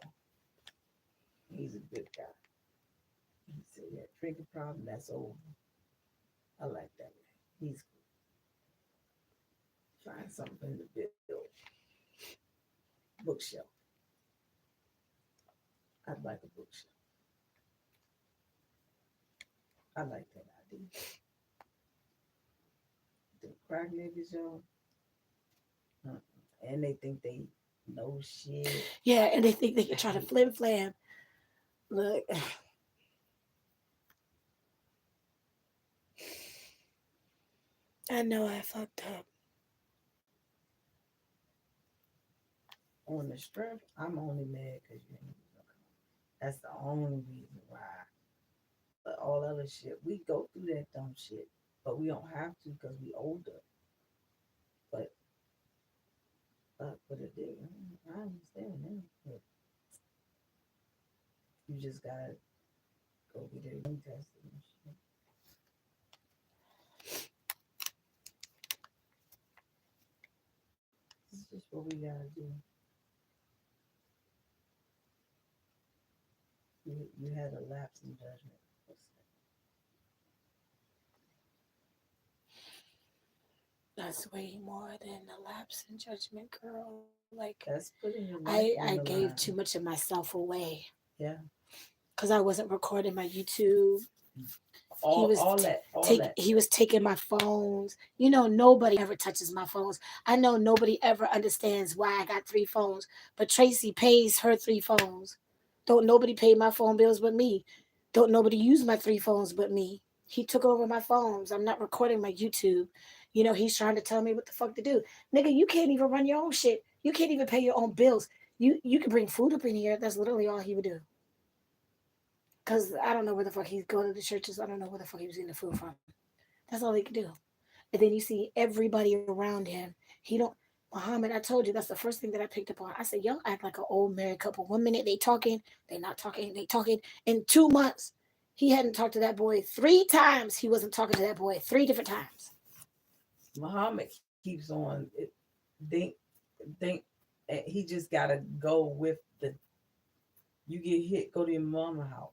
He's a good guy. He said, yeah, drinking problem, that's over. I like that man. He's find something in the bill. Bookshelf. I'd like a bookshelf. I like that idea. The crack niggas, yo. And they think they know shit. Yeah, and they think they can try to flim flam. Look. I know I fucked up. On the strength, I'm only mad because you ain't gonna come. That's the only reason why. But all other shit, we go through that dumb shit, but we don't have to because we older. But but it did. I understand now. But you just gotta go get your young tested and shit. This is just what we gotta do. You had a lapse in judgment. That's way more than a lapse in judgment, girl. Like That's putting your life I on the gave line. too much of myself away. Yeah. Because I wasn't recording my YouTube. All that. He was taking my phones. You know, nobody ever touches my phones. I know nobody ever understands why I got 3 phones, but Tracy pays her 3 phones. Don't nobody pay my phone bills but me. Don't nobody use my 3 phones but me. He took over my phones. I'm not recording my YouTube. You know, he's trying to tell me what the fuck to do. Nigga, you can't even run your own shit. You can't even pay your own bills. You can bring food up in here. That's literally all he would do. Because I don't know where the fuck he's going to the churches. I don't know where the fuck he was getting the food from. That's all he could do. And then you see everybody around him. He don't. Muhammad, I told you that's the first thing that I picked up on. I said, y'all act like an old married couple. 1 minute they talking, they not talking, they talking. In 2 months, he hadn't talked to that boy 3 times. He wasn't talking to that boy 3 different times. Muhammad keeps on it. Think he just gotta go with the. You get hit, go to your mama house.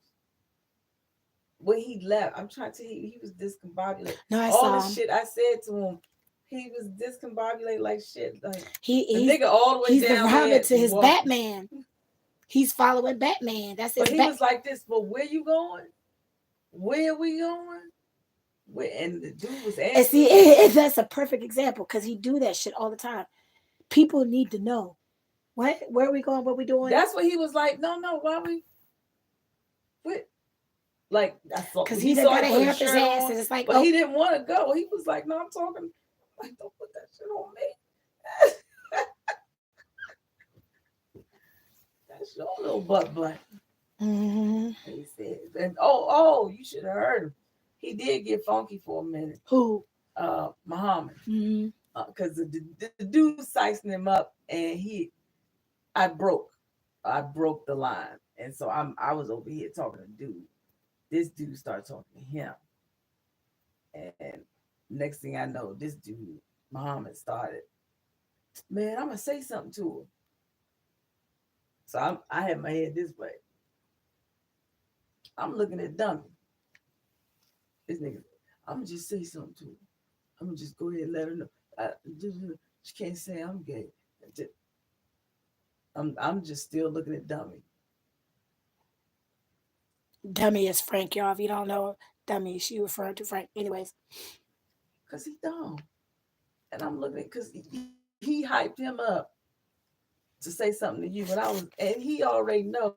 When he left, I'm trying to tell you, he was discombobulated. No, I All saw the him. shit I said to him, he was discombobulated like shit. Like The nigga all the way he's the down Muhammad there to his walking. Batman. He's following Batman. That's his. But he was like this. But where you going? Where we going? Where? And the dude was And answering. see, that's a perfect example because he do that shit all the time. People need to know what, where are we going, what we doing. That's what he was like. No, why we? What? Like I saw Because he he saw got to him put hair a up his shirt ass, on, and it's like, but oh, he didn't want to go. He was like, "No, I'm talking. Like, don't put that shit on me. That's your little butt blank." mm-hmm. He said, and oh, you should have heard him. He did get funky for a minute. Who? Muhammad. Mm-hmm. Because the dude sizing him up, and I broke the line, and so I was over here talking to dude. This dude started talking to him, and next thing I know, this dude Muhammad started, man, I'm gonna say something to her. So I had my head this way. I'm looking at Dummy. This nigga, I'm gonna just say something to her. I'm gonna just go ahead and let her know. She can't say I'm gay. I'm just still looking at Dummy. Dummy is Frank, y'all. If you don't know, Dummy, she referred to Frank. Anyways, Cause he dumb. And I'm looking at, cause he hyped him up to say something to you. And he already know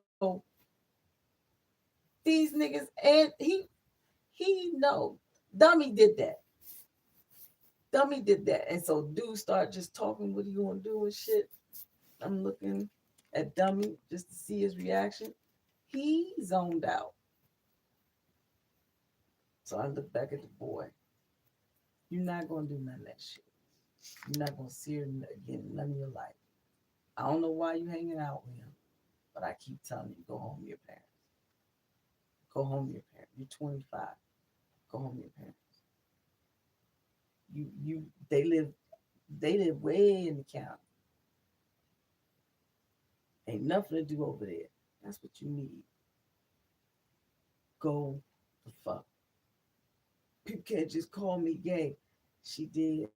these niggas, and he know. Dummy did that. Dummy did that. And so dude start just talking what he gonna do and shit. I'm looking at Dummy just to see his reaction. He zoned out. So I look back at the boy. You're not gonna do none of that shit. You're not gonna see her again none of your life. I don't know why you hanging out with him, but I keep telling you, go home to your parents. Go home to your parents. You're 25. Go home to your parents. You they live way in the county. Ain't nothing to do over there. That's what you need. Go the fuck. People can't just call me gay. She did.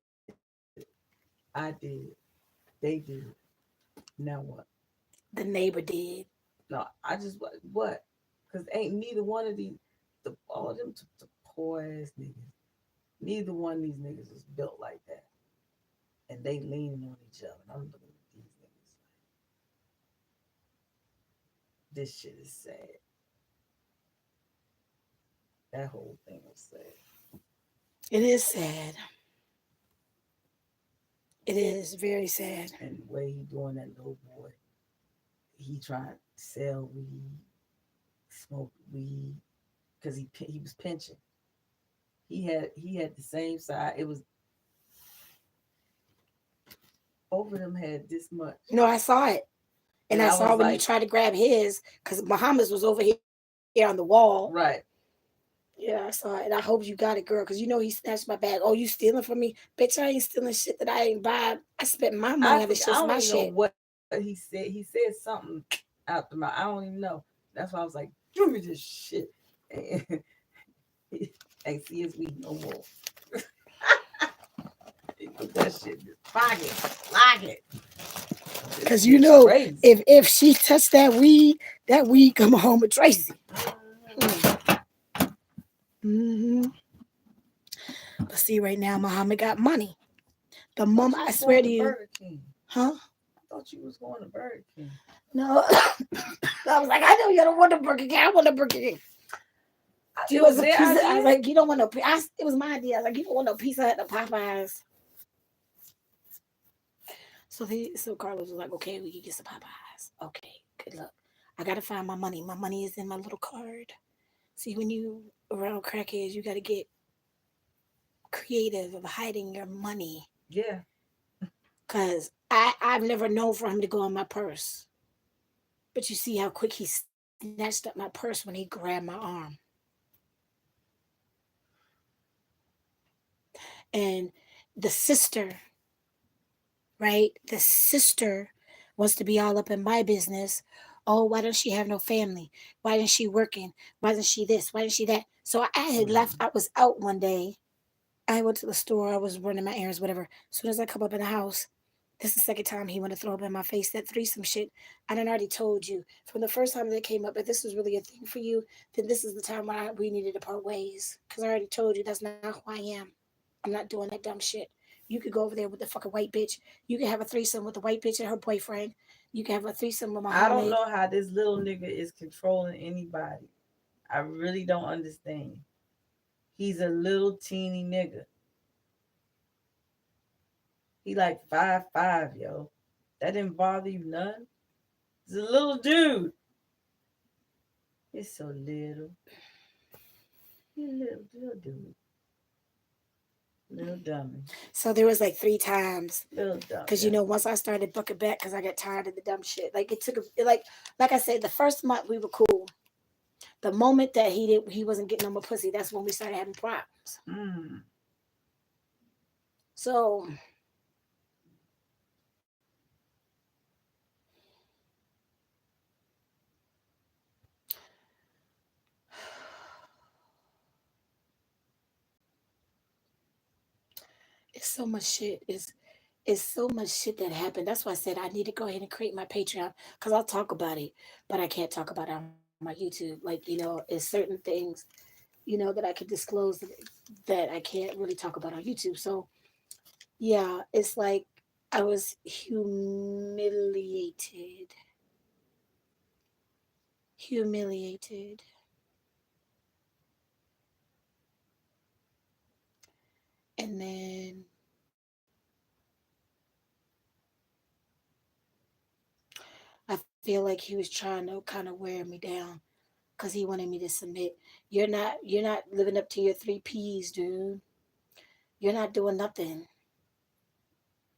I did. They did. Now what? the neighbor did. No, I just what? Because ain't neither one of these, all of them the poor ass niggas. Neither one of these niggas is built like that, and they leaning on each other. And I'm looking at these niggas like, this shit is sad. That whole thing was sad. It is sad. It is very sad. And the way he doing that little boy, he trying to sell weed, smoke weed, because he was pinching. He had the same side. It was both of them had this much. No, I saw it. And I saw when you tried to grab his, because Muhammad's was over here on the wall. Right. Yeah, I saw it. And I hope you got it, girl, because you know he snatched my bag. Oh, you stealing from me? Bitch, I ain't stealing shit that I ain't buy. I spent my money on this shit. I don't my even shit. know what he said. He said something out the mouth. I don't even know. That's why I was like, give me this shit. And ain't see his weed no more. He put that shit in his pocket. Lock it. Because you know, crazy. if she touched that weed come home with Tracy. Mm-hmm. But see, right now, Muhammad got money. The moment I swear to you, Burger King. Huh? I thought you was going to Burger King. No, I was like, I know you don't want the Burger King. I want the Burger King. It was a pizza. I was like, you don't want no. It was my idea. I was like, you don't want no Pizza Hut, the Popeyes. So Carlos was like, okay, we can get some Popeyes. Okay, good luck. I gotta find my money. My money is in my little card. See, when you around crackheads, you gotta get creative of hiding your money. Yeah. Cause I've never known for him to go in my purse. But you see how quick he snatched up my purse when he grabbed my arm. And the sister, right? The sister wants to be all up in my business. Oh, why don't she have no family? Why isn't she working? Why isn't she this? Why isn't she that? So I had left. I was out one day. I went to the store. I was running my errands, whatever. As soon as I come up in the house, this is the second time he want to throw up in my face. That threesome shit. I done already told you from the first time that came up. If this was really a thing for you, then this is the time when we needed to part ways. Because I already told you that's not who I am. I'm not doing that dumb shit. You could go over there with the fucking white bitch. You can have a threesome with the white bitch and her boyfriend. You can have a threesome with my homie. I don't know how this little nigga is controlling anybody. I really don't understand. He's a little teeny nigga. He like 5'5", yo. That didn't bother you none? He's a little dude. He's so little. He's a little dude. Little dummy. So there was like 3 times. Little dummy. Because, you know, once I started booking back, because I got tired of the dumb shit. Like, it took, like I said, the first month we were cool. The moment that he wasn't getting no more pussy, that's when we started having problems. Mm. So It's so much shit. It's so much shit that happened. That's why I said I need to go ahead and create my Patreon because I'll talk about it, but I can't talk about it on my YouTube. Like, it's certain things, that I could disclose that I can't really talk about on YouTube. So, yeah, it's like I was humiliated. Humiliated. And then I feel like he was trying to kind of wear me down because he wanted me to submit. You're not living up to your three P's, dude. You're not doing nothing.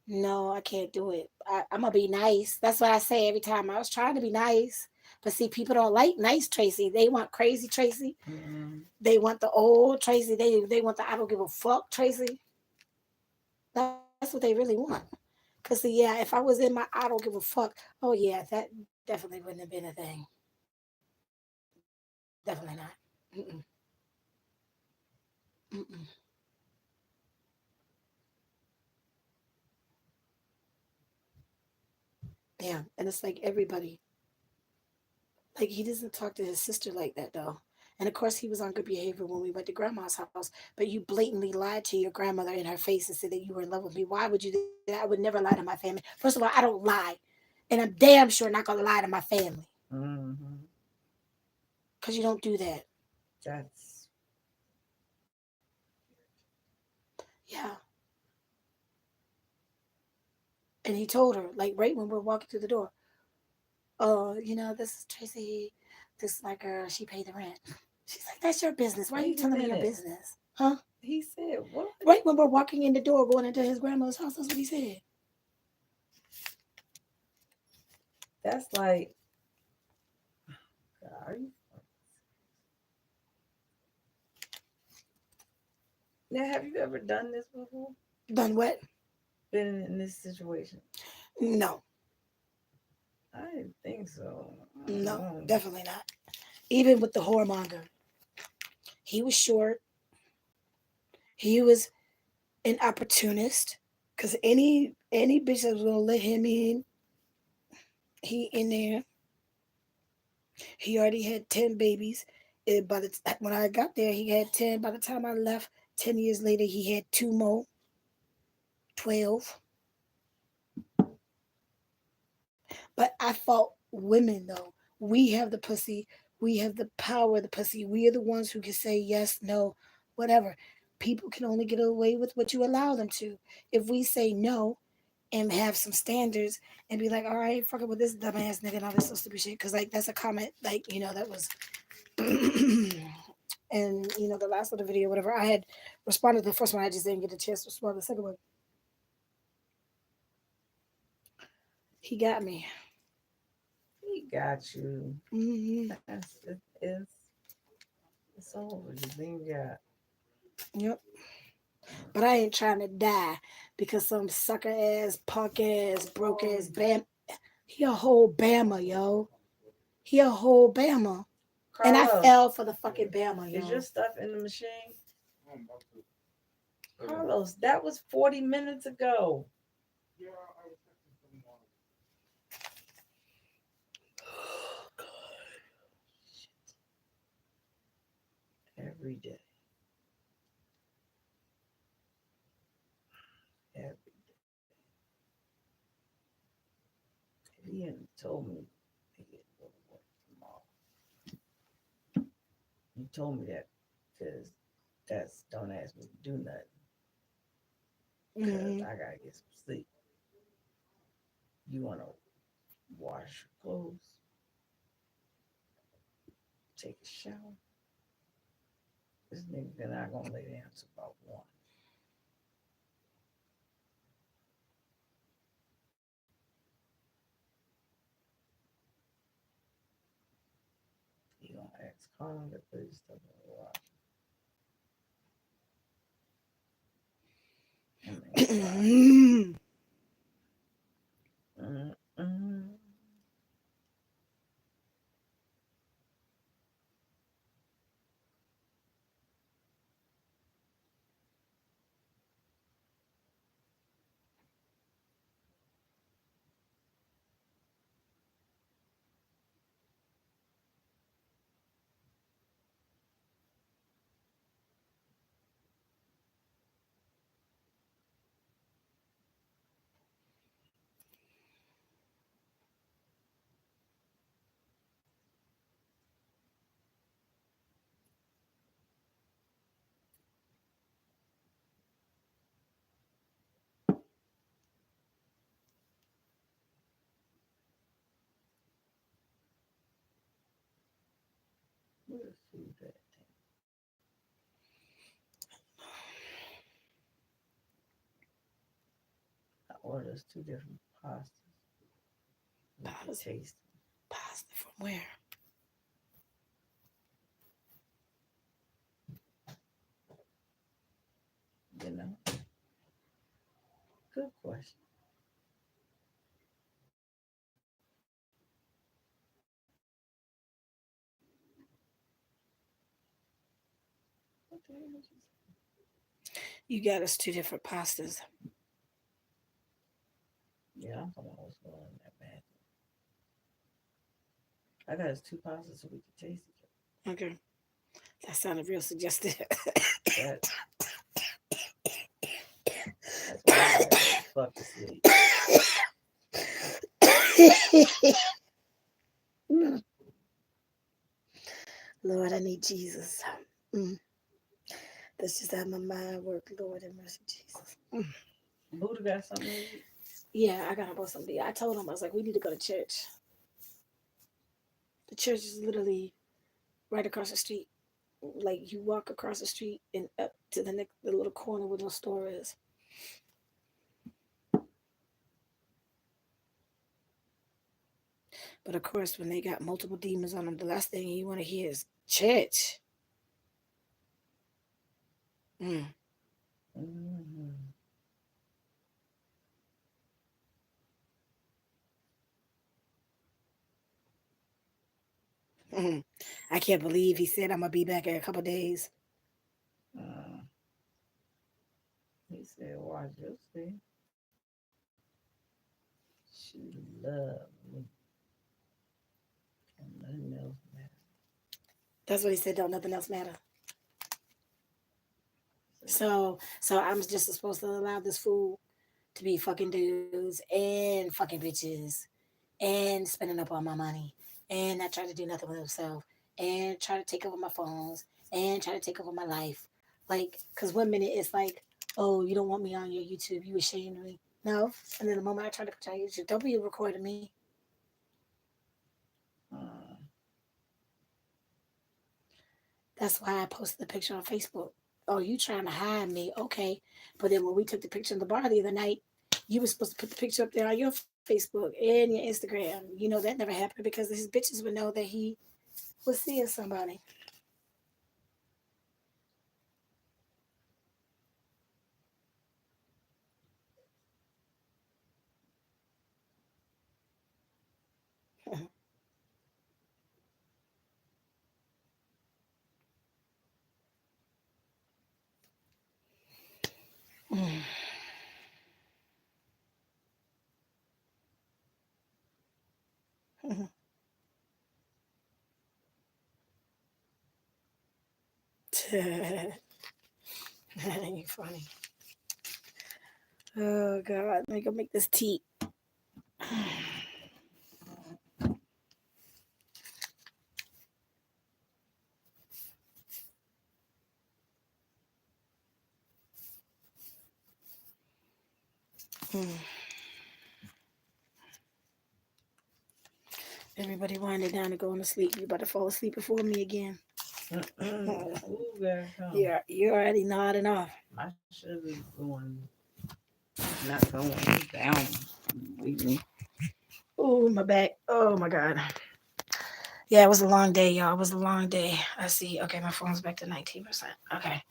No, I can't do it. I'm gonna be nice. That's what I say every time. I was trying to be nice, but see, people don't like nice Tracy. They want crazy Tracy. They want the old Tracy. They want the I don't give a fuck Tracy. That's what they really want. Cause see, yeah, if I was in my I don't give a fuck, oh yeah, that definitely wouldn't have been a thing. Definitely not. Mm-mm, mm-mm. Yeah, and it's like everybody. Like he doesn't talk to his sister like that though. And of course he was on good behavior when we went to grandma's house, but you blatantly lied to your grandmother in her face and said that you were in love with me. Why would you do that? I would never lie to my family. First of all, I don't lie. And I'm damn sure not gonna lie to my family. Cause you don't do that. That's Yeah. And he told her, like right when we're walking through the door, oh, this is Tracy, this is my girl, she paid the rent. She's like, that's your business. Why are you wait a telling me your minute. business? Huh? He said what? Right when we're walking in the door going into his grandmother's house, that's what he said. That's like, God, now have you ever done this before? Done what? Been in this situation? No, I didn't think so. I don't no, know. definitely not. Even with the whoremonger, he was short. He was an opportunist. Cause any bitch that was gonna let him in, he in there. He already had 10 babies. When I got there, he had 10. By the time I left, 10 years later, he had two more, 12. But I fought women though. We have the pussy. We have the power of the pussy. We are the ones who can say yes, no, whatever. People can only get away with what you allow them to. If we say no and have some standards and be like, all right, fuck it with this dumbass nigga and all this stupid shit. Cause like that's a comment, like, that was and the last little video, whatever, I had responded to the first one. I just didn't get a chance to respond to the second one. He got me. He got you. Hmm. It's over. You think you got. Yep. But I ain't trying to die because some sucker ass, punk ass, broke ass Bam. He a whole Bama, yo. He a whole Bama. And I Carlos, fell for the fucking Bama, is yo. your stuff in the machine? Carlos, that was 40 minutes ago. Every day. Every He hadn't told me he had to go to work tomorrow. He told me that because don't ask me to do nothing because Hmm. I gotta get some sleep. You wanna wash your clothes, take a shower. This nigga not gonna lay down till about 1. He gonna ask Carmen to put his stuff in the wash. Mm-mm. Where's food at? I ordered us 2 different pastas. We can Pasta. taste Pasta from where? them, you know. Good question. What the hell did you say? You got us 2 different pastas. Yeah, I'm talking about what's going on in that bathroom. I got us 2 pastas so we can taste each other. Okay. That sounded real suggestive. That, that's why I got fuck to sleep. Lord, I need Jesus. Mm. That's just how my mind work. Lord have mercy, Jesus. Mm. Buddha got something to eat. Yeah, I gotta post something. I told him, I was like, we need to go to church. The church is literally right across the street. Like you walk across the street and up to the little corner where the store is. But of course, when they got multiple demons on them, the last thing you want to hear is church. Mm. Mm-hmm. Mm. I can't believe he said I'm gonna be back in a couple days. Uh, he said, "Watch your see. She love me, and nothing else matters." That's what he said. Don't nothing else matter. So I'm just supposed to allow this fool to be fucking dudes and fucking bitches and spending up all my money and not try to do nothing with himself and try to take over my phones and try to take over my life. Like, because 1 minute it's like, oh, you don't want me on your YouTube, you ashamed of me. No. And then the moment I try to put you on YouTube, don't be recording me. Uh, That's why I posted the picture on Facebook. Oh, you trying to hide me. Okay. But then when we took the picture in the bar the other night, you were supposed to put the picture up there on your Facebook and your Instagram. You know that never happened because his bitches would know that he was seeing somebody. That ain't funny. Oh God, let me go make this tea. Everybody winding down and going to sleep. You about to fall asleep before me again. Ooh, gotta come. Yeah, you're already nodding off. My sugar's going, not going down completely. Oh, my back. Oh my God. Yeah, it was a long day, y'all. It was a long day. I see. Okay, my phone's back to 19%. Okay.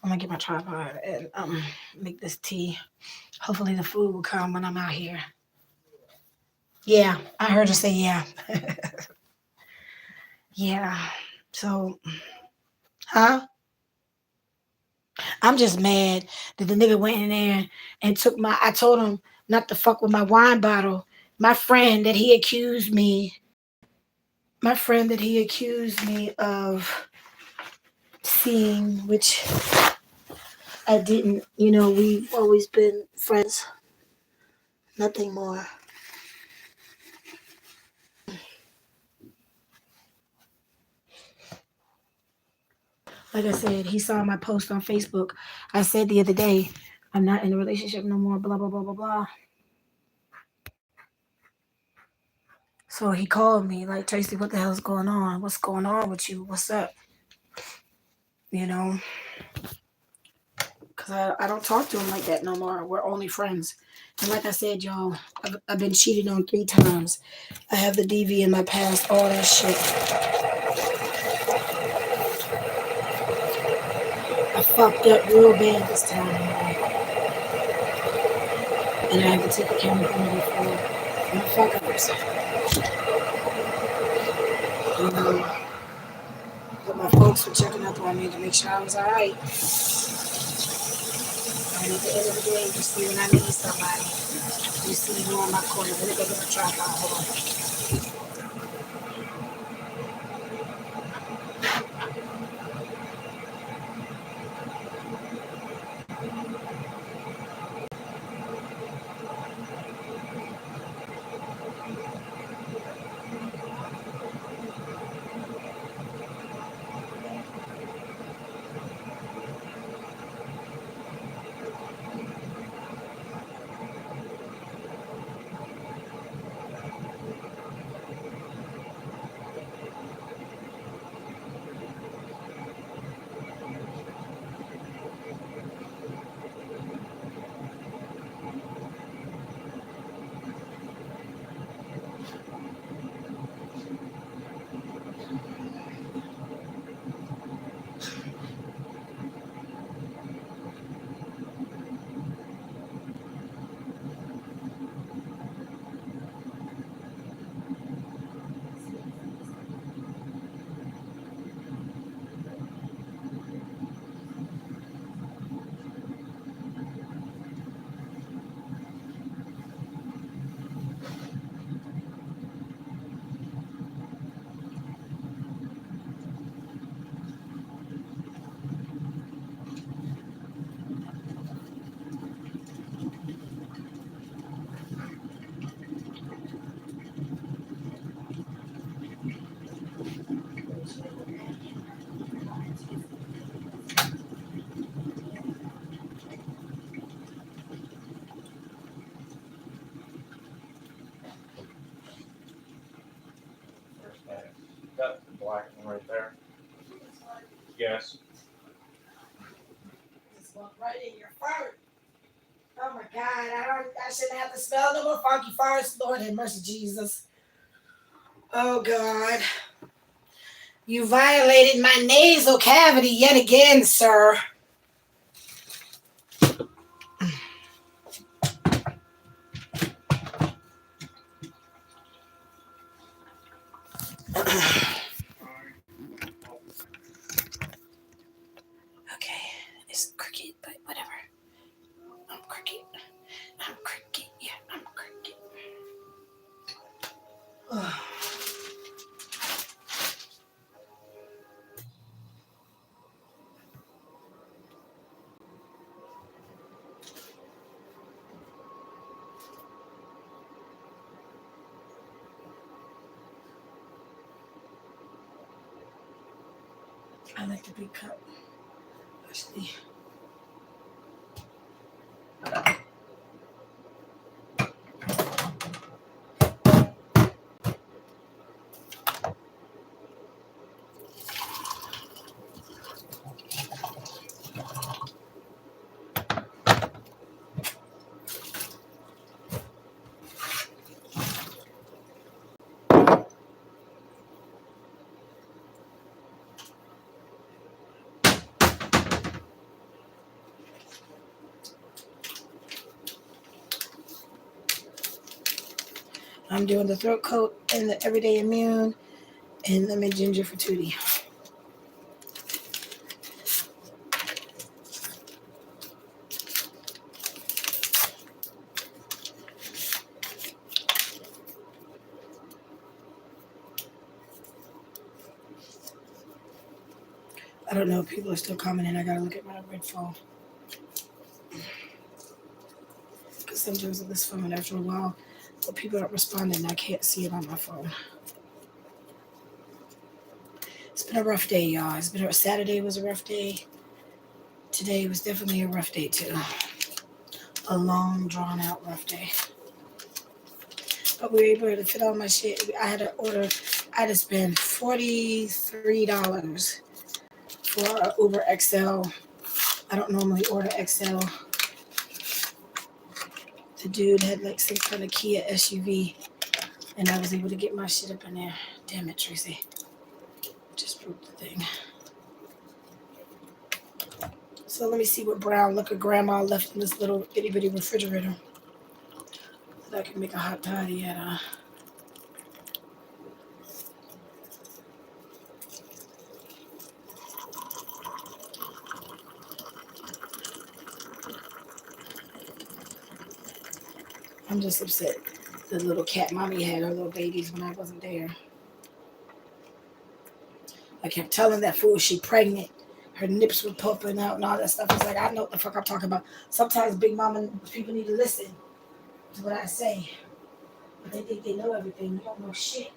I'm gonna get my tripod and make this tea. Hopefully the food will come when I'm out here. Yeah, I heard her say yeah. Yeah. So, huh? I'm just mad that the nigga went in there and took my. I told him not to fuck with my wine bottle. My friend that he accused me. My friend that he accused me of seeing, which I didn't. You know, we've always been friends. Nothing more. Like I said, he saw my post on Facebook. I said the other day, I'm not in a relationship no more. Blah blah blah blah blah. So he called me like, Tracy, what the hell's going on? What's going on with you? What's up? You know, because I don't talk to him like that no more. We're only friends. And like I said, y'all, I've been cheated on 3 times. I have the DV in my past, all that shit. I fucked up real bad this time, y'all. And I have to take accountability for my fuck ups. You know, but my folks were checking up on me to make sure I was alright. And at the end of the day, you see when I need somebody, you see me on my corner. Let me go get my tripod. Hold on. Got the black one right there. Yes. Just walk right in your fart. Oh my God, I shouldn't have to smell no more funky farts. Lord have mercy, Jesus. Oh God. You violated my nasal cavity yet again, sir. Okay, it's cricket, but whatever. I'm cricket. I'm cricket. Yeah, I'm cricket. I like the big cup. Actually. I'm doing the throat coat and the everyday immune and lemon ginger for Tootie. I don't know if people are still commenting. I gotta look at my red phone. Because sometimes on this phone, after a while, when people aren't responding, I can't see it on my phone. It's been a rough day, y'all. Saturday was a rough day. Today was definitely a rough day, too. A long, drawn-out rough day. But we were able to fit all my shit. I had to spend $43 for Uber XL. I don't normally order XL. The dude had like some kind of Kia SUV, and I was able to get my shit up in there. Damn it, Tracy. Just broke the thing. So let me see what brown liquor grandma left in this little itty bitty refrigerator that I can make a hot toddy at. I'm just upset. The little cat mommy had her little babies when I wasn't there. I kept telling that fool she pregnant. Her nips were popping out and all that stuff. It's like, I know what the fuck I'm talking about. Sometimes big mama people need to listen to what I say. But they think they know everything. You don't know shit.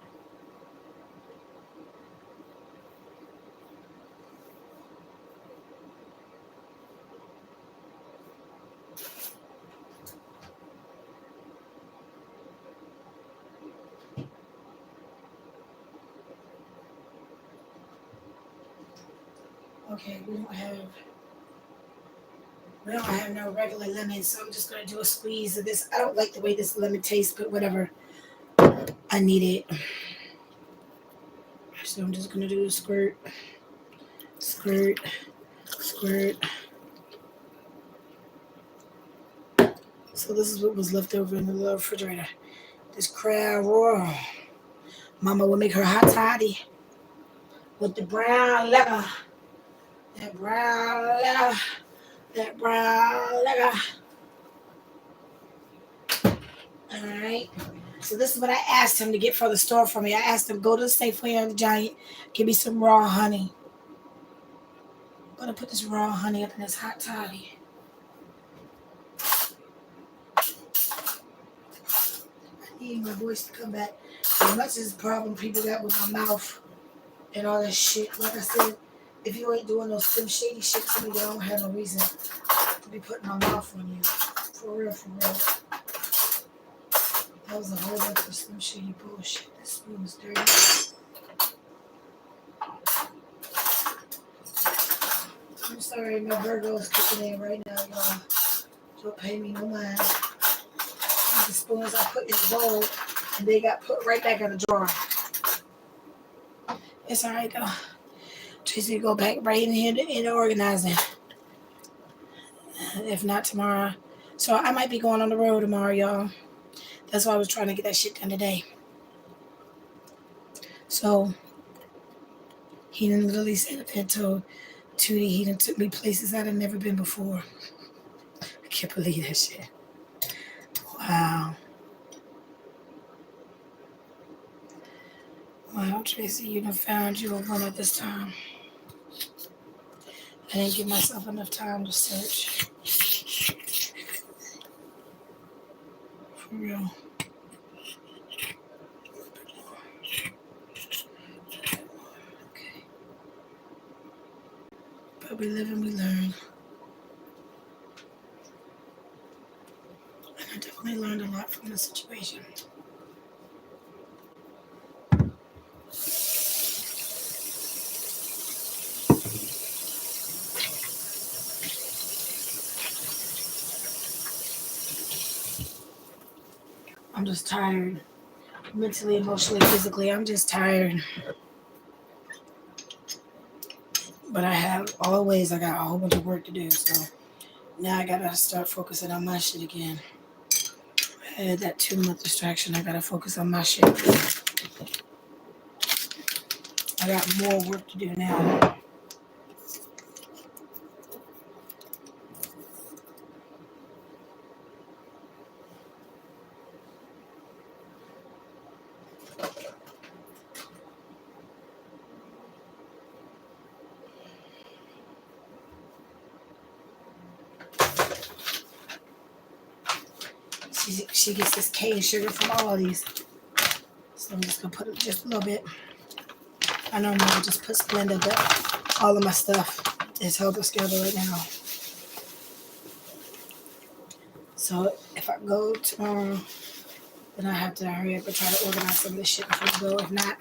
Okay, we don't have no regular lemon, so I'm just gonna do a squeeze of this. I don't like the way this lemon tastes, but whatever. I need it. So I'm just gonna do a squirt, squirt, squirt. So this is what was left over in the little refrigerator. This crab roll. Mama will make her hot toddy with the brown liquor. That brown liquor. That brown liquor. Alright. So this is what I asked him to get from the store for me. I asked him, go to the Safeway or the Giant, give me some raw honey. I'm gonna put this raw honey up in this hot toddy. I need my voice to come back. As much as the problem people got with my mouth and all that shit, like I said, if you ain't doing no Slim Shady shit to me, then I don't have no reason to be putting my mouth on you. For real, for real. That was a whole bunch of Slim Shady bullshit. This spoon is dirty. I'm sorry, my Virgo is kicking in right now, y'all. Don't pay me no mind. The spoons I put in the bowl, and they got put right back in the drawer. It's all right, though. Tracy, go back right in here in the organizing. If not tomorrow. So I might be going on the road tomorrow, y'all. That's why I was trying to get that shit done today. So he done literally said and told Tootie he done took me places I'd have never been before. I can't believe that shit. Wow. Wow, Tracy, you done found you a winner this time. I didn't give myself enough time to search. For real. Okay. But we live and we learn. And I definitely learned a lot from the situation. I'm just tired. Mentally, emotionally, physically, I'm just tired. But I got a whole bunch of work to do, so now I gotta start focusing on my shit again. I had that 2-month distraction. I gotta focus on my shit. I got more work to do now. She gets this cane sugar from all of these. So I'm just gonna put it just a little bit. I normally just put Splenda, but all of my stuff is held together right now. So if I go tomorrow, then I have to hurry up and try to organize some of this shit before I go. If not,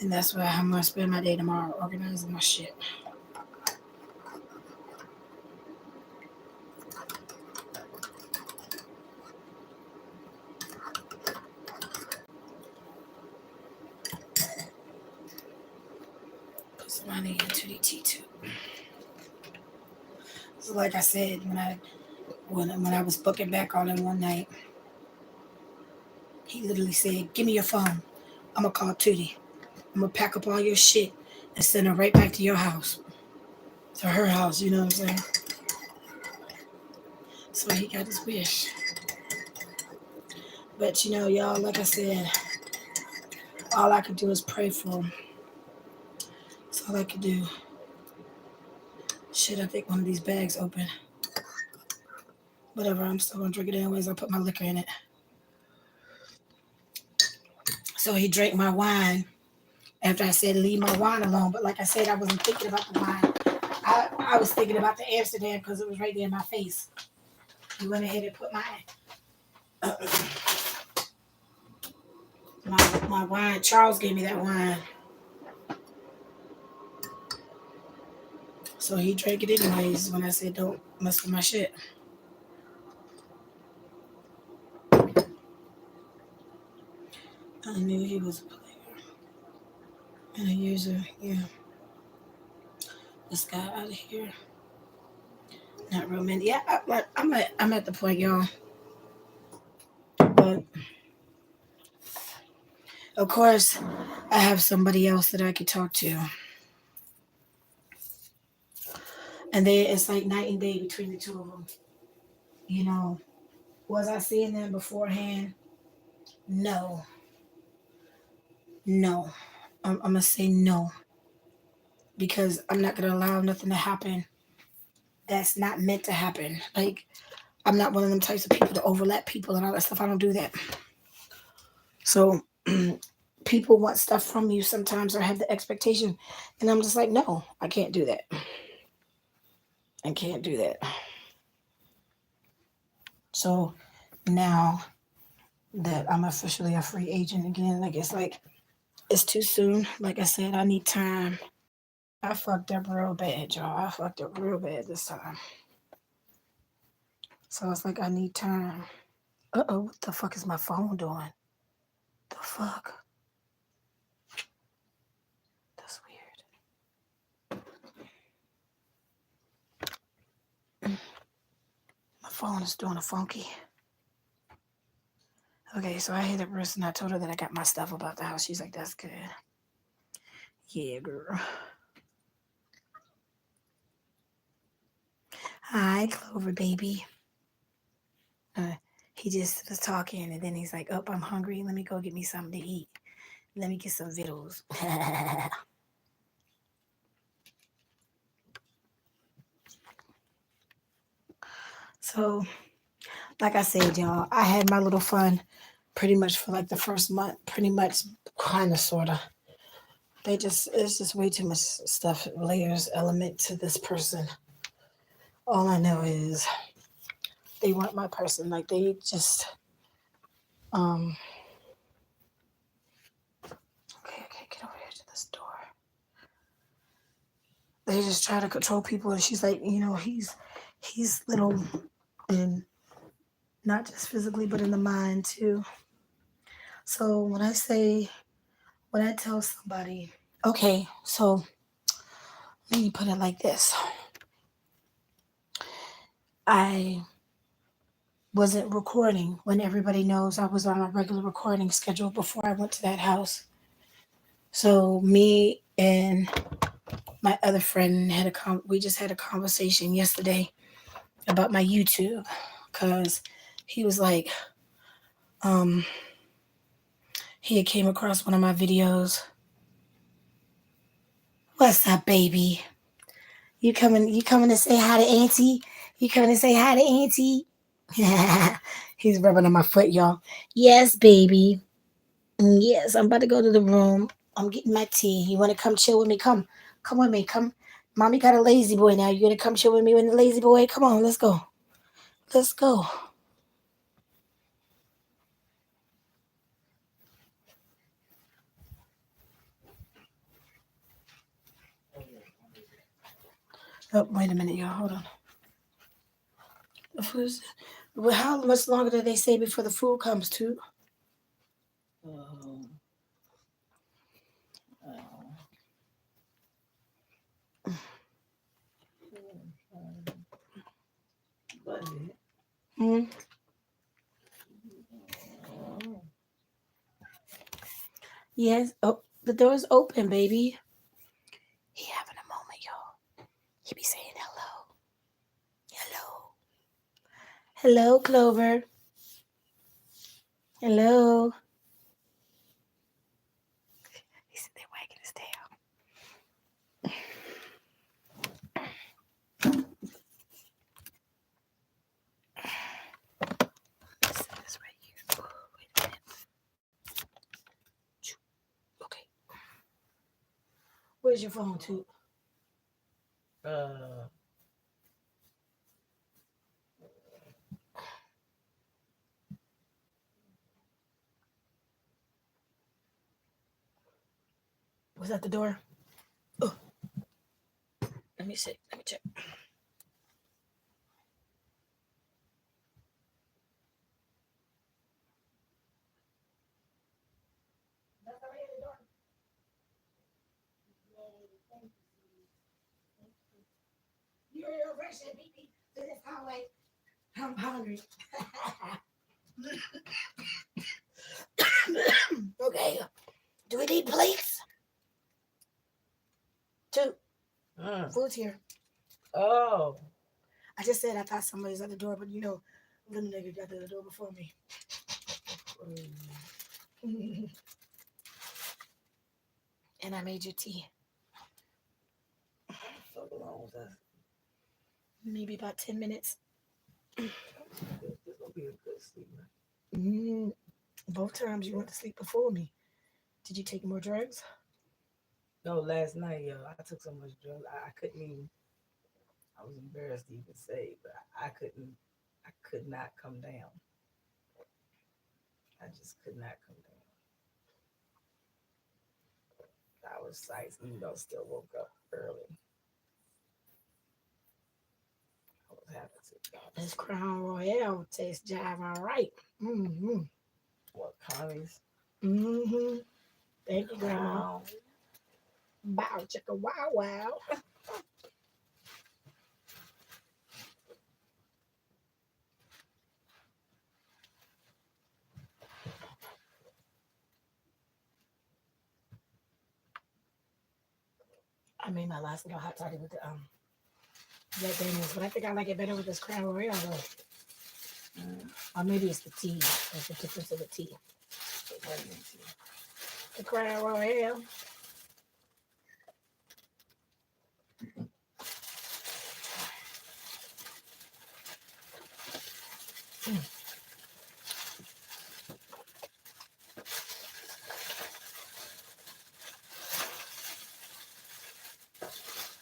then that's where I'm gonna spend my day tomorrow, organizing my shit. Put some money into the T2. So like I said, when I was booking back on him one night, he literally said, "Give me your phone. I'm gonna call Tootie. I'm gonna pack up all your shit and send her right back to your house, to her house." You know what I'm saying? So he got his wish. But y'all, like I said, all I could do is pray for him. That's all I could do. Shit, I think one of these bags open. Whatever, I'm still gonna drink it anyways. I'll put my liquor in it. So he drank my wine after I said leave my wine alone. But like I said, I wasn't thinking about the wine. I was thinking about the Amsterdam because it was right there in my face. He went ahead and put my wine. Charles gave me that wine. So he drank it anyways when I said don't mess with my shit. I knew he was a player and a user. Yeah. This guy out of here. Not real many. Yeah, I'm at the point, y'all. But of course, I have somebody else that I could talk to. And it's like night and day between the two of them. Was I seeing them beforehand? No. No. I'm going to say no. Because I'm not going to allow nothing to happen that's not meant to happen. Like, I'm not one of them types of people to overlap people and all that stuff. I don't do that. So, people want stuff from you sometimes or have the expectation. And I'm just like, no, I can't do that. I can't do that. So, now that I'm officially a free agent again, like it's too soon. Like I said, I need time. I fucked up real bad, y'all. I fucked up real bad this time. So it's like I need time. Uh-oh, what the fuck is my phone doing? The fuck? That's weird. My phone is doing a funky. Okay, so I hit a person. I told her that I got my stuff about the house. She's like, that's good. Yeah, girl. Hi, Clover baby. He just was talking, and then he's like, "Oh, I'm hungry. Let me go get me something to eat. Let me get some vittles." So, like I said, y'all, I had my little fun pretty much for like the first month, pretty much, kind of, sort of. It's just way too much stuff, layers, element to this person. All I know is they weren't my person. Like, they just, okay, get over here to this door. They just try to control people, and she's like, he's little, and not just physically, but in the mind too. So when I tell somebody, okay, so let me put it like this. I wasn't recording when everybody knows I was on a regular recording schedule before I went to that house. So me and my other friend we just had a conversation yesterday about my YouTube, because he was like, he had came across one of my videos. What's up, baby? You coming to say hi to Auntie? You coming to say hi to Auntie? He's rubbing on my foot, y'all. Yes, baby. Yes, I'm about to go to the room. I'm getting my tea. You want to come chill with me? Come with me. Come. Mommy got a lazy boy now. You gonna come chill with me with the lazy boy? Come on, let's go. Let's go. Oh, wait a minute, y'all. Hold on. The food's. Well, how much longer do they say before the food comes to? Um, budget. Hmm? Yes. Oh, the door's open, baby. He having a moment, y'all. He be saying hello. Hello. Hello, Clover. Hello. He said they're wagging his tail. Let's set this right here. Oh, wait a minute. Okay. Where's your phone, too? Was that the door? Oh. Let me see. Let me check. That's already at the door. You're fresh and baby to this hallway. I'm hungry. Okay. Do we need plates? 2. Food's here. Oh. I just said I thought somebody's at the door, but little nigga got to the door before me. And I made your tea. So long was that? Maybe about 10 minutes. This gonna be a good sleep night. Both times you went to sleep before me. Did you take more drugs? No, last night, yo, I took so much drugs. I couldn't even. I was embarrassed to even say, but I couldn't. I could not come down. I just could not come down. I was sights, even though I still woke up early. I was happy to. This Crown Royale tastes jive all right. Mm-hmm. What, Connie's? Mm-hmm. Thank you, Grandma. Wow. Bow, chicka, wow, wow. I made my last little hot toddy with the Jack Daniels, but I think I like it better with this Crown Royale though. Or maybe it's the tea. That's the difference of the tea. The Crown Royale.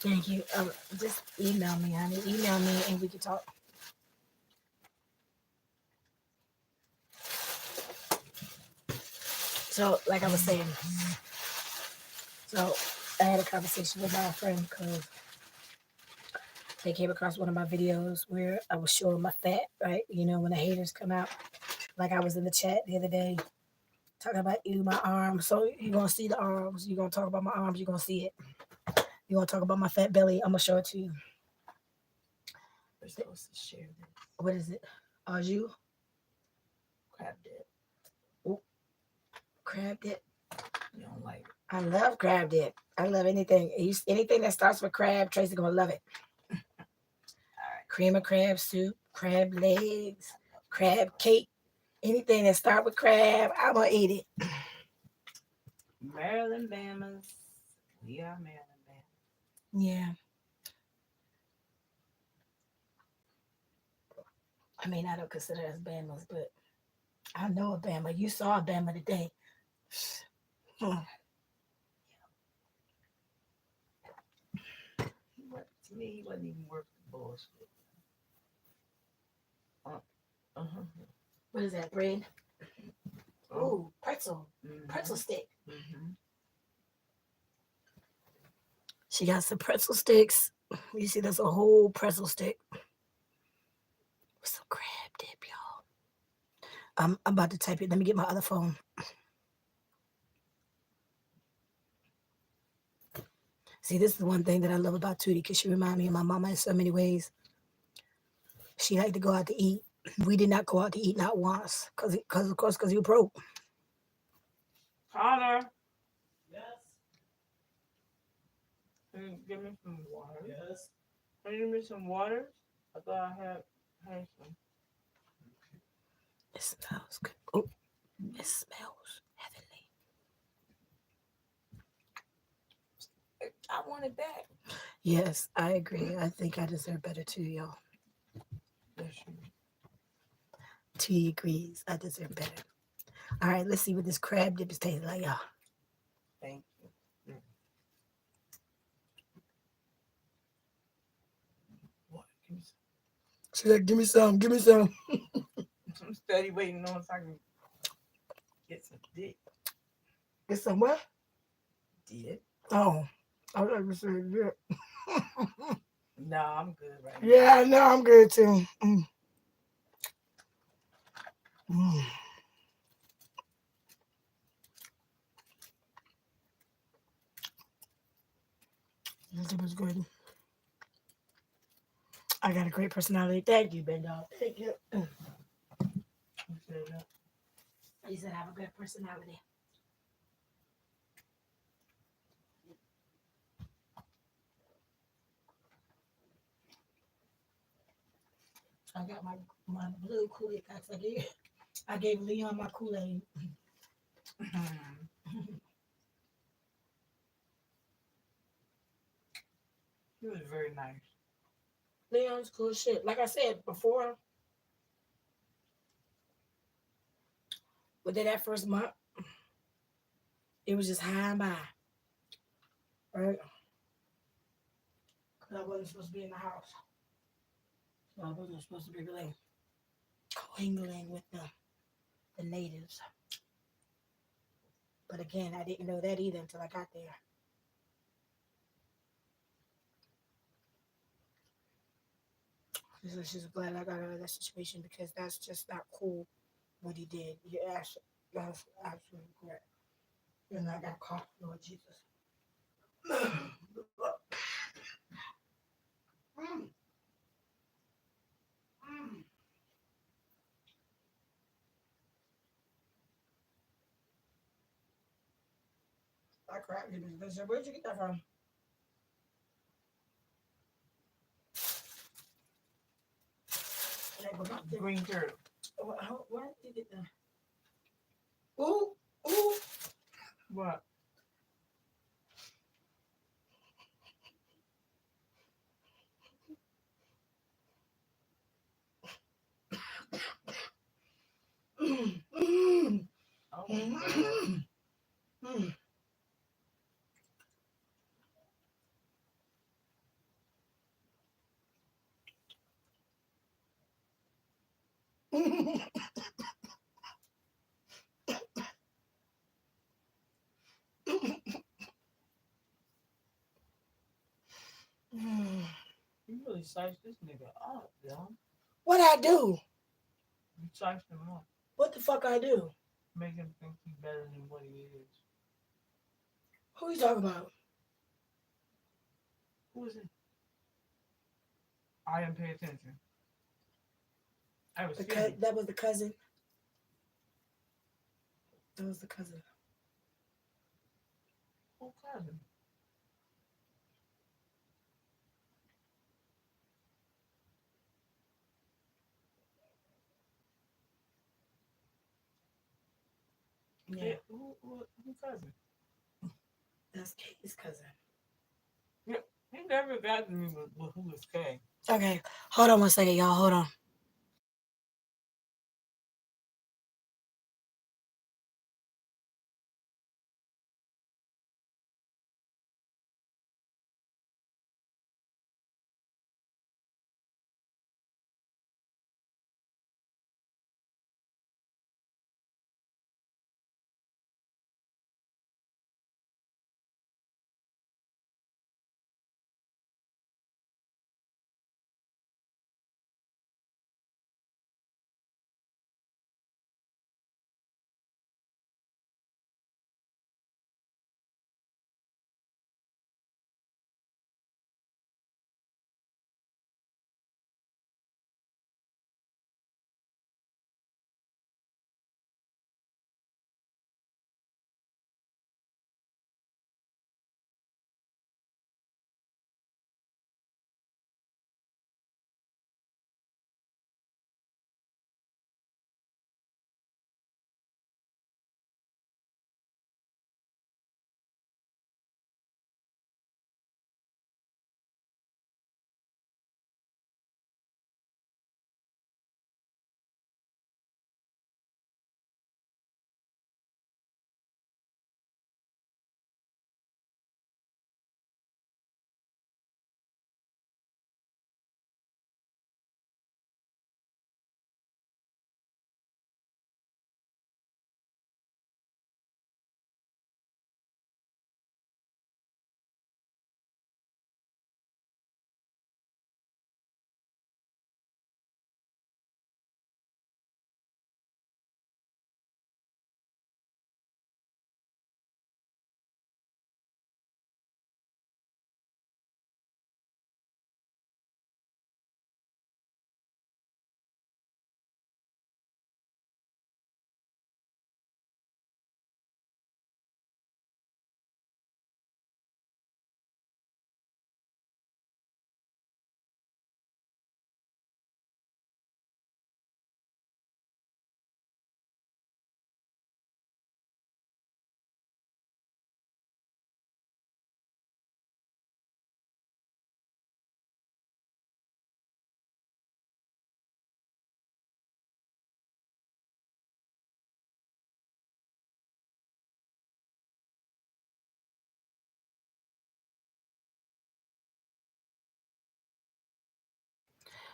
Thank you. Just email me, honey. Email me and we can talk. So, like I was saying, so I had a conversation with my friend because they came across one of my videos where I was showing my fat, right? You know, when the haters come out. Like I was in the chat the other day talking about my arms. So you're going to see the arms. You're going to talk about my arms. You're going to see it. You're going to talk about my fat belly. I'm going to show it to you. We're supposed to share this. What is it? Are you? Crab dip. Ooh. Crab dip. You don't like it? I love crab dip. I love anything. Anything that starts with crab, Tracy going to love it. All right. Cream of crab soup, crab legs, crab cake. Anything that starts with crab, I'm going to eat it. Maryland Bama's. We are Maryland Bama's. Yeah. I mean, I don't consider us Bama's, but I know a Bama. You saw a Bama today. To me, he wasn't even worth the bullshit. What is that, bread? Ooh, pretzel. Pretzel stick. She got some pretzel sticks You see, that's a whole pretzel stick with some crab dip, y'all. I'm about to type it. Let me get my other phone. See, this is the one thing that I love about Tootie because she reminds me of my mama in so many ways. She liked to go out to eat. We did not go out to eat not once because you broke. Connor, Yes. can you give me some water? Yes. Can you give me some water? I thought I had some. It smells good. Oh, it smells heavenly. I wanted that. Yes, I agree. I think I deserve better too, y'all. Yes, you. T agrees. I deserve better. All right, let's see what this crab dip is tasting like, y'all. Thank you. What? Give me She's like, give me some, give me some. some. I'm steady waiting on so I can get some dick. Get some what? Dick? Oh, I was like to say, yeah. No, I'm good right now. Yeah, no, I'm good too. Mm. Mm. That was good. I got a great personality. Thank you, Ben Dog. Thank you. You said that. He said I have a good personality. I got my blue Kool-Aid packs. I gave Leon my Kool-Aid. He was very nice. Leon's cool as shit. Like I said before, within that first month, it was just high and by. Right? Because I wasn't supposed to be in the house. So I wasn't supposed to be really coingling with the natives. But again, I didn't know that either until I got there. So she's glad I got out of that situation because that's just not cool what he did. That's absolutely correct. And I got caught, Lord Jesus. Mm. Mm. I cried. Where'd you get that from? Green turtle. Where did you get that? Ooh, ooh. What? Mm, mm, Oh, mm, mm. you really sized this nigga up, yo. What I do? You sized him up. What the fuck I do? Make him think he's better than what he is. Who you talking about? Who is it? I didn't pay attention. I was That was the cousin. That was the cousin. Who cousin? Yeah, Who cousin? that's Katie's cousin. Yeah, he never got to me with who was K. Okay, hold on one second, y'all. Hold on.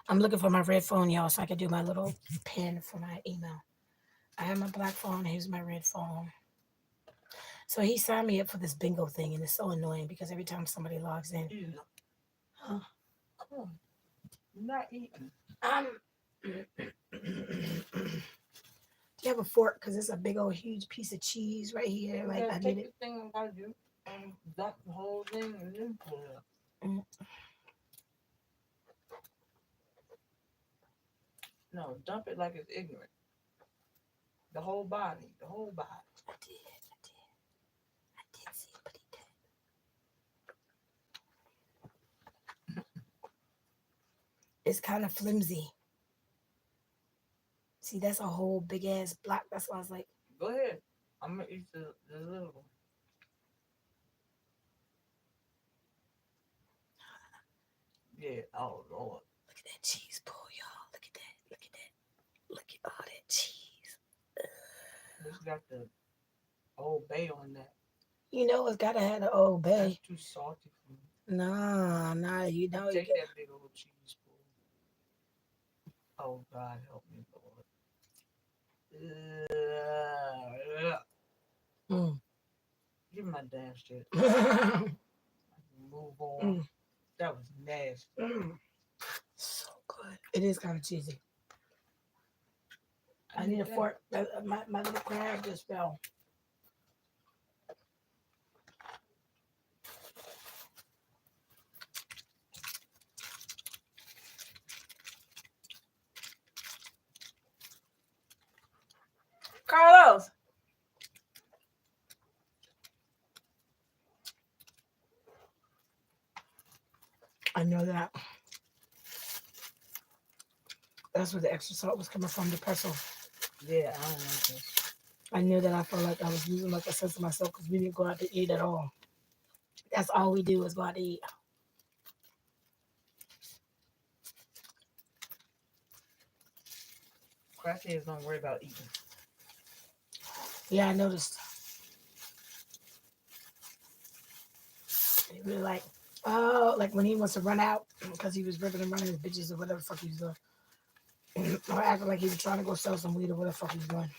I'm looking for my red phone, y'all, so I can do my little pin for my email. I have my black phone. Here's my red phone. So he signed me up for this bingo thing, and it's so annoying because every time somebody logs in, You know. huh? Come on. You're not eating. Do you have a fork? Because it's a big old huge piece of cheese right here. You Like gotta I take need the it. thing about you and dump the whole thing and then pull it up. Mm. No, dump it like it's ignorant. The whole body. The whole body. I did see it, but he did. It's kind of flimsy. See, that's a whole big ass block. That's why I was like, Go ahead. I'm gonna eat the little one. Yeah. Oh Lord. look at that cheese pull, y'all. Look at that. Look at that. Look at all that cheese. It's got the Old Bay on that. You know, it's gotta have the Old That's Bay. too salty for me. Nah, you know, you Take get. that big old cheese pull. Oh God, help me, Lord. Mm. Give me my damn shit. mm. Move on. That was nasty. So good. It is kind of cheesy. I need a fork. My little crab just fell. Carlos. I know that. That's where the extra salt was coming from, the pretzel. Yeah, I don't like this. I knew that I felt like I was losing like a sense of myself because we didn't go out to eat at all. That's all we do is go out to eat. Crackheads don't worry about eating. Yeah, I noticed. He really like, oh, like when he wants to run out because he was ripping and running his bitches or whatever the fuck he was doing. Or acting like he was trying to go sell some weed or whatever the fuck he was doing.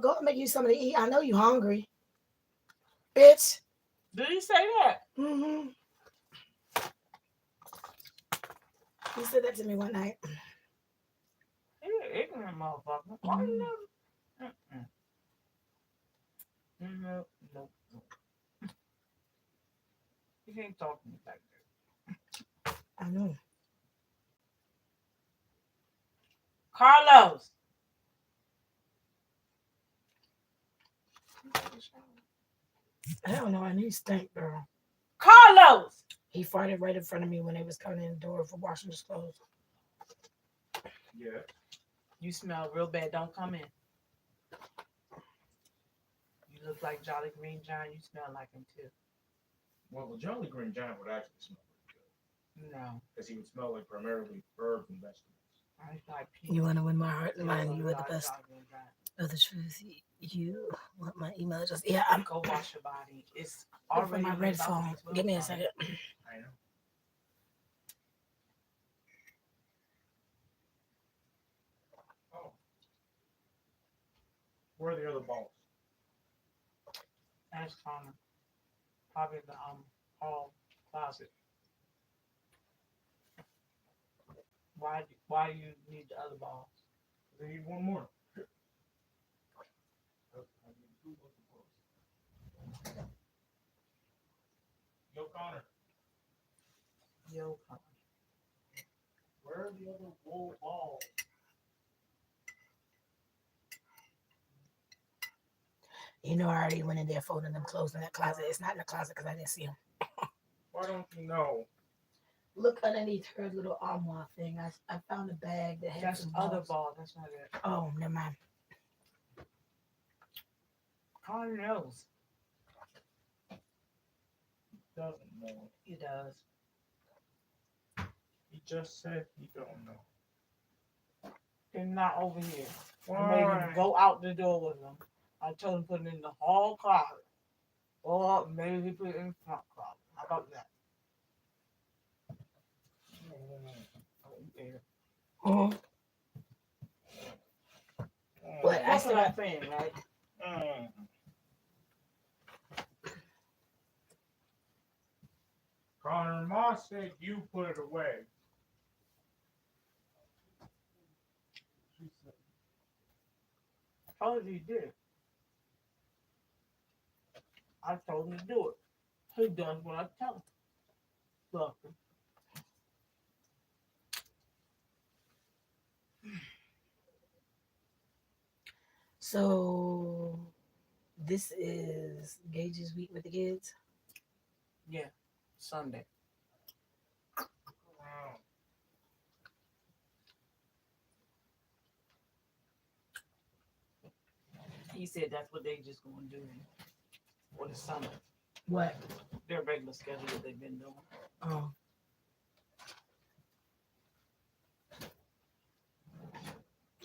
Go and make you something to eat. I know you hungry. Bitch. Did he say that? Mm-hmm. He said that to me one night. You're an ignorant motherfucker. Why you never? No, no, no. You can't talk to me like that. I know. Carlos. I don't know. I need stink, girl. Carlos. He farted right in front of me when they was coming in the door for washing his clothes. Yeah. You smell real bad. Don't come in. You look like Jolly Green Giant. You smell like him too. Well, the Jolly Green Giant would actually smell pretty good. No. Because he would smell like primarily herbs and vegetables. I like You want to win my heart and Yeah, mind. You are the like best. Jolly Green Giant. Of the truth. You want my email address? Yeah, I'm. Go wash your body. It's Look for already my red about phone. to be 12 Give me a o'clock. second. I know. Oh. Where are the other balls? That's Connor. Probably in the hall closet. Why do you need the other balls? They need one more. Yo, Connor. Yo, Connor. Where are the other wool balls? You know, I already went in there folding them clothes in that closet. It's not in the closet because I didn't see them. Why don't you know? Look underneath her little armoire thing. I found a bag that had That's some other balls. ball. That's not it. Oh, never mind. Connor knows. Doesn't know. He does. He just said he don't know. He's not over here. I Why? made him go out the door with him. I told him to put it in the hall closet. Or maybe he put it in the front closet. How about that? Mhm. What? I That's still what I'm saying, right? Connor Moss said you put it away. I told you he did. I told him to do it. He does what I tell him. Look. So this is Gage's week with the kids. Yeah. Sunday. He said that's what they just gonna do for the summer. What? Their regular schedule that they've been doing. Oh.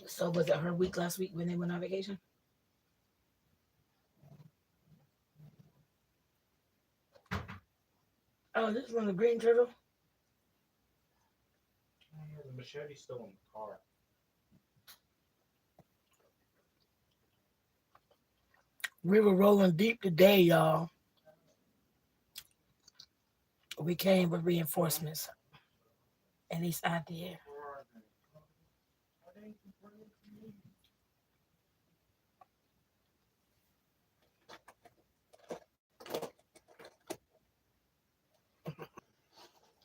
So was it her week last week when they went on vacation? Oh, this one the green turtle. The machete's still in the car. We were rolling deep today, y'all. We came with reinforcements. And he's out there.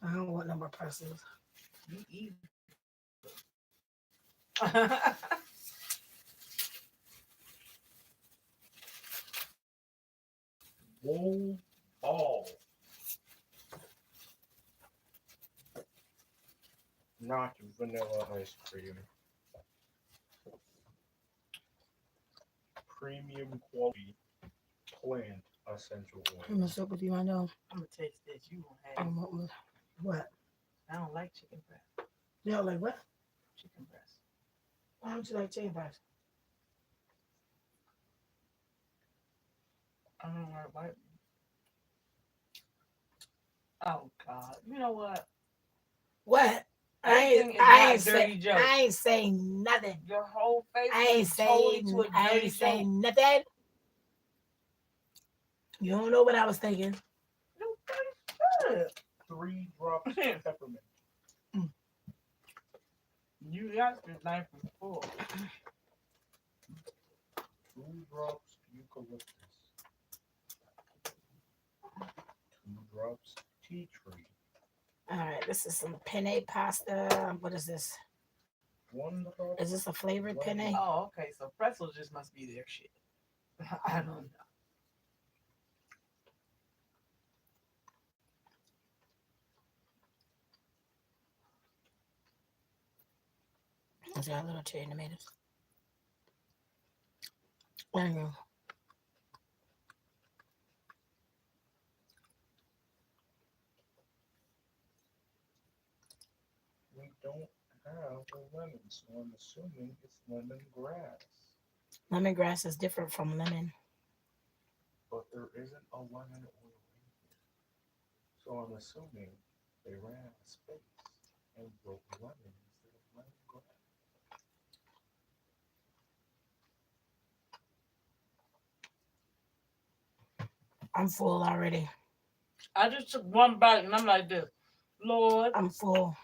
I don't want no more presses. Me either. Whoa, ball. Not vanilla ice cream. Premium quality plant essential I'm oil. gonna suck with you, I know. I'm gonna taste this. You gonna I have it. don't want what? I don't like chicken breast. You know, like what? Chicken breast. Why don't you like chicken breast? I don't like what. Oh God. You know what? What? Everything is not a dirty joke. I ain't saying nothing. Your whole face I ain't is totally saying to a I dirty ain't joke. saying nothing. You don't know what I was thinking. You good. 3 drops of peppermint. You got your knife and fork. 2 drops eucalyptus. 2 drops tea tree. All right, this is some penne pasta. What is this? 1 drop. Is this a flavored penne? Oh, okay. So pretzels just must be their shit. I don't know. Is that little cherry tomatoes? Anyway. We don't have a lemon, so I'm assuming it's lemongrass. Lemongrass is different from lemon. But there isn't a lemon oil in here. So I'm assuming they ran out of space and wrote lemon instead of lemongrass. I'm full already. I just took one bite and I'm like this. Lord. I'm full.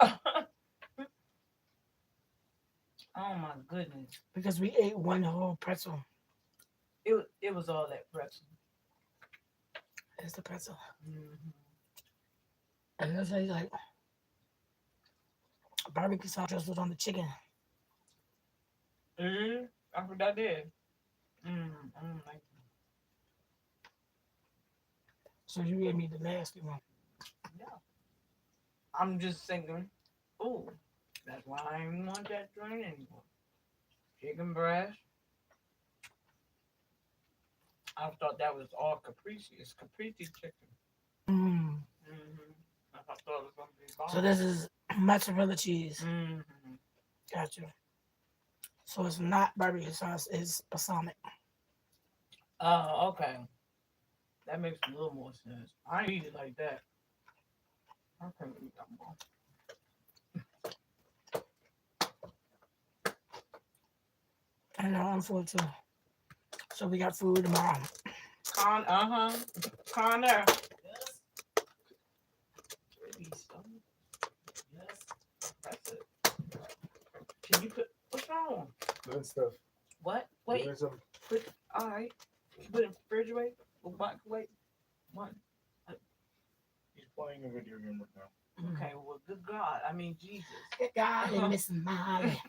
Oh my goodness. Because we ate one whole pretzel. It was all that pretzel. It's the pretzel. Mm-hmm. And it's like barbecue sauce was on the chicken. Mm-hmm. I forgot that. I don't like that. So you gave me the nasty one. Yeah. I'm just thinking, oh, that's why I don't want that joint anymore. Chicken breast. I thought that was all caprese. It's caprese chicken. Mm. I thought it was going to be bomb. So this is mozzarella cheese. Mm-hmm. Gotcha. So it's not barbecue sauce, it's balsamic. Oh, okay. That makes a little more sense. I eat it like that. I can't eat that more. I know, I'm full too. So we got food tomorrow. Connor. Yes. Yes. That's it. Can you put what's wrong? Good stuff. What? Wait. Doing some. All right. Put it in the refrigerator or microwave. One. He's playing a video game right now. Okay. Well, good God. I mean, Jesus. Good God, and Miss Molly.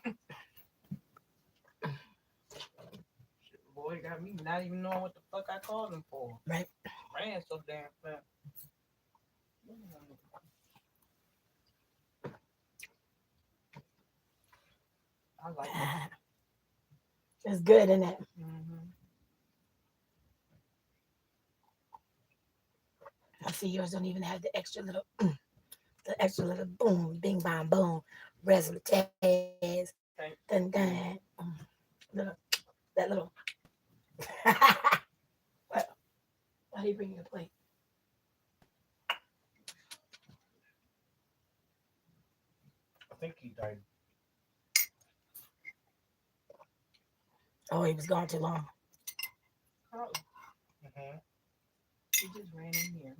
Shit, boy, it got me not even knowing what the fuck I called him for. Right. Ran so damn fast. I like it. It's good, isn't it? Mm-hmm. I see yours don't even have the extra little boom, bing, bang, boom, resultats, dun, dun, little, that little. What? Why do you bring your plate? I think he died. Oh, he was gone too long. Carla, Mm-hmm. she just ran in here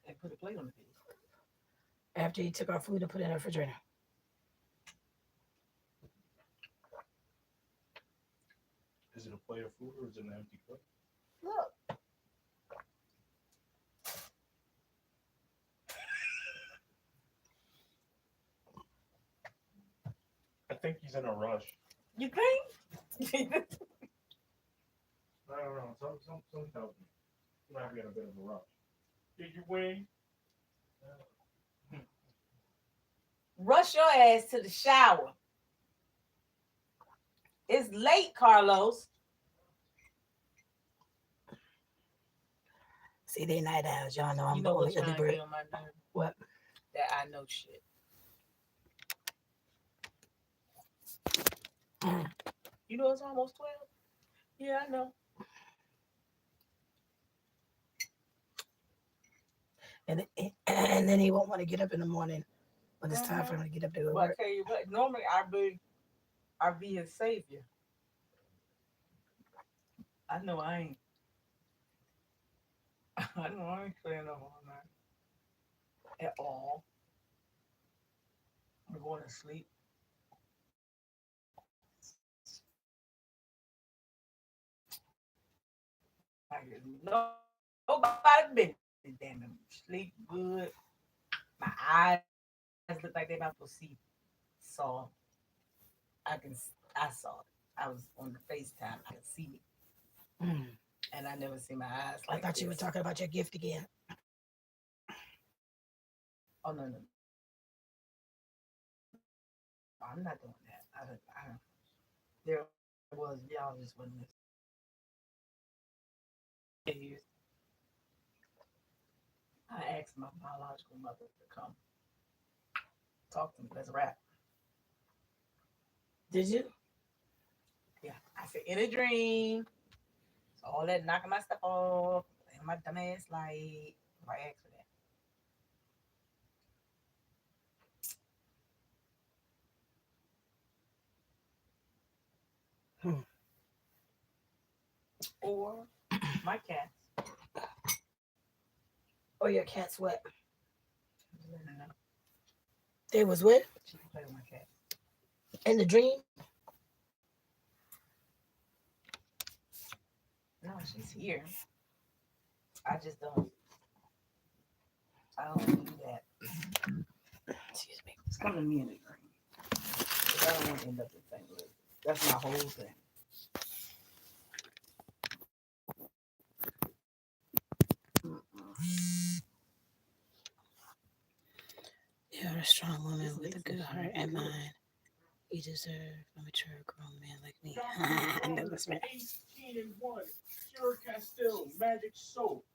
and put a plate on the table. After he took our food and put it in the refrigerator. Is it a plate of food or is it an empty plate? Look. I think he's in a rush. You think? I don't know. Some tells me he might be in a bit of a rush. Did you win? Rush your ass to the shower. It's late, Carlos. See, they night owls. Y'all know I'm You know only what's early trying to bird. get on my nerve? What? That I know shit. You know it's almost 12? Yeah, I know. And then he won't want to get up in the morning when it's time for him to get up to go to But I work. tell you what, normally I be his savior. I know I ain't. I know I ain't staying up all night. At all. I'm going to sleep. I get nobody business. Damn it. Sleep good. My eyes look like they about to see. Saw. I saw it. I was on the FaceTime. I could see it. Mm. And I never see my eyes I like thought this. you were talking about your gift again. Oh no. I'm not doing that. There was y'all just wasn't listening. I asked my biological mother to come talk to me. Let's rap. Did you? Yeah. I said in a dream. So all that knocking my stuff off and my dumb ass like I asked for that. Or my cats. Or your cat's what? No. They was what? She can play with my cat. In the dream? No, she's here. I just don't. I don't do that. Excuse me. It's coming to me in a dream. 'Cause I don't want to end up in St. Louis. That's my whole thing. You're a strong woman with a good heart and mind. You deserve a mature grown man like me. I know that's right. 18-1. Pure Castile Magic Soap.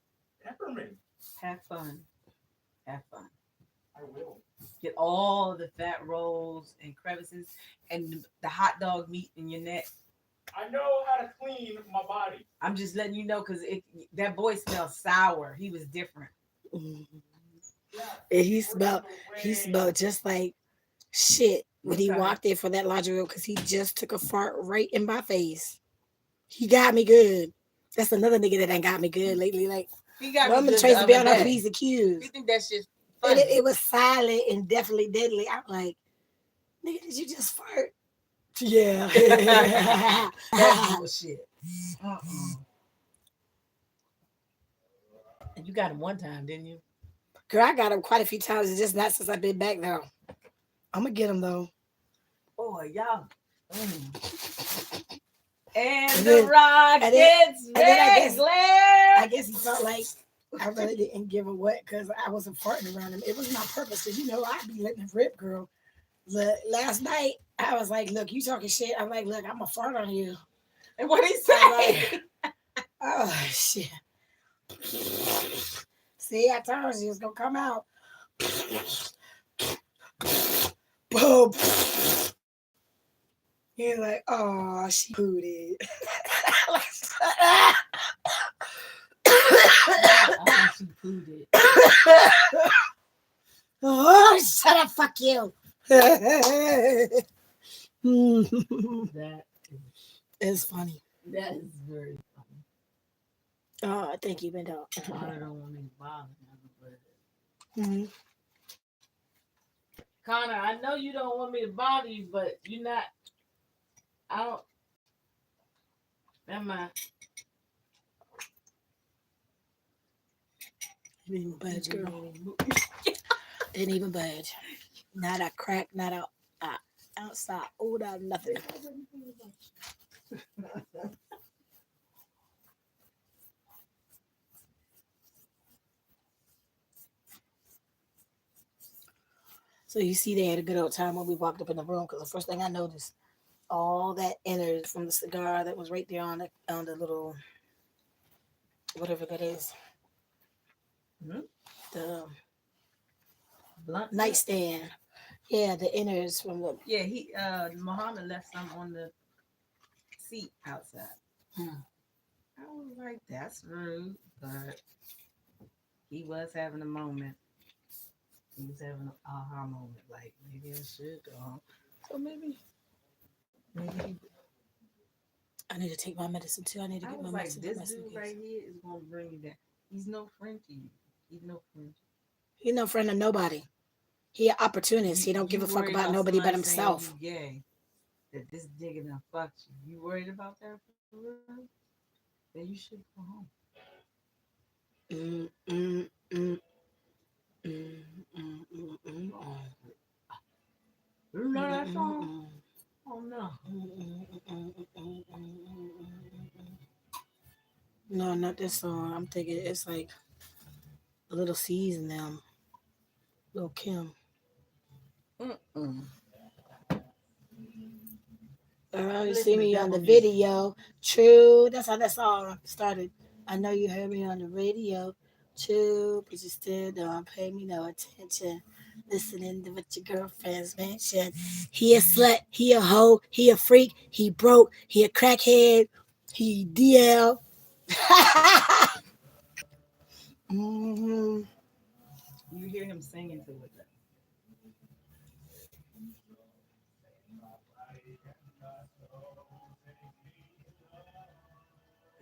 Peppermint. Have fun. Have fun. I will. Get all the fat rolls and crevices and the hot dog meat in your neck. I know how to clean my body. I'm just letting you know because that boy smells sour. He was different. Mm-hmm. He smelled just like shit. when he walked in for that laundry room because he just took a fart right in my face. He got me good. That's another nigga that ain't got me good lately. Like, He got me woman good the tries to be other on her day. P's and Q's. You think that shit's And funny? it was silent and definitely deadly. I'm like, nigga, did you just fart? Yeah. That's bullshit. And you got him one time, didn't you? Girl, I got him quite a few times. It's just not since I've been back though. I'm gonna get him though. Boy, y'all. And And the then- Rockets, and then I Glare. guess he felt like I really didn't give a what because I wasn't farting around him. It was my purpose because I'd be letting it rip, girl. Look, last night I was like, "Look, you talking shit." I'm like, "Look, I'm gonna fart on you." And what he say? Oh shit! See, I told you it's gonna come out. Boom. He's like, "Oh, she pooted." She pooed it. Oh, shut up! Fuck you. That It's funny. that is very funny. Oh, thank you, Bendo. Connor don't want me to bother him, but Mm-hmm. Connor, I know you don't want me to bother you, but you're not. I don't. Never mind. Didn't even budge, girl. Didn't even budge. Not a crack, not a outside odor, nothing. So you see, they had a good old time when we walked up in the room because the first thing I noticed, all that innards from the cigar that was right there on the little whatever that is, the Blunt nightstand. Yeah, the innards from the. Yeah, he Muhammad left some on the seat outside. I was like, that's rude, but he was having a moment. He was having an aha moment, like maybe I should go home. So maybe I need to take my medicine too. I need to I get my was like, medicine. this dude right here is gonna bring you down. He's no friend to you. He's no friend. He's no friend of nobody. He an opportunist. He don't give a fuck about nobody but himself. You gay, that this nigga done fucked you. You worried about that for real? Then you should go home. Mm, mm, mm, mm, mm, mm, mm, You know that song? Oh no. No, not this song. I'm thinking it's like Little C's and them. Little Kim. You see me on the video. True. That's how that song started. I know you heard me on the radio. True, but you still don't pay me no attention. Listening to what your girlfriends mention. He a slut, he a hoe, he a freak, he broke, he a crackhead, he DL. Mm-hmm. You hear him singing to it.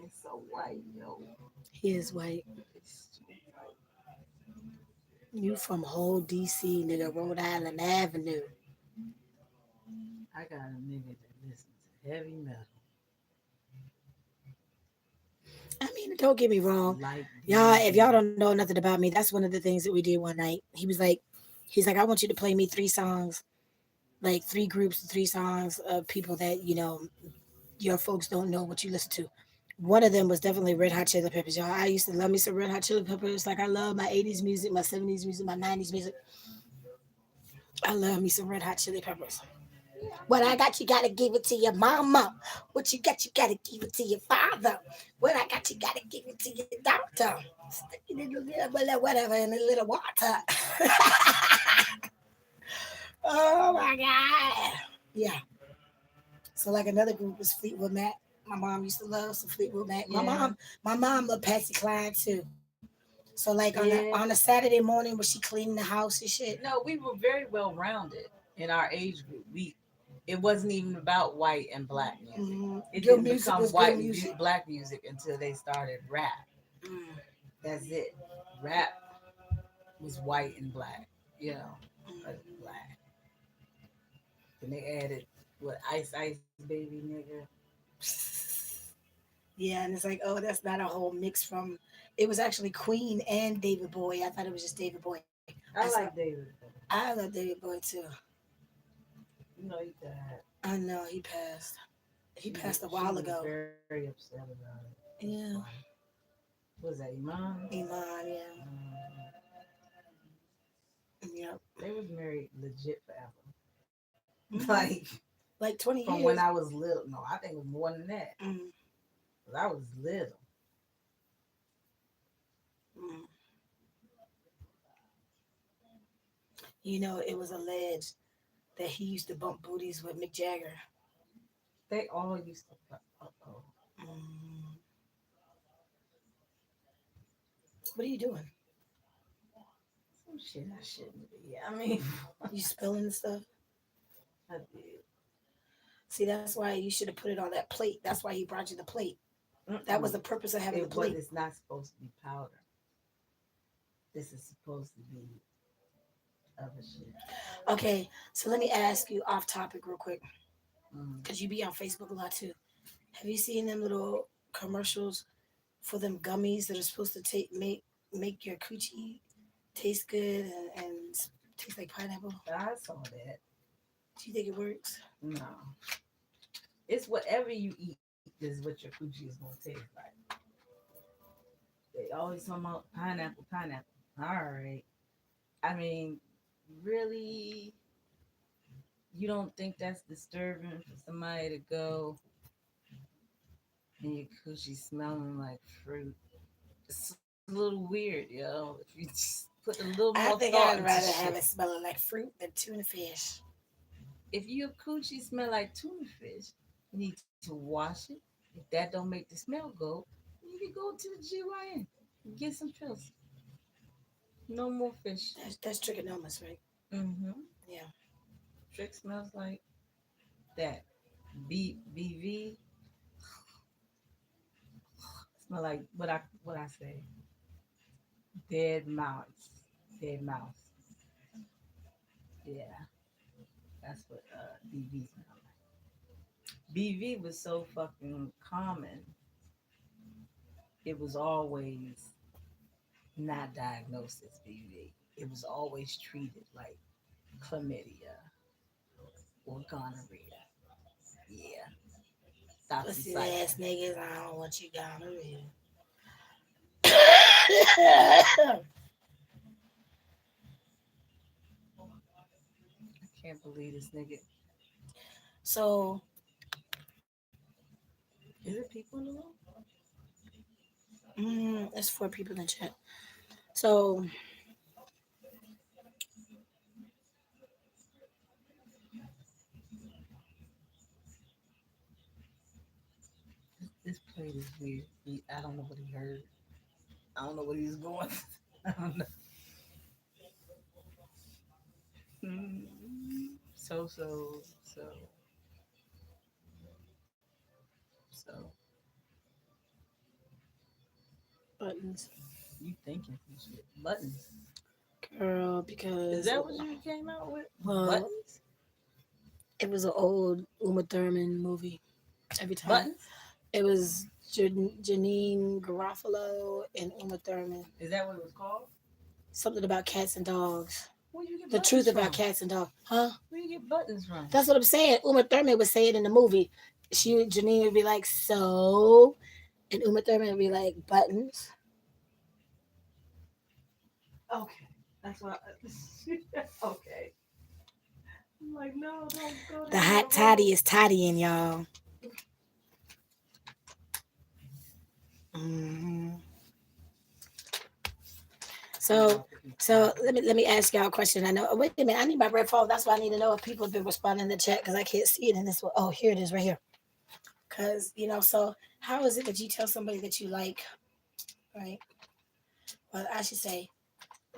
It's so white, yo. He is white. You from whole DC, nigga, Rhode Island Avenue. I got a nigga that listens to heavy metal. I mean, don't get me wrong. Like Y'all, if y'all don't know nothing about me, that's one of the things that we did one night. He's like, I want you to play me 3 songs, like 3 groups, 3 songs of people that, your folks don't know what you listen to. One of them was definitely Red Hot Chili Peppers, y'all. I used to love me some Red Hot Chili Peppers. Like I love my 80s music, my 70s music, my 90s music. I love me some Red Hot Chili Peppers. What I got, you gotta give it to your mama. What you got, you gotta give it to your father. What I got, you gotta give it to your doctor. Stick it in a little whatever in a little water. Oh my God. Yeah. So like another group was Fleetwood Mac. My mom used to love some Fleetwood Mac. My mom loved Patsy Cline too. So like on a Saturday morning when she cleaning the house and shit. No, we were very well rounded. in our age group. It wasn't even about white and black music. It Good didn't music become was good white music. black music until they started rap. Mm, That's it. Rap was white and black, you know, black. Then they added what Ice Baby nigga. yeah, and it's like, oh, that's not a whole mix from. It was actually Queen and David Bowie. I thought it was just David Bowie. I I saw. like David. I love David Bowie too. You know he died. I know he passed. He passed a while She was ago. very upset about it. Yeah, Was that Iman? Iman. Yeah, yep. They was married legit forever. Hmm. Like Like from 20 when I years. was little. No, I think it was more than that. Mm, 'Cause I was little. mm. You know, it was alleged that he used to bump booties with Mick Jagger. They all used to. Uh-oh. Mm. What are you doing? Some shit I shouldn't be. I mean, You spilling the stuff? I did. See, that's why you should have put it on that plate. That's why he brought you the plate. That was Mm-mm. the purpose of having the But plate. it's not supposed to be powder. This is supposed to be other shit. Okay, so let me ask you off topic real quick, Mm. because you be on Facebook a lot too. Have you seen them little commercials for them gummies that are supposed to make your coochie taste good and taste like pineapple? I saw that. Do you think it works? No, it's whatever you eat is what your coochie is gonna taste like. They always talking about pineapple, pineapple. All right. I mean, really, you don't think that's disturbing for somebody to go and your coochie smelling like fruit? It's a little weird, yo. If you just put a little more I think thought I'd into rather shit. have it smelling like fruit than tuna fish. If your coochie smell like tuna fish, you need to wash it. If that don't make the smell go, you need to go to the GYN. Get some pills. No more fish. That's trichomonas, right? Mm-hmm. Yeah. Trick smells like that. BV smell like what I say. Dead mouse. Dead mouse. Yeah, that's what BV smell like. BV was so fucking common. It was always not diagnosed as BV. It was always treated like chlamydia or gonorrhea. Yeah, Pussy ass doxycycline. niggas, I don't want you gonorrhea. I can't believe this nigga. So, Is it people in the room? it's 4 people in the chat. So, This plate is weird. I don't know what he heard. I don't know what he was going. I don't know. So. So buttons. you thinking some shit? Buttons. Girl, Is because, that what you came out with? well, Buttons. it was an old Uma Thurman movie. Every time. Buttons. It was Janine Garofalo and Uma Thurman. Is that what it was called? Something about cats and dogs. Where you get The truth buttons about from? cats and dogs. Huh? Where you get buttons from? That's what I'm saying. Uma Thurman would say it in the movie. Janine would be like, so, and Uma Thurman would be like, buttons. Okay, that's what. Okay. I'm like, no, don't go The down hot that toddy road. is toddying, y'all. Hmm. So, let me ask y'all a question. I know. Wait a minute. I need my red phone. That's why I need to know if people have been responding in the chat because I can't see it in this one. Oh, here it is, right here. Because so how is it that you tell somebody that you like, right? Well, I should say,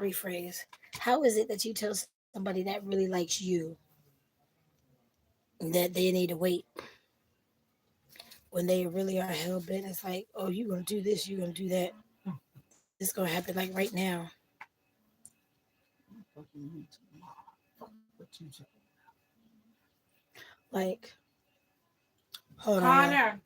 rephrase. How is it that you tell somebody that really likes you? that they need to wait when they really are hell bent. It's like, oh, you're gonna do this, you're gonna do that. This gonna happen like right now. Like, hold on, y'all. Connor.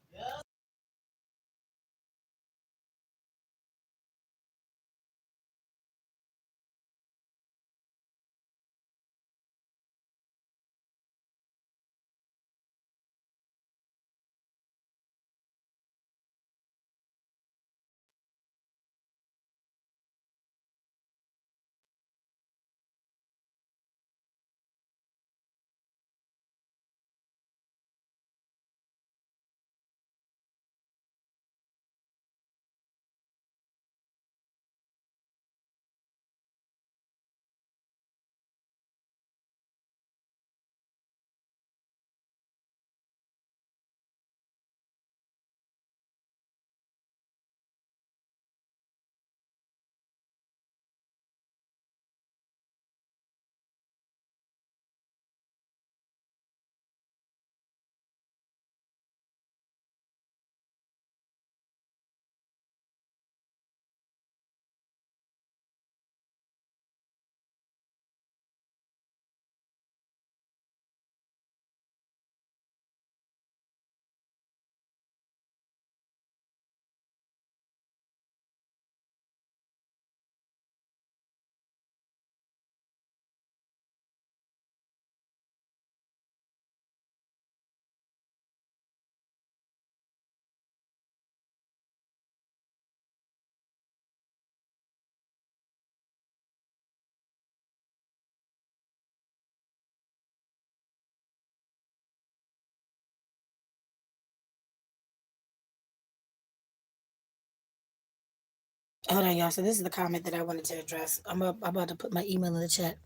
Hold on, y'all. So this is the comment that I wanted to address. I'm about to put my email in the chat.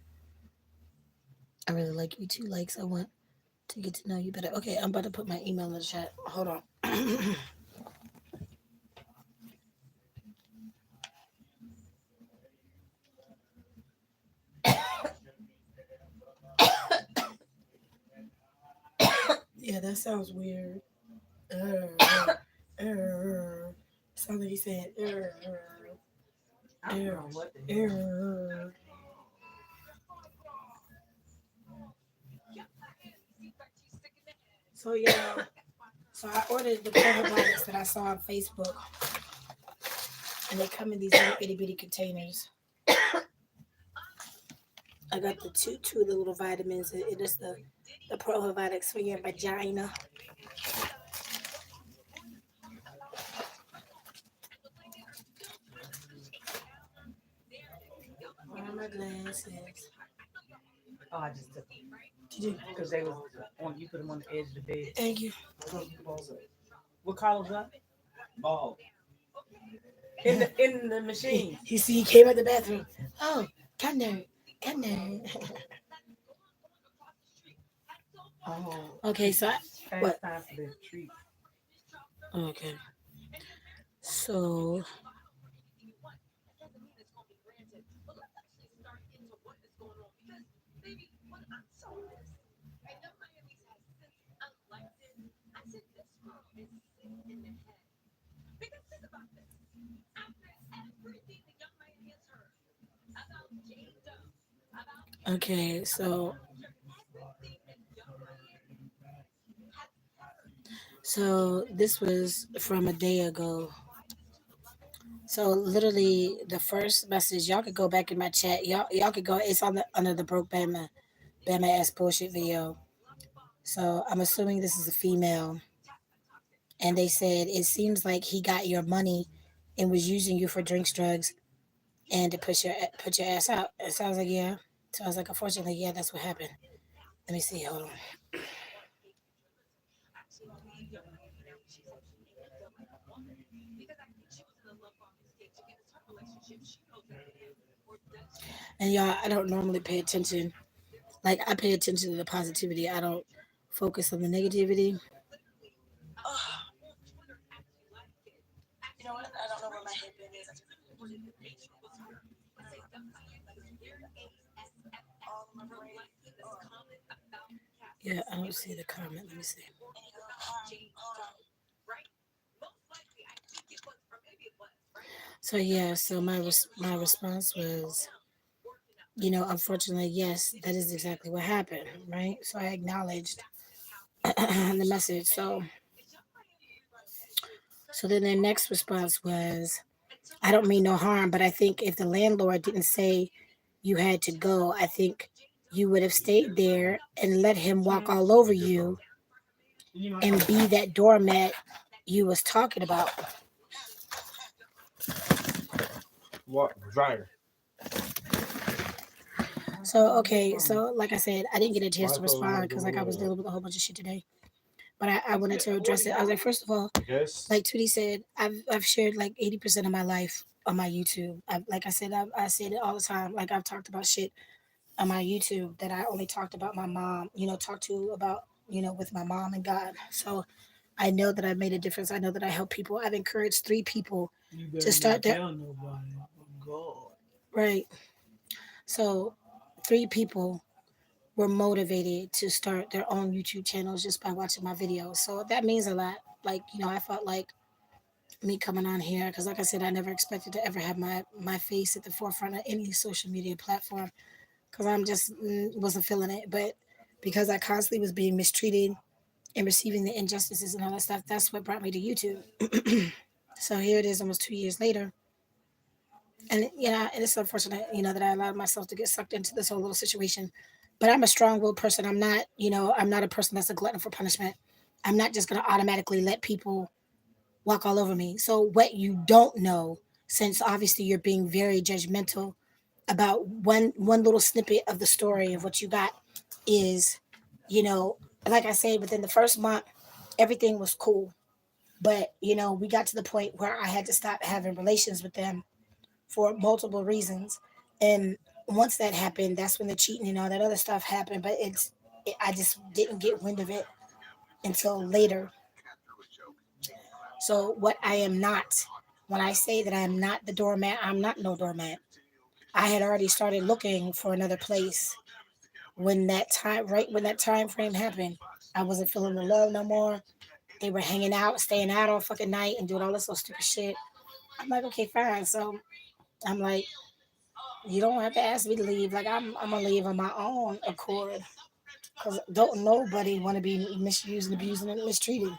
I really like you too. Likes. I want to get to know you better. Okay, I'm about to put my email in the chat. Hold on. Yeah, that sounds weird. Sounds like he said. I don't know what the hell. So yeah, so I ordered the probiotics that I saw on Facebook, and they come in these little itty bitty containers. I got the two of the little vitamins. It is the probiotics for your vagina. Where are my glasses? Oh, I just took them Did you? because they was on. You put them on the edge of the bed. Thank you. What Carlos up? In the machine. You see, he came out the bathroom. Oh, Thunder, Thunder. Oh, Okay, so fast what? time for the treat. Okay, so okay, so this was from a day ago. So literally, the first message, y'all could go back in my chat. Y'all could go. It's on the under the broke Bama ass bullshit video. So I'm assuming this is a female, and they said it seems like he got your money and was using you for drinks, drugs, and to put your ass out. It sounds like yeah. Sounds like unfortunately yeah, that's what happened. Let me see. Hold on. And y'all, I don't normally pay attention. Like I pay attention to the positivity. I don't focus on the negativity. You know what? I don't know where my headband is. Yeah, I don't see the comment. Let me see. So yeah, so my response was, unfortunately, yes, that is exactly what happened, right? So I acknowledged the message. So then their next response was, I don't mean no harm, but I think if the landlord didn't say you had to go, I think you would have stayed there and let him walk all over you and be that doormat you was talking about. What dryer? So okay, so like I said, I didn't get a chance Why to throw respond the because like I was door? dealing with a whole bunch of shit today. But I wanted to address it. I was like, first of all, I guess. like Tootie said, I've shared like 80% of my life on my YouTube. Like I said, I said it all the time. Like I've talked about shit on my YouTube that I only talked about my mom. Talked to about with my mom and God. So I know that I've made a difference. I know that I help people. I've encouraged 3 people to start their right. So 3 people were motivated to start their own YouTube channels just by watching my videos. So that means a lot. Like, I felt like me coming on here because like I said, I never expected to ever have my face at the forefront of any social media platform because I'm just wasn't feeling it. But because I constantly was being mistreated and receiving the injustices and all that stuff, that's what brought me to YouTube. So here it is almost 2 years later. And and it's unfortunate, that I allowed myself to get sucked into this whole little situation. But I'm a strong-willed person. I'm not, I'm not a person that's a glutton for punishment. I'm not just gonna automatically let people walk all over me. So what you don't know, since obviously you're being very judgmental about one little snippet of the story of what you got, is, you know, like I said, within the first month, everything was cool. But we got to the point where I had to stop having relations with them for multiple reasons. And once that happened, that's when the cheating and all that other stuff happened. But I just didn't get wind of it until later. So what I am not, when I say that I am not the doormat, I'm not no doormat. I had already started looking for another place when that time, right when that time frame happened. I wasn't feeling the love no more. They were hanging out, staying out all fucking night and doing all this little stupid shit. I'm like, okay, fine. So I'm like, you don't have to ask me to leave. Like I'm gonna leave on my own accord. Cause don't nobody want to be misused and abused and mistreated.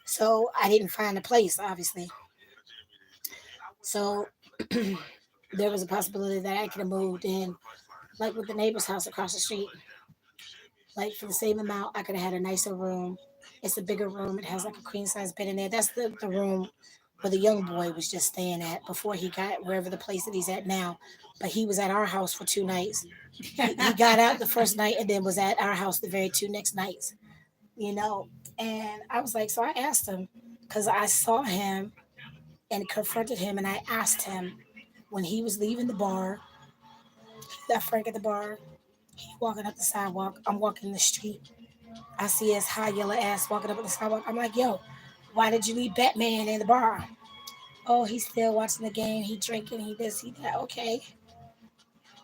So I didn't find a place, obviously. So there was a possibility that I could have moved in, like with the neighbor's house across the street. Like for the same amount, I could have had a nicer room. It's a bigger room. It has like a queen size bed in there. That's the room where the young boy was just staying at before he got wherever the place that he's at now. But he was at our house for 2 nights. He got out the first night and then was at our house the very 2 next nights. You know, and I was like, so I asked him because I saw him and confronted him, and I asked him when he was leaving the bar. He left Frank at the bar. He walking up the sidewalk. I'm walking the street. I see his high yellow ass walking up the sidewalk. I'm like, yo, why did you leave Batman in the bar? Oh, he's still watching the game. He drinking. He this, he that. Okay.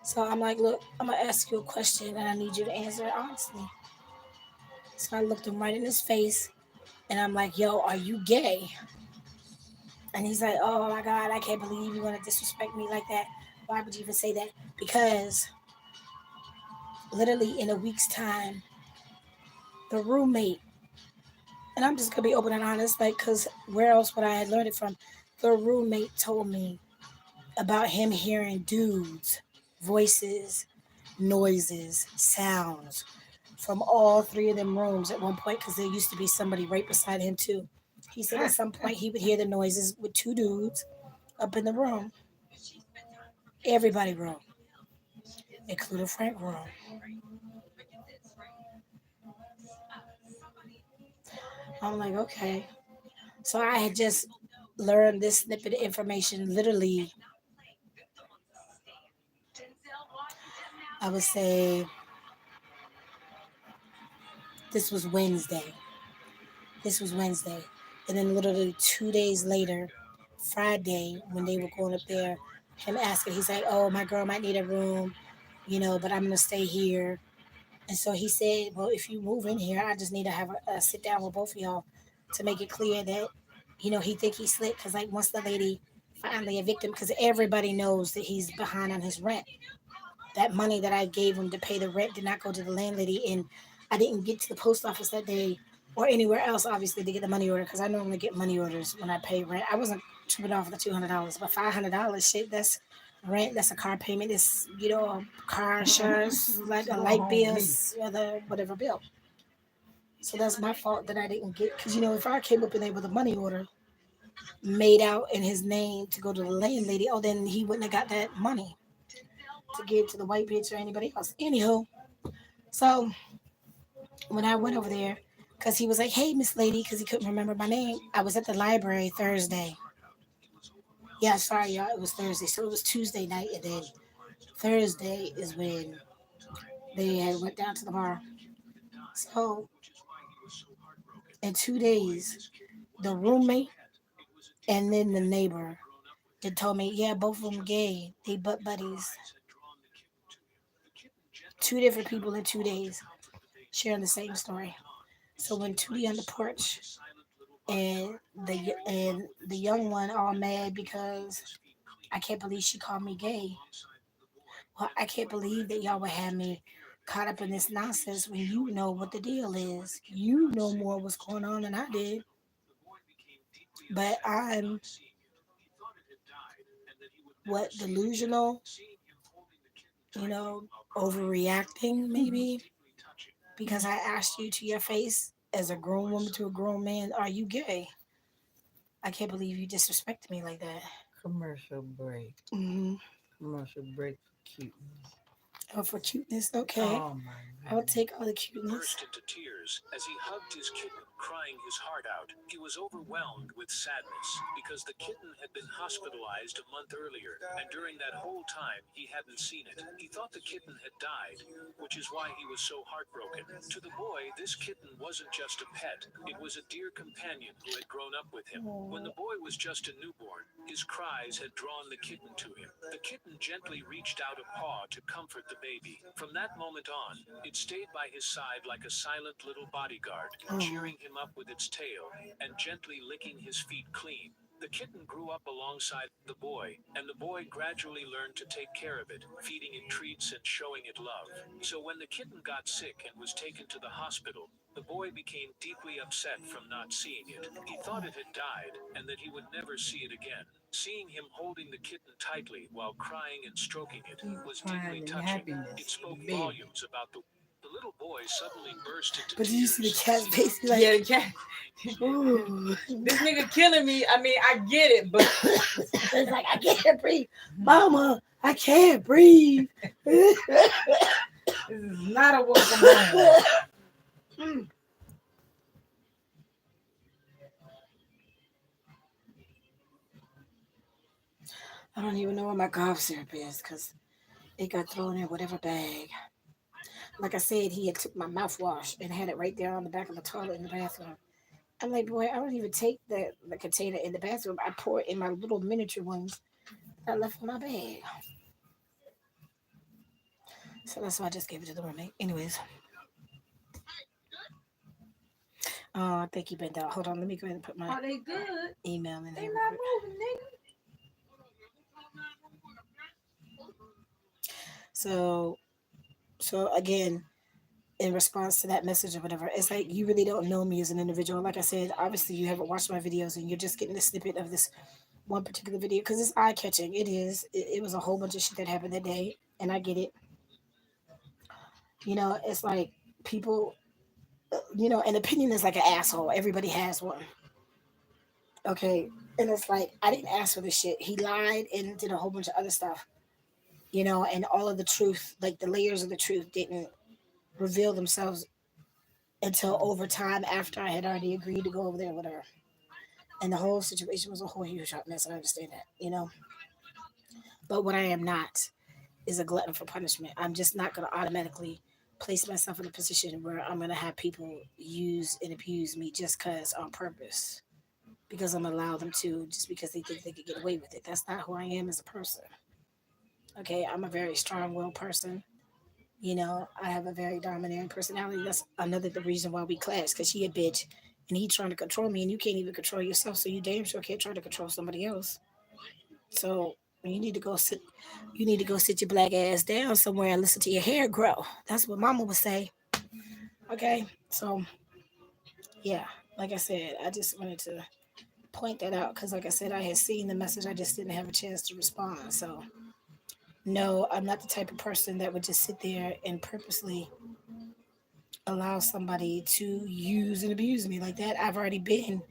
So I'm like, look, I'm gonna ask you a question, and I need you to answer it honestly. So I looked him right in his face, and I'm like, yo, are you gay? And he's like, oh my God, I can't believe you want to disrespect me like that. Why would you even say that? Because literally in a week's time, the roommate, and I'm just gonna be open and honest, like, cause where else would I have learned it from? The roommate told me about him hearing dudes, voices, noises, sounds from all 3 of them rooms at one point, cause there used to be somebody right beside him too. He said at some point he would hear the noises with 2 dudes up in the room, everybody room, including Frank room. I'm like, okay. So I had just learned this snippet of information literally, I would say this was Wednesday. This was Wednesday. And then literally 2 days later, Friday, when they were going up there, him asking, he's like, oh, my girl might need a room, but I'm going to stay here. And so he said, well, if you move in here, I just need to have a sit down with both of y'all to make it clear that, he think he's slick. Because, like, once the lady finally evicted him, because everybody knows that he's behind on his rent. That money that I gave him to pay the rent did not go to the landlady. And I didn't get to the post office that day or anywhere else, obviously, to get the money order, because I normally get money orders when I pay rent. I wasn't tripping off the $200, but $500, shit, that's rent, that's a car payment, it's, car insurance, like a light bill, other whatever bill. So that's my fault that I didn't get, because, if I came up in there with a money order made out in his name to go to the landlady, oh, then he wouldn't have got that money to give to the white bitch or anybody else. Anywho, so when I went over there, because he was like, hey, Miss Lady, because he couldn't remember my name, I was at the library Thursday. Yeah, sorry, y'all, it was Thursday. So it was Tuesday night, and then Thursday is when they had went down to the bar. So in 2 days, the roommate and then the neighbor that told me, yeah, both of them gay. They butt buddies. Two different people in 2 days sharing the same story. So when Tootie on the porch and the young one all mad because I can't believe she called me gay. Well, I can't believe that y'all would have me caught up in this nonsense when you know what the deal is. You know more what's going on than I did. But I'm delusional, you know, overreacting maybe because I asked you to your face as a grown woman to a grown man, are you gay? I can't believe you disrespected me like that. Commercial break. Hmm. Commercial break for cuteness. Oh, for cuteness, okay. Oh my I would goodness. take all the cuteness. Burst into tears as he hugged his kitten, crying his heart out. He was overwhelmed with sadness because the kitten had been hospitalized a month earlier, and during that whole time he hadn't seen it. He thought the kitten had died, which is why he was so heartbroken. To the boy, this kitten wasn't just a pet, it was a dear companion who had grown up with him. When the boy was just a newborn, his cries had drawn the kitten to him. The kitten gently reached out a paw to comfort the baby. From that moment on, it stayed by his side like a silent little bodyguard, cheering him up with its tail and gently licking his feet clean. The kitten grew up alongside the boy, and the boy gradually learned to take care of it, feeding it treats and showing it love. So when the kitten got sick and was taken to the hospital, the boy became deeply upset from not seeing it. He thought it had died and that he would never see it again. Seeing him holding the kitten tightly while crying and stroking it was deeply touching. It spoke volumes about the little boy suddenly burst into But did you see the tears. cat's face? Like, Yeah, the cat. ooh. This nigga killing me. I mean, I get it, but It's like, I can't breathe. Mama, I can't breathe. this is not a welcome home. I don't even know where my cough syrup is because it got thrown in whatever bag. Like I said, he had took my mouthwash and had it right there on the back of the toilet in the bathroom. I'm like, boy, I don't even take the container in the bathroom. I pour it in my little miniature ones that I left in my bag. So that's why I just gave it to the roommate. Anyways, I think he bent out. Hold on, let me go ahead and put my Are they good? email in They here real not quick. moving, nigga. So, so again, in response to that message or whatever, it's like you really don't know me as an individual. Like I said, obviously you haven't watched my videos and you're just getting a snippet of this one particular video because it's eye catching. It is. It was a whole bunch of shit that happened that day, and I get it. It's like people, an opinion is like an asshole. Everybody has one. Okay. And it's like, I didn't ask for this shit. He lied and did a whole bunch of other stuff, and all of the truth, like the layers of the truth didn't reveal themselves until over time after I had already agreed to go over there with her. And the whole situation was a whole huge hot mess. I understand that. But what I am not is a glutton for punishment. I'm just not going to automatically place myself in a position where I'm going to have people use and abuse me just because on purpose. Because I'm going to allow them to, just because they think they could get away with it. That's not who I am as a person. Okay, I'm a very strong willed person. I have a very dominant personality. That's another the reason why we clash, because she a bitch and he trying to control me, and you can't even control yourself, so you damn sure can't try to control somebody else. So you need to go sit. You need to go sit your black ass down somewhere and listen to your hair grow. That's what Mama would say. Okay, so yeah, like I said, I just wanted to point that out because, like I said, I had seen the message. I just didn't have a chance to respond. So no, I'm not the type of person that would just sit there and purposely allow somebody to use and abuse me like that. I've already been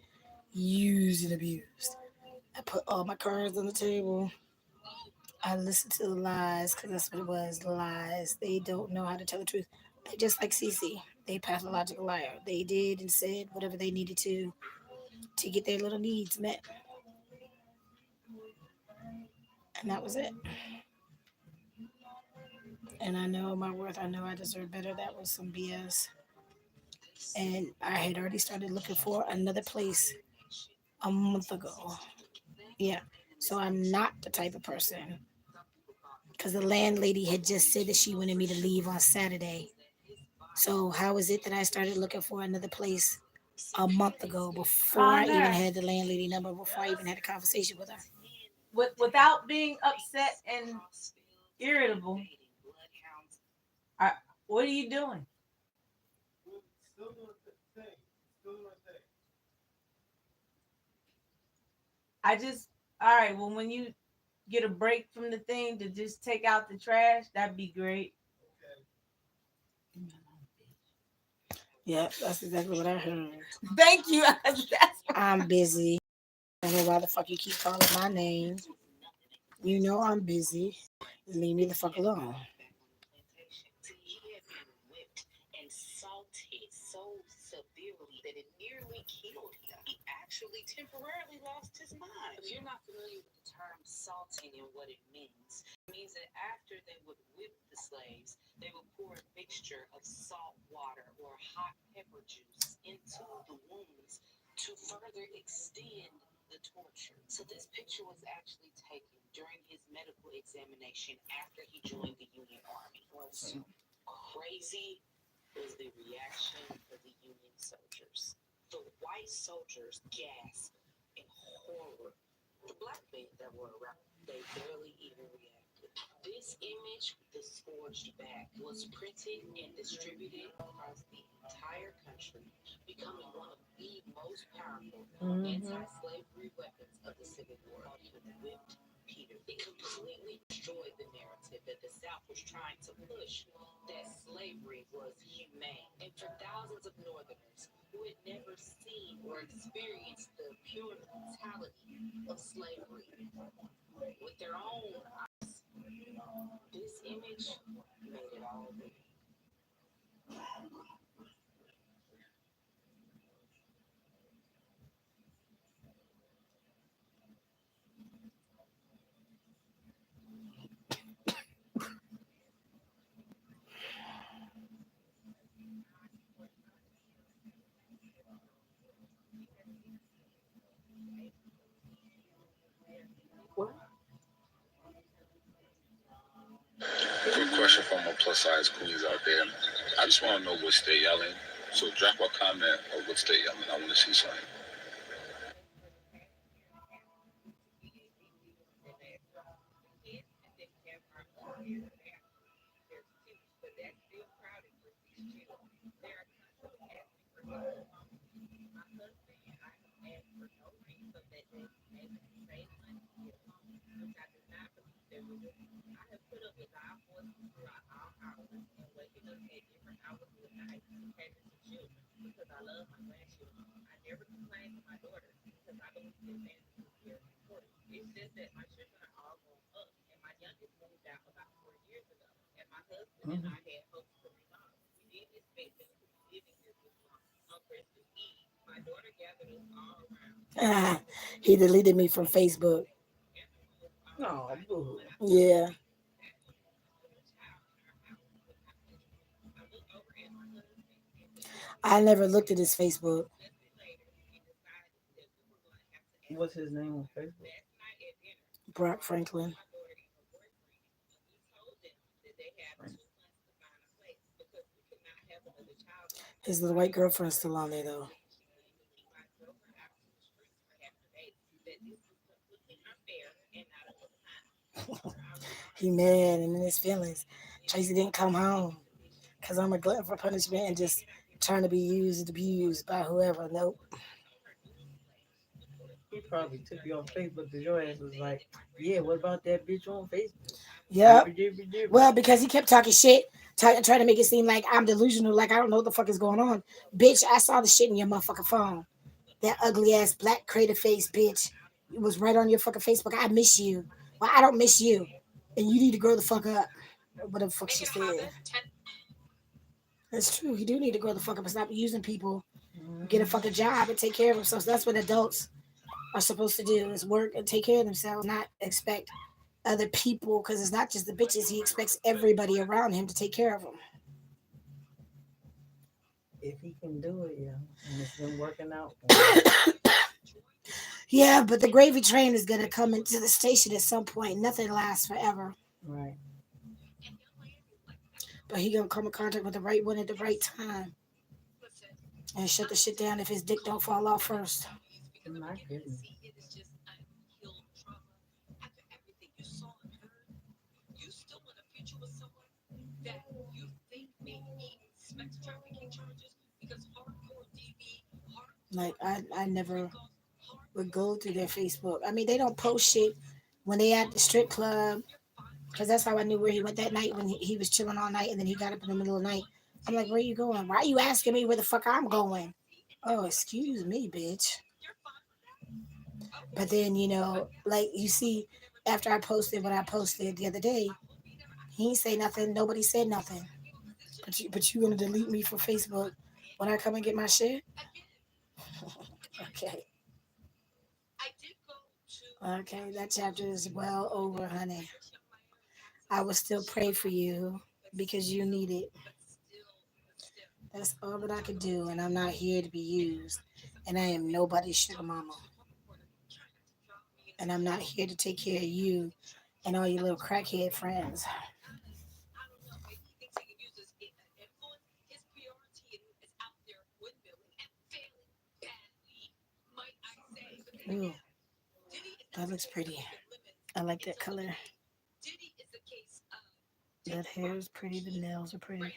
used and abused. I put all my cards on the table. I listened to the lies because that's what it was, lies. They don't know how to tell the truth. They just like Cece. They pathological liar. They did and said whatever they needed to get their little needs met. And that was it. And I know my worth. I know I deserve better. That was some BS. And I had already started looking for another place a month ago. Yeah. So I'm not the type of person, because the landlady had just said that she wanted me to leave on Saturday. So how is it that I started looking for another place a month ago before I even Connor, had the landlady number, before I even had a conversation with her? without being upset and irritable, are, what are you doing? Still doing the thing. Still doing the thing. I just, all right, well, when you get a break from the thing to just take out the trash, that'd be great. Okay. Yeah, that's exactly what I heard. Thank you. That's I'm busy. I don't know why the fuck you keep calling my name. You know I'm busy. Leave me the fuck alone. Quick question for my plus size queens out there. I just want to know what state y'all in. So drop a comment of what state y'all in. I want to see something. He deleted me from Facebook. no, boo. Yeah. I never looked at his Facebook. What's his name on Facebook? Brock Franklin. His little white girlfriend's still on there though. He mad and in his feelings. Tracy didn't come home because I'm a glutton for punishment and just trying to be used and abused by whoever. Nope. He probably took you off Facebook because your ass was like, yeah, what about that bitch on Facebook? Yep. Jibber. Well, because he kept talking shit, trying to make it seem like I'm delusional, like I don't know what the fuck is going on. Bitch, I saw the shit in your motherfucking phone. That ugly ass black crater face bitch. It was right on your fucking Facebook. I miss you. Well, I don't miss you. And you need to grow the fuck up. Whatever the fuck she said. That's true. He do need to grow the fuck up and stop using people, get a fucking job and take care of themselves. That's what adults are supposed to do is work and take care of themselves, not expect other people, because it's not just the bitches. He expects everybody around him to take care of him. If he can do it, yeah. And it's been working out. Yeah, but the gravy train is going to come into the station at some point. Nothing lasts forever. Right. But he going to come in contact with the right one at the right time. And shut the shit down if his dick don't fall off first. My goodness. Like, I never would go through their Facebook. I mean, they don't post shit when they at the strip club. Because that's how I knew where he went that night when he was chilling all night and then he got up in the middle of the night. I'm like, where you going? Why are you asking me where the fuck I'm going? Oh, excuse me, bitch. But then, like you see, after I posted what I posted the other day, he ain't say nothing. Nobody said nothing. But you gonna delete me from Facebook when I come and get my shit? Okay. Okay, that chapter is well over, honey. I will still pray for you because you need it. That's all that I could do, and I'm not here to be used. And I am nobody's sugar mama. And I'm not here to take care of you and all your little crackhead friends. Ooh, that looks pretty. I like that color. That hair is pretty. The nails are pretty.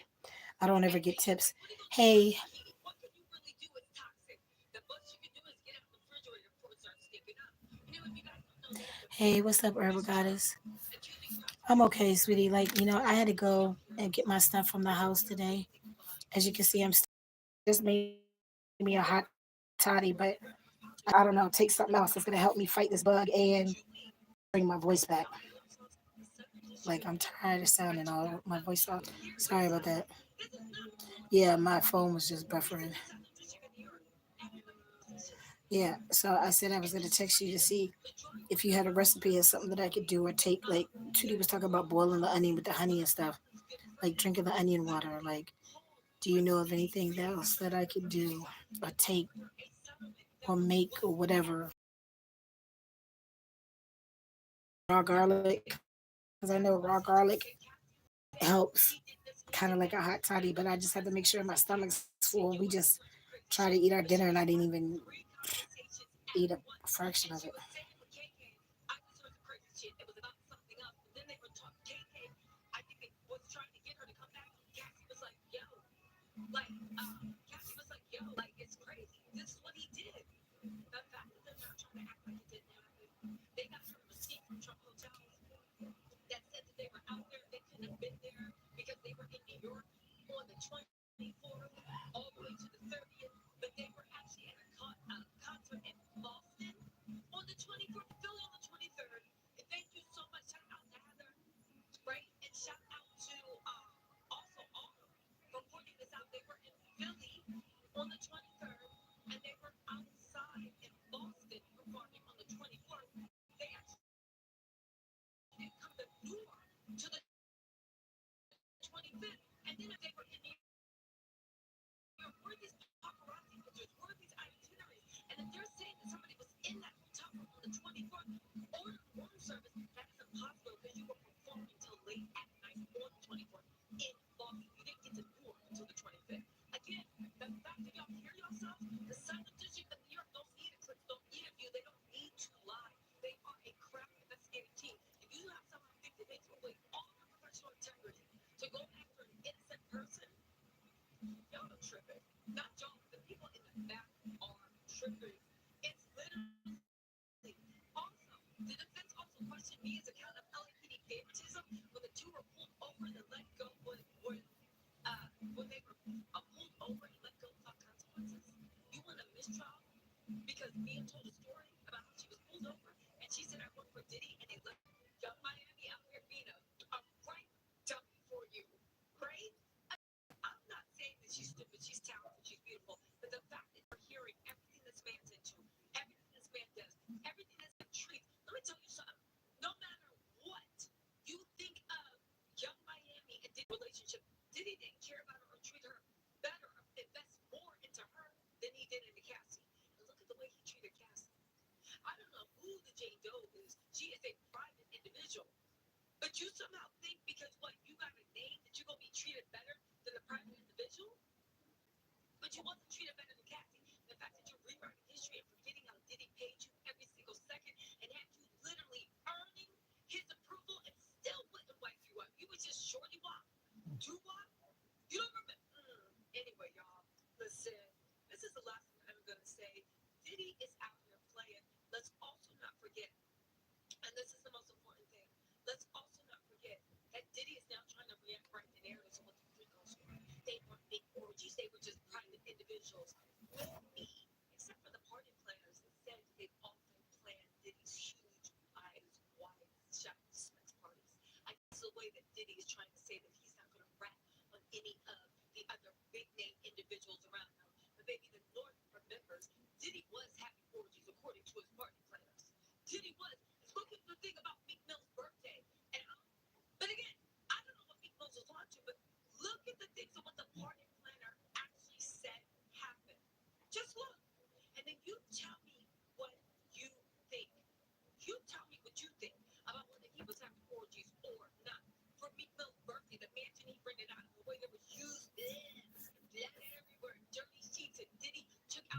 I don't ever get tips. Hey, hey, what's up, Herbal Goddess? I'm okay, sweetie. Like, I had to go and get my stuff from the house today. As you can see, I'm still just made me a hot toddy, but I don't know, take something else that's gonna help me fight this bug and bring my voice back. Like I'm tired of sounding all my voice off. Sorry about that. Yeah, my phone was just buffering. Yeah, so I said I was gonna text you to see if you had a recipe or something that I could do or take. Like Trudy was talking about boiling the onion with the honey and stuff, like drinking the onion water. Like, do you know of anything else that I could do or take or make or whatever? Raw garlic, because I know raw garlic helps, kind of like a hot toddy. But I just had to make sure my stomach's full. We just tried to eat our dinner and I didn't even eat a fraction of it.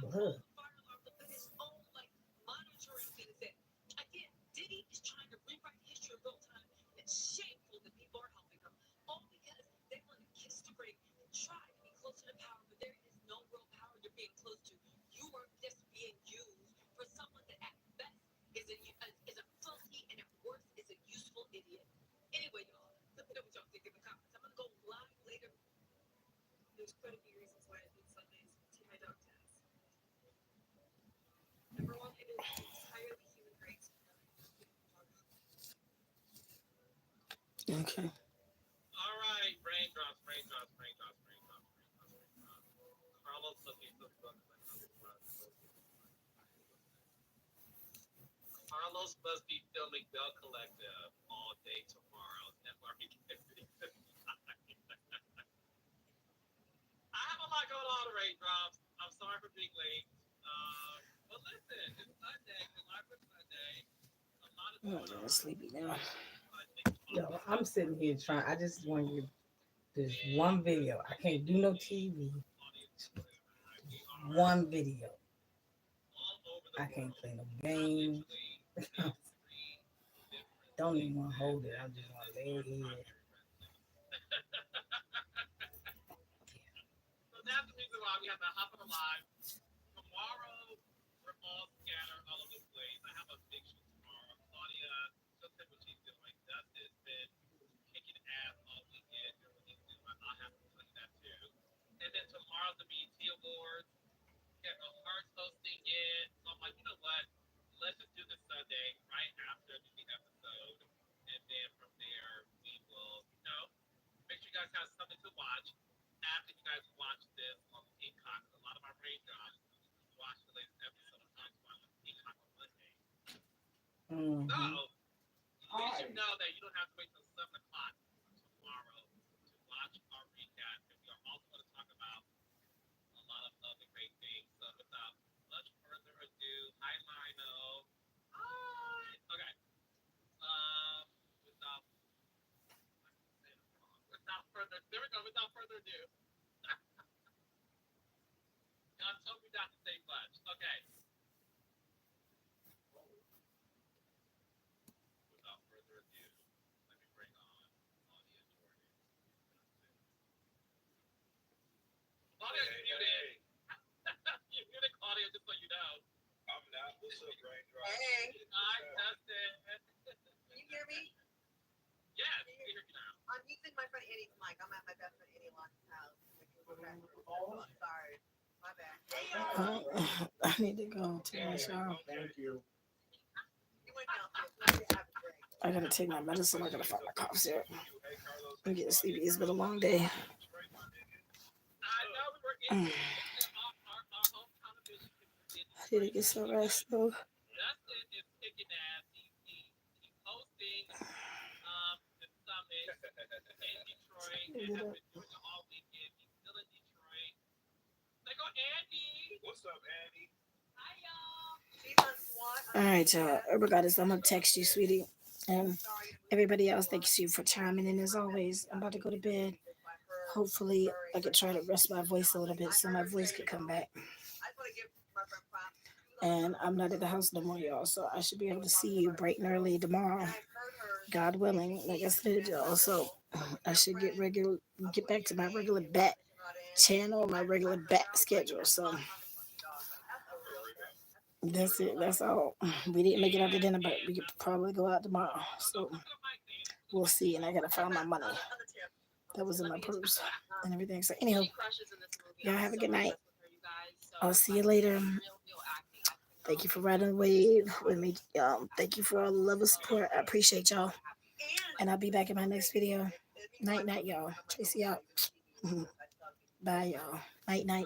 Blood. Okay. All right, raindrops, raindrops, raindrops, raindrops, raindrops, raindrops. Carlos looking for the book. Carlos must be filming Bell Collective all day tomorrow. That's why we can't be I have a lot going on, raindrops. I'm sorry for being late. But listen, it's Sunday. We're live for Sunday. A lot is going I'm on. sleepy now. I think to talk Yo, I'm about. sitting here trying. I just want to get this And one video. I can't do no the TV. audience supported, right? We are One video. all over the I can't world. play no I'm games. literally in three different Don't even want to places, hold it. I and just this want is to lay our here. primary residence. So that's the reason why we have to hop on the live. Tomorrow, we're all scattered all over the place. I have a big shoot tomorrow. Claudia, she'll tell what she's doing. Dustin's been kicking ass all weekend doing what he's doing. I'll have to tell you that too. And then tomorrow's the BET Awards. Kevin Hart's hosting it. So I'm like, you know what? Let's just do this Sunday right after the episode. And then from there, we will, make sure you guys have something to watch after you guys watch this on Peacock. A lot of my raindrops watch the latest episode of Talks on Peacock on Monday. So, Mm-hmm. at least you know that you don't have to wait till 7 o'clock tomorrow to watch our recap. And we are also going to talk about a lot of other great things. So, without much further ado, hi, Lino. Hi. Okay. Without, I can say it wrong. Without further, there we go. Without further ado, God told me not to say much. Okay. Without further ado, let me bring on Claudia Jordan. Claudia, I need to go take my shower. I gotta take my medicine. I gotta find my cough syrup. I'm getting sleepy. It's been a long day. I need to get some rest though. Justin is kicking ass. He's hosting the summit in Detroit and has been doing it all weekend. He's still in Detroit. There go Andy. What's up, Andy? Hi, y'all. All right, y'all. Regardless, I'm gonna text you, sweetie. And everybody else, thanks you for chiming in as always. I'm about to go to bed. Hopefully, I could try to rest my voice a little bit so my voice could come back. And I'm not at the house no more, y'all, so I should be able to see you bright and early tomorrow, God willing. Like I said, y'all, so I should get back to my regular bat channel, my regular bat schedule. So that's it. That's all. We didn't make it out to dinner, but we could probably go out tomorrow. So we'll see. And I gotta find my money that was in my purse and everything. So anyhow, y'all have a good night. I'll see you later. Thank you for riding the wave with me. Thank you for all the love and support. I appreciate y'all. And I'll be back in my next video. Night, night, y'all. Traci out. Bye, y'all. Night, night.